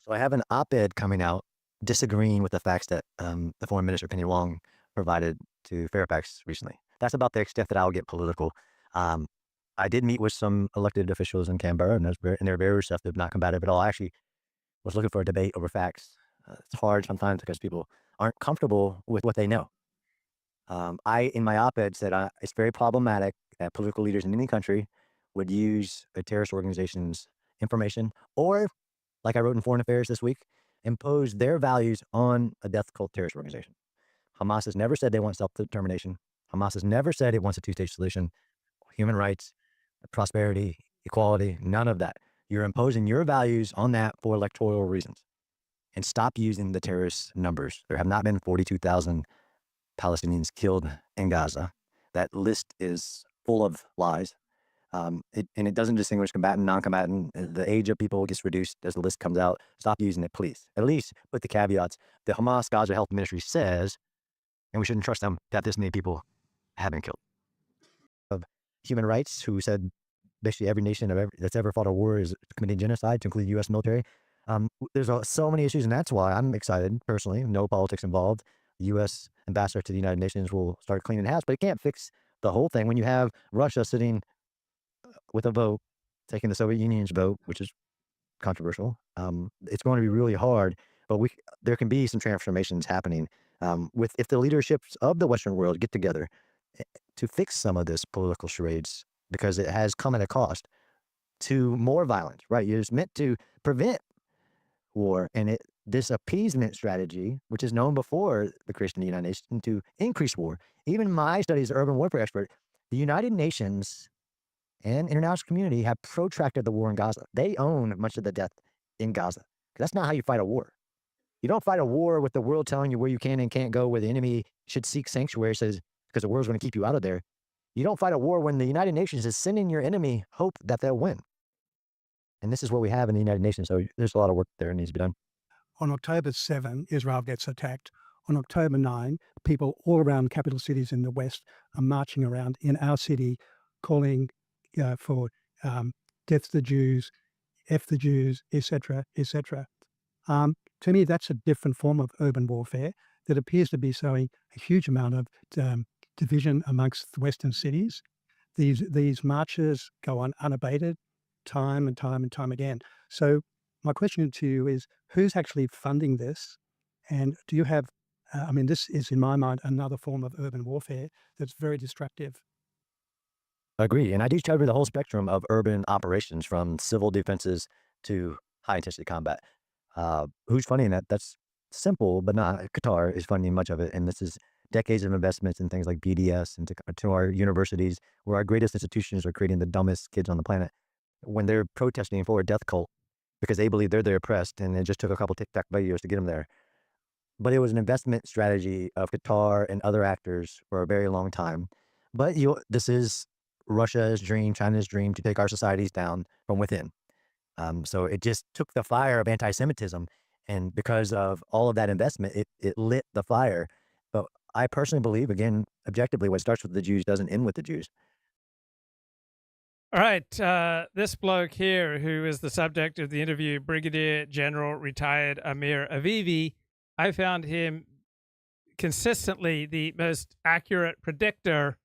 So I have an op-ed coming out disagreeing with the facts that the Foreign Minister Penny Wong provided to Fairfax recently. That's about the extent that I'll get political. I did meet with some elected officials in Canberra, and they're very receptive, not combative at all. I actually was looking for a debate over facts. It's hard sometimes because people aren't comfortable with what they know. In my op-ed, said it's very problematic that political leaders in any country would use a terrorist organization's information, or, like I wrote in Foreign Affairs this week, impose their values on a death cult terrorist organization. Hamas has never said they want self-determination. Hamas has never said it wants a two-state solution. Human rights, prosperity, equality, none of that. You're imposing your values on that for electoral reasons. And stop using the terrorist numbers. There have not been 42,000 Palestinians killed in Gaza. That list is full of lies. It doesn't distinguish combatant, non-combatant. The age of people gets reduced as the list comes out. Stop using it, please. At least put the caveats. The Hamas Gaza Health Ministry says, and we shouldn't trust them, that this many people have been killed. Of human rights, who said basically every nation that's ever fought a war is committing genocide, to include the U.S. military. There's so many issues, and that's why I'm excited personally. No politics involved. The U.S. ambassador to the United Nations will start cleaning house, but it can't fix the whole thing when you have Russia sitting with a vote, taking the Soviet Union's vote, which is controversial. It's going to be really hard, but there can be some transformations happening if the leaderships of the Western world get together to fix some of this political charades, because it has come at a cost to more violence, right? It's meant to prevent war, and this appeasement strategy, which is known before the creation of the United Nations, to increase war. Even my studies as an urban warfare expert, the United Nations and international community have protracted the war in Gaza. They own much of the death in Gaza. That's not how you fight a war. You don't fight a war with the world telling you where you can and can't go, where the enemy should seek sanctuary, says because the world's going to keep you out of there. You don't fight a war when the United Nations is sending your enemy hope that they'll win. And this is what we have in the United Nations. So there's a lot of work there that needs to be done. On October 7, Israel gets attacked. On October 9, people all around capital cities in the West are marching around in our city calling for death to the Jews, F the Jews, etc., etc. To me, that's a different form of urban warfare that appears to be sowing a huge amount of division amongst the Western cities. These marches go on unabated, time and time and time again. So my question to you is, who's actually funding this? And do you have, this is in my mind another form of urban warfare that's very destructive. I agree. And I do cover the whole spectrum of urban operations, from civil defenses to high intensity combat. Who's funding that? That's simple, but not. Qatar is funding much of it. And this is decades of investments in things like BDS and to our universities, where our greatest institutions are creating the dumbest kids on the planet when they're protesting for a death cult because they believe they're the oppressed, and it just took a couple TikTok videos to get them there. But it was an investment strategy of Qatar and other actors for a very long time. But this is Russia's dream, China's dream to take our societies down from within. So it just took the fire of anti-Semitism, and because of all of that investment, it lit the fire. But I personally believe, again, objectively, what starts with the Jews doesn't end with the Jews. All right, this bloke here, who is the subject of the interview, Brigadier General retired Amir Avivi, I found him consistently the most accurate predictor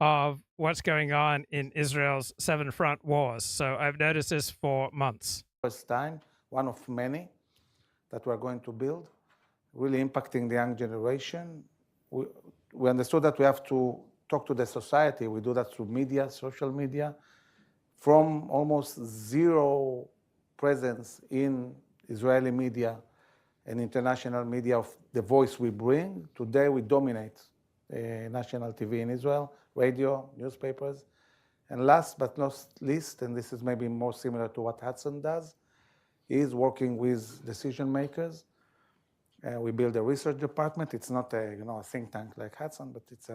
of what's going on in Israel's 7 front wars. So I've noticed this for months. First time, one of many that we're going to build, really impacting the young generation. We understood that we have to talk to the society. We do that through media, social media. From almost zero presence in Israeli media and international media of the voice we bring, today we dominate national TV in Israel, radio, newspapers. And last but not least, and this is maybe more similar to what Hudson does, is working with decision makers. We build a research department. It's not a think tank like Hudson, but it's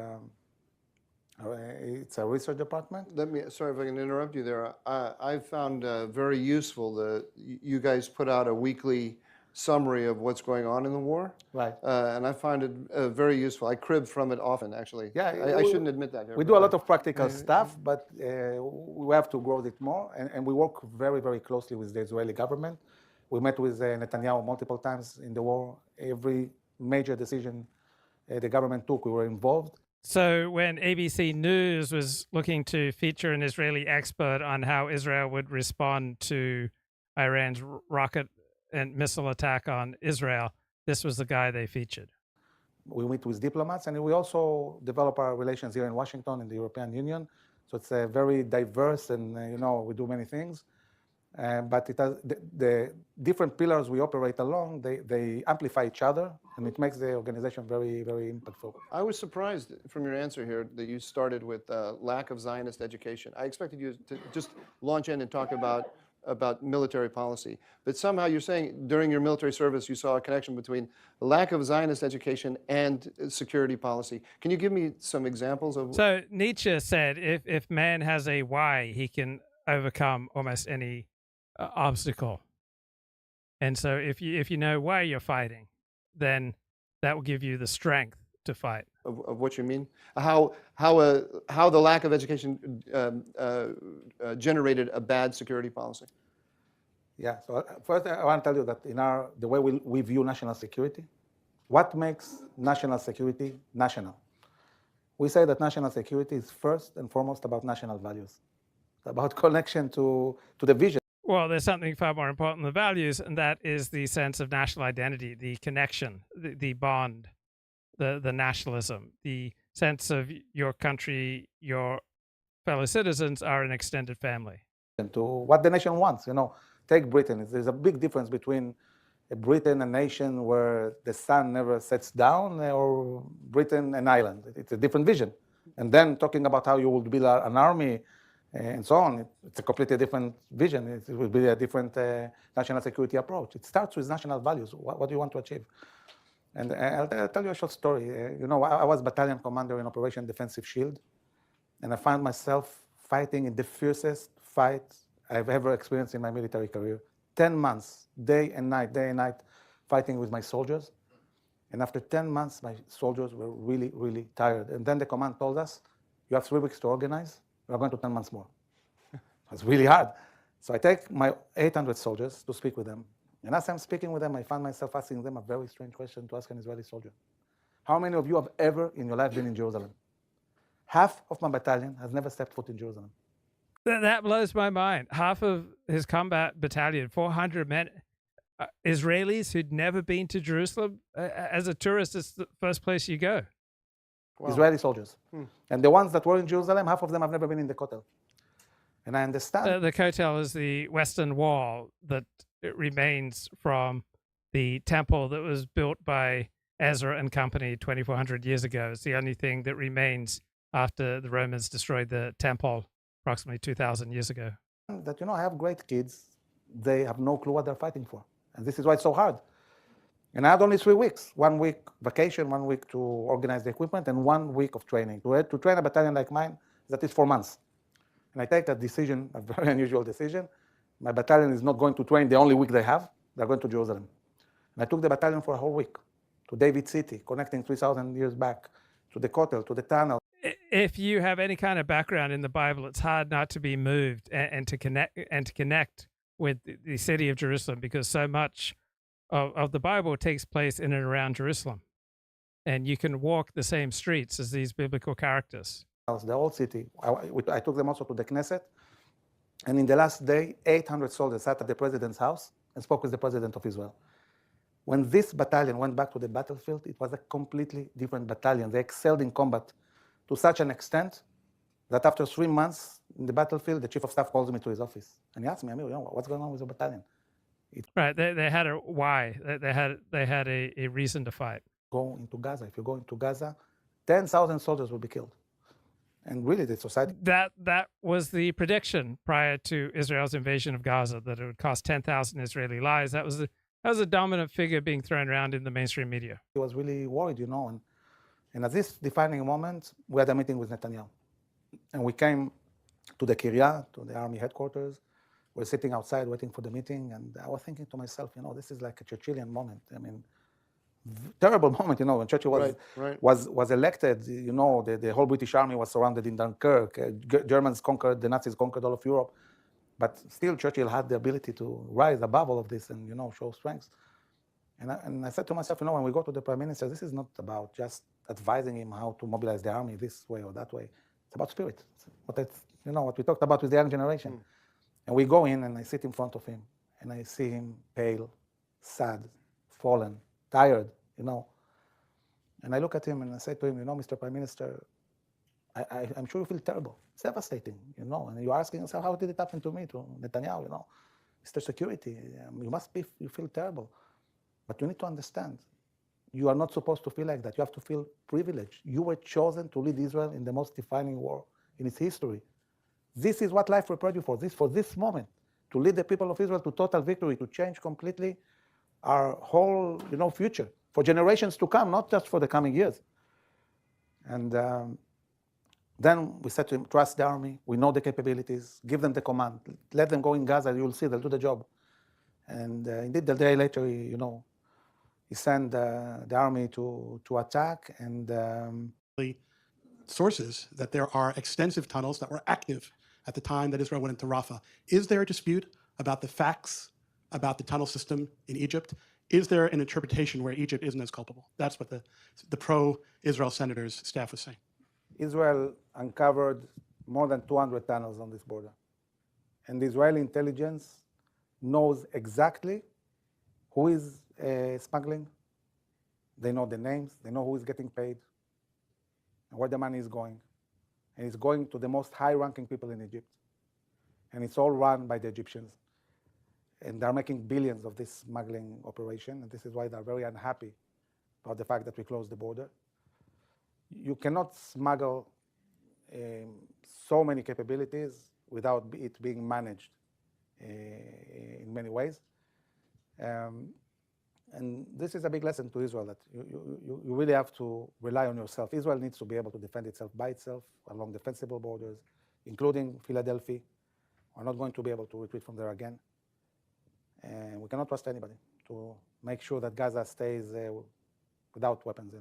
a research department. Sorry if I can interrupt you there. I found very useful that you guys put out a weekly summary of what's going on in the war. Right. And I find it very useful. I crib from it often, actually. Yeah, I shouldn't admit that here. We do a lot of practical stuff, but we have to grow it more. And we work very, very closely with the Israeli government. We met with Netanyahu multiple times in the war. Every major decision the government took, we were involved. So when ABC News was looking to feature an Israeli expert on how Israel would respond to Iran's rocket and missile attack on Israel, this was the guy they featured. We meet with diplomats, and we also develop our relations here in Washington in the European Union. So it's a very diverse, and we do many things. But it has the different pillars we operate along, they amplify each other, and it makes the organization very, very impactful. I was surprised from your answer here that you started with lack of Zionist education. I expected you to just launch in and talk about military policy. But somehow you're saying during your military service you saw a connection between the lack of Zionist education and security policy. Can you give me some examples of... So Nietzsche said if man has a why, he can overcome almost any obstacle. And so if you know why you're fighting, then that will give you the strength to fight. Of what you mean? How the lack of education generated a bad security policy? Yeah. So first, I want to tell you that in the way we view national security, what makes national security national? We say that national security is first and foremost about national values, about connection to the vision. Well, there's something far more important than values, and that is the sense of national identity, the connection, the bond, the nationalism, the sense of your country, your fellow citizens are an extended family. And to what the nation wants, take Britain. There's a big difference between Britain, a nation where the sun never sets down, or Britain, an island. It's a different vision. And then talking about how you would build an army and so on, it's a completely different vision. It will be a different national security approach. It starts with national values. What do you want to achieve? And I'll tell you a short story. I was battalion commander in Operation Defensive Shield, and I found myself fighting in the fiercest fight I've ever experienced in my military career. 10 months, day and night, fighting with my soldiers. And after 10 months, my soldiers were really, really tired. And then the command told us, you have 3 weeks to organize. We are going to 10 months more. It was really hard. So I take my 800 soldiers to speak with them. And as I'm speaking with them, I find myself asking them a very strange question to ask an Israeli soldier. How many of you have ever in your life been in Jerusalem? Half of my battalion has never stepped foot in Jerusalem. That blows my mind. Half of his combat battalion, 400 men, Israelis who'd never been to Jerusalem. As a tourist, it's the first place you go. Wow. Israeli soldiers. And the ones that were in Jerusalem, half of them have never been in the Kotel. And I understand. The Kotel is the western wall that remains from the temple that was built by Ezra and company 2,400 years ago. It's the only thing that remains after the Romans destroyed the temple approximately 2,000 years ago. That, I have great kids. They have no clue what they're fighting for. And this is why it's so hard. And I had only 3 weeks, 1 week vacation, 1 week to organize the equipment, and 1 week of training. To train a battalion like mine, that is 4 months. And I take that decision, a very unusual decision. My battalion is not going to train the only week they have. They're going to Jerusalem. And I took the battalion for a whole week to David City, connecting 3,000 years back, to the Kotel, to the tunnel. If you have any kind of background in the Bible, it's hard not to be moved and to connect with the city of Jerusalem, because so much of the Bible takes place in and around Jerusalem. And you can walk the same streets as these biblical characters. The old city. I took them also to the Knesset. And in the last day, 800 soldiers sat at the president's house and spoke with the president of Israel. When this battalion went back to the battlefield, it was a completely different battalion. They excelled in combat to such an extent that after 3 months in the battlefield, the chief of staff calls me to his office. And he asked me, Amir, what's going on with the battalion? Right, they had a why. They had a reason to fight. Go into Gaza. If you go into Gaza, 10,000 soldiers will be killed. And really, the society... That was the prediction prior to Israel's invasion of Gaza, that it would cost 10,000 Israeli lives. That was a dominant figure being thrown around in the mainstream media. He was really worried, and at this defining moment, we had a meeting with Netanyahu. And we came to the Kiryat, to the army headquarters. We're sitting outside waiting for the meeting, and I was thinking to myself, this is like a Churchillian moment. I mean, terrible moment, when Churchill was elected. The whole British army was surrounded in Dunkirk. The Nazis conquered all of Europe. But still, Churchill had the ability to rise above all of this and, show strength. And I said to myself, when we go to the prime minister, this is not about just advising him how to mobilize the army this way or that way. It's about spirit. What we talked about with the young generation. And we go in, and I sit in front of him, and I see him pale, sad, fallen, tired, And I look at him, and I say to him, Mr. Prime Minister, I'm sure you feel terrible. It's devastating, And you're asking yourself, how did it happen to me, to Netanyahu, Mr. Security, you feel terrible. But you need to understand, you are not supposed to feel like that. You have to feel privileged. You were chosen to lead Israel in the most defining war in its history. This is what life prepared you for this moment, to lead the people of Israel to total victory, to change completely our whole, future for generations to come, not just for the coming years. And then we said to him, trust the army. We know the capabilities. Give them the command. Let them go in Gaza. You'll see they'll do the job. And indeed, the day later, he sent the army to attack, and sources that there are extensive tunnels that were active at the time that Israel went into Rafah. Is there a dispute about the facts about the tunnel system in Egypt? Is there an interpretation where Egypt isn't as culpable? That's what the pro-Israel senators' staff was saying. Israel uncovered more than 200 tunnels on this border. And the Israeli intelligence knows exactly who is smuggling. They know the names, they know who is getting paid, and where the money is going. And it's going to the most high-ranking people in Egypt. And it's all run by the Egyptians. And they're making billions of this smuggling operation, and this is why they're very unhappy about the fact that we closed the border. You cannot smuggle so many capabilities without it being managed in many ways. And this is a big lesson to Israel, that you really have to rely on yourself. Israel needs to be able to defend itself by itself along defensible borders, including Philadelphia. We're not going to be able to retreat from there again. And we cannot trust anybody to make sure that Gaza stays without weapons,